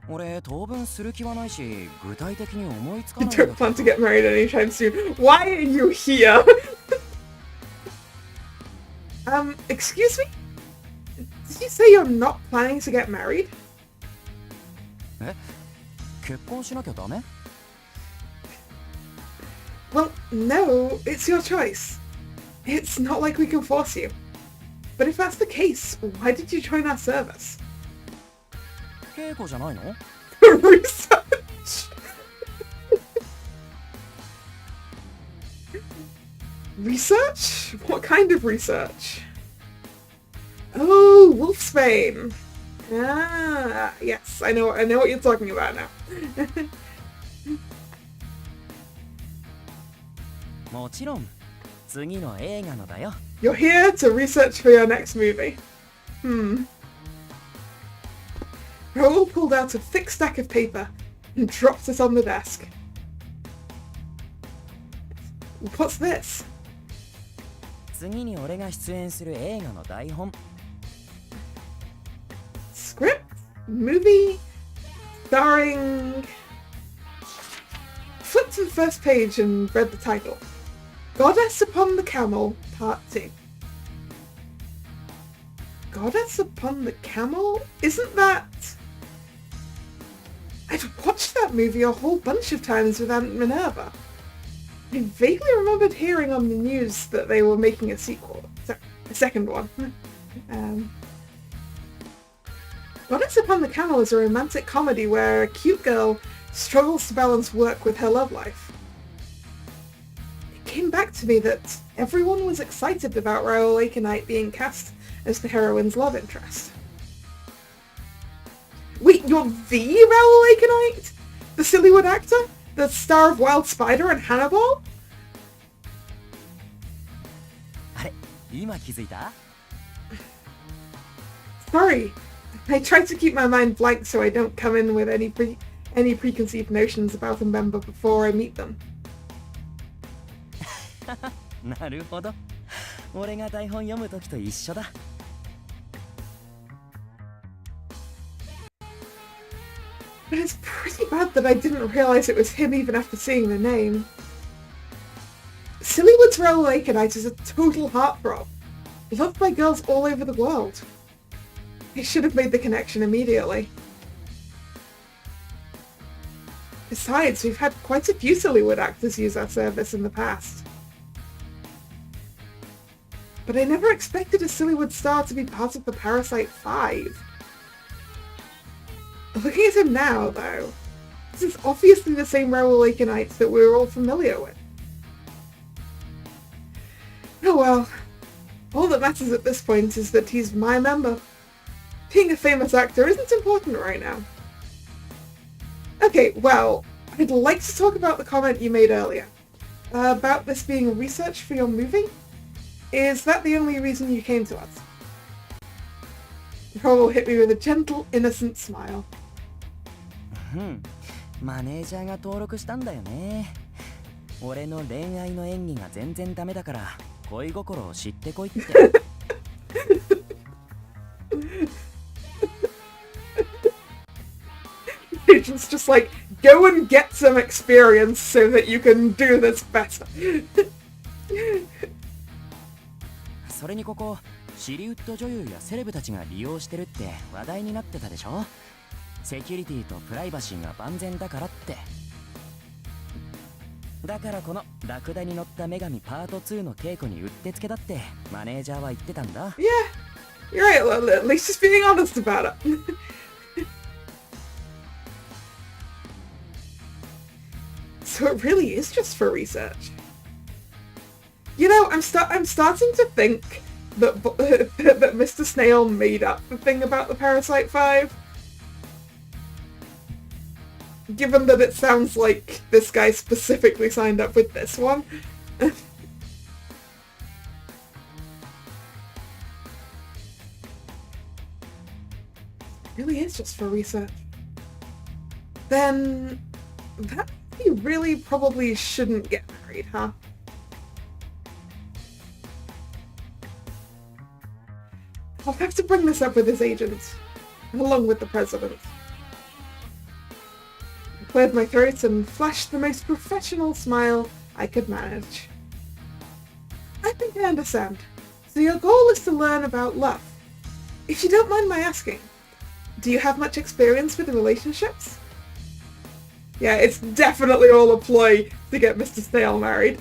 俺当分する気はないし具体的に思いつか You ないんだ don't けど plan to get married anytime soon. Why are you here? Excuse me? Did you say you're not planning to get married? え結婚しなきゃダメ Well, no, it's your choice. It's not like we can force you. But if that's the case, why did you join our service? 稽古じゃないの Research! Research? What kind of research? Oh, Wolfsbane! Ah, yes, I know what you're talking about now. もちろん次の映画のだよ You're here to research for your next movie. Raoul pulled out a thick stack of paper and dropped it on the desk. What's this? 次に俺が出演する映画の台本 Script? Movie? Starring... Flipped to the first page and read the title. Goddess Upon the Camel, Part 2. Goddess Upon the Camel? Isn't that... I've watched that movie a whole bunch of times with Aunt Minerva. I vaguely remembered hearing on the news that they were making a sequel. Sorry, a second one. Goddess Upon the Camel is a romantic comedy where a cute girl struggles to balance work with her love life. It came back to me that everyone was excited about Raoul Aconite being cast as the heroine's love interest. Wait, you're the Raoul Aconite? The Sillywood actor? The star of Wild Spider and Hannibal? あれ今気づいた Sorry, I try to keep my mind blank so I don't come in with any preconceived notions about a member before I meet them. なるほど俺が台本読むときと一緒だ But it's pretty bad that I didn't realize it was him even after seeing the name. Sillywood's Railway Knight is a total heartthrob, loved by girls all over the world. I should have made the connection immediately. Besides, we've had quite a few Sillywood actors use our service in the past. But I never expected a Sillywood star to be part of the Parasite 5. Looking at him now, though, this is obviously the same Raoul Knight that we were all familiar with. Oh well, all that matters at this point is that he's my member. Being a famous actor isn't important right now. Okay, well, I'd like to talk about the comment you made earlier. About this being research for your movie? Is that the only reason you came to us? Raoul hit me with a gentle, innocent smile. マネージャーが登録したんだよね。俺の恋愛の演技が全然ダメだから恋心を知ってこいって。It's just like, go and get some experience so that you can do this better. それにここシリウッド女優やセレブたちが利用してるって話題になってたでしょ。セキュリティとプライバシーが万全だからって。だからこのラクダに乗った女神パート2の稽古にうってつけだってマネージャーは言ってたんだ。Yeah, you're right. Well, at least just being honest about it. So it really is just for research. You know, I'm starting to think that that Mr. Snail made up the thing about the Parasite 5. Given that it sounds like this guy specifically signed up with this one. It really is just for research. Then that he really probably shouldn't get married, huh? I'll have to bring this up with his agent, along with the president. I cleared my throat and flashed the most professional smile I could manage. I think I understand. So your goal is to learn about love. If you don't mind my asking, do you have much experience with relationships? Yeah, it's definitely all a ploy to get Mr. Snail married.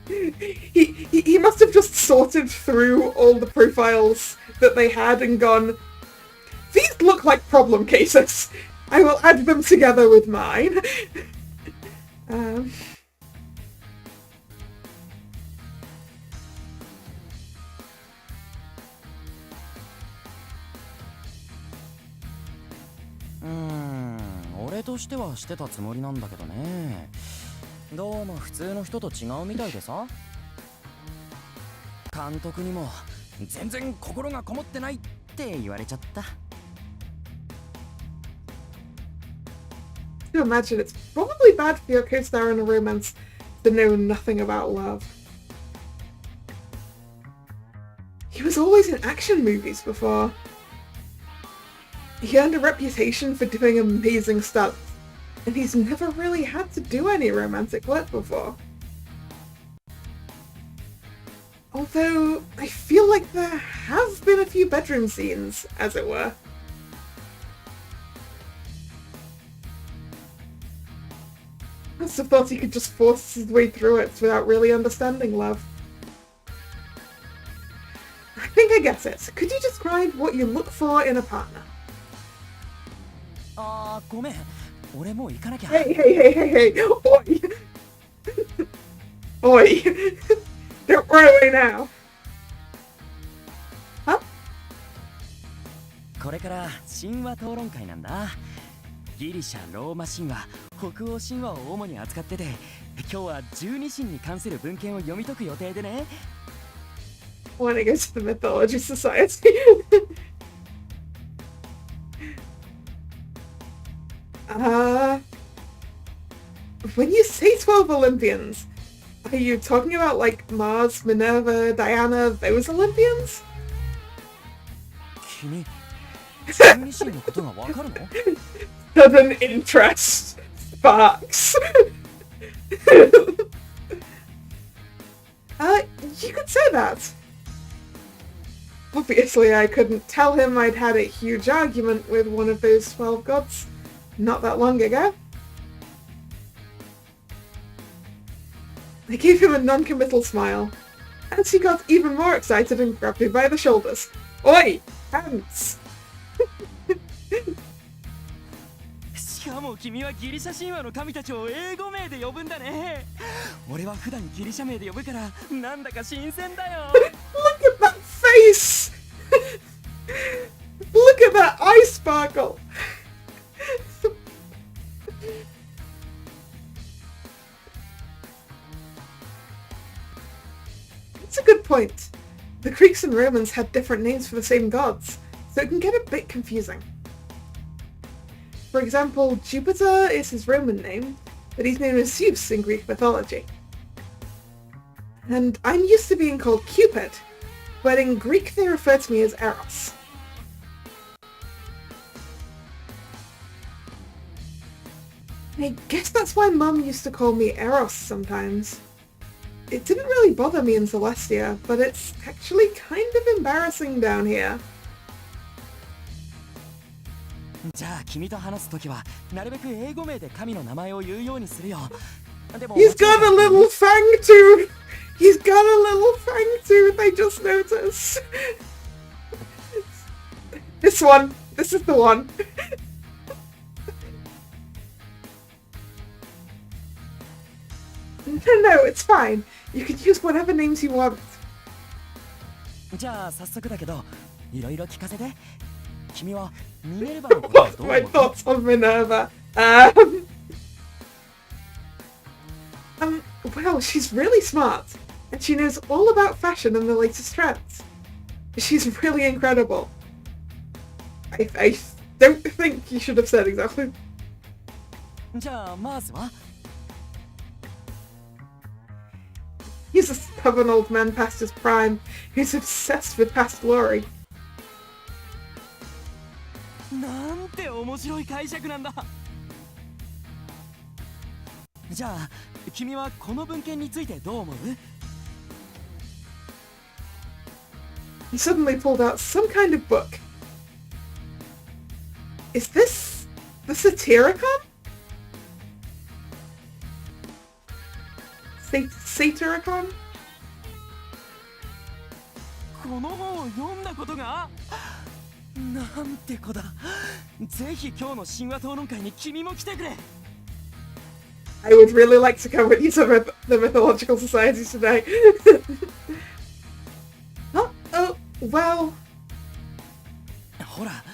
He must have just sorted through all the profiles that they had and gone, these look like problem cases. I will add them together with mine. Hmm, 俺としてはしてたつもりなんだけどね。どうも普通の人と違うみたいでさ。監督にも全然心がこもってないって言われちゃった。To imagine it's probably bad for your co-star in a romance to know nothing about love. He was always in action movies before. He earned a reputation for doing amazing stunts, and he's never really had to do any romantic work before. Although, I feel like there have been a few bedroom scenes, as it were. I must have thought he could just force his way through it without really understanding love. I think I get it. Could you describe what you look for in a partner? あー、ごめん。俺もう行かなきゃ。Hey, hey, hey, hey, hey! Oi! Oi! Don't run away now! Huh? これから神話討論会なんだ。ギリシャ、ローマ神話、北欧神話を主に扱ってて、今日は12神に関する文献を読み解く予定でね。Wanna go to the Mythology Society? When you say 12 Olympians, are you talking about like Mars, Minerva, Diana, those Olympians? 君、12神のことがわかるの？ Sudden interest sparks. You could say that. Obviously, I couldn't tell him I'd had a huge argument with one of those 12 gods not that long ago. I gave him a non-committal smile, and he got even more excited and grabbed me by the shoulders. Oi! Hands! しかも君はギリシャ神話の神たちを英語名で呼ぶんだね。俺は普段ギリシャ名で呼ぶからなんだか新鮮だよ。Look at that face! Look at that eye sparkle! That's a good point. The Greeks and Romans had different names for the same gods, so it can get a bit confusing. For example, Jupiter is his Roman name, but he's known as Zeus in Greek mythology. And I'm used to being called Cupid, but in Greek they refer to me as Eros. I guess that's why Mum used to call me Eros sometimes. It didn't really bother me in Celestia, but it's actually kind of embarrassing down here. じゃあ君と話すときはなるべく英語名で神の名前を言うようにするよ。でも He's got a little fang tooth! He's got a little fang tooth, I just noticed. This one. This is the one. No, it's fine. You can use whatever names you want. じゃあ早速だけどいろいろ聞かせて。君はミネルヴァのことは What's どう my 思う？ thoughts on Minerva? Well, she's really smart, and she knows all about fashion and the latest trends. She's really incredible. I don't think you should have said exactly. じゃあマーズは？ He's a stubborn old man past his prime, who's obsessed with past glory. なんて面白い解釈なんだ。じゃあ君はこの文献についてどう思う？ He suddenly pulled out some kind of book. Is this the Satyricon? Satyricon? この本を読んだことが？なんて子だ。ぜひ今日の神話討論会に君も来てくれ。I would really like to come with you to the Mythological Society today. Oh, well... ほら、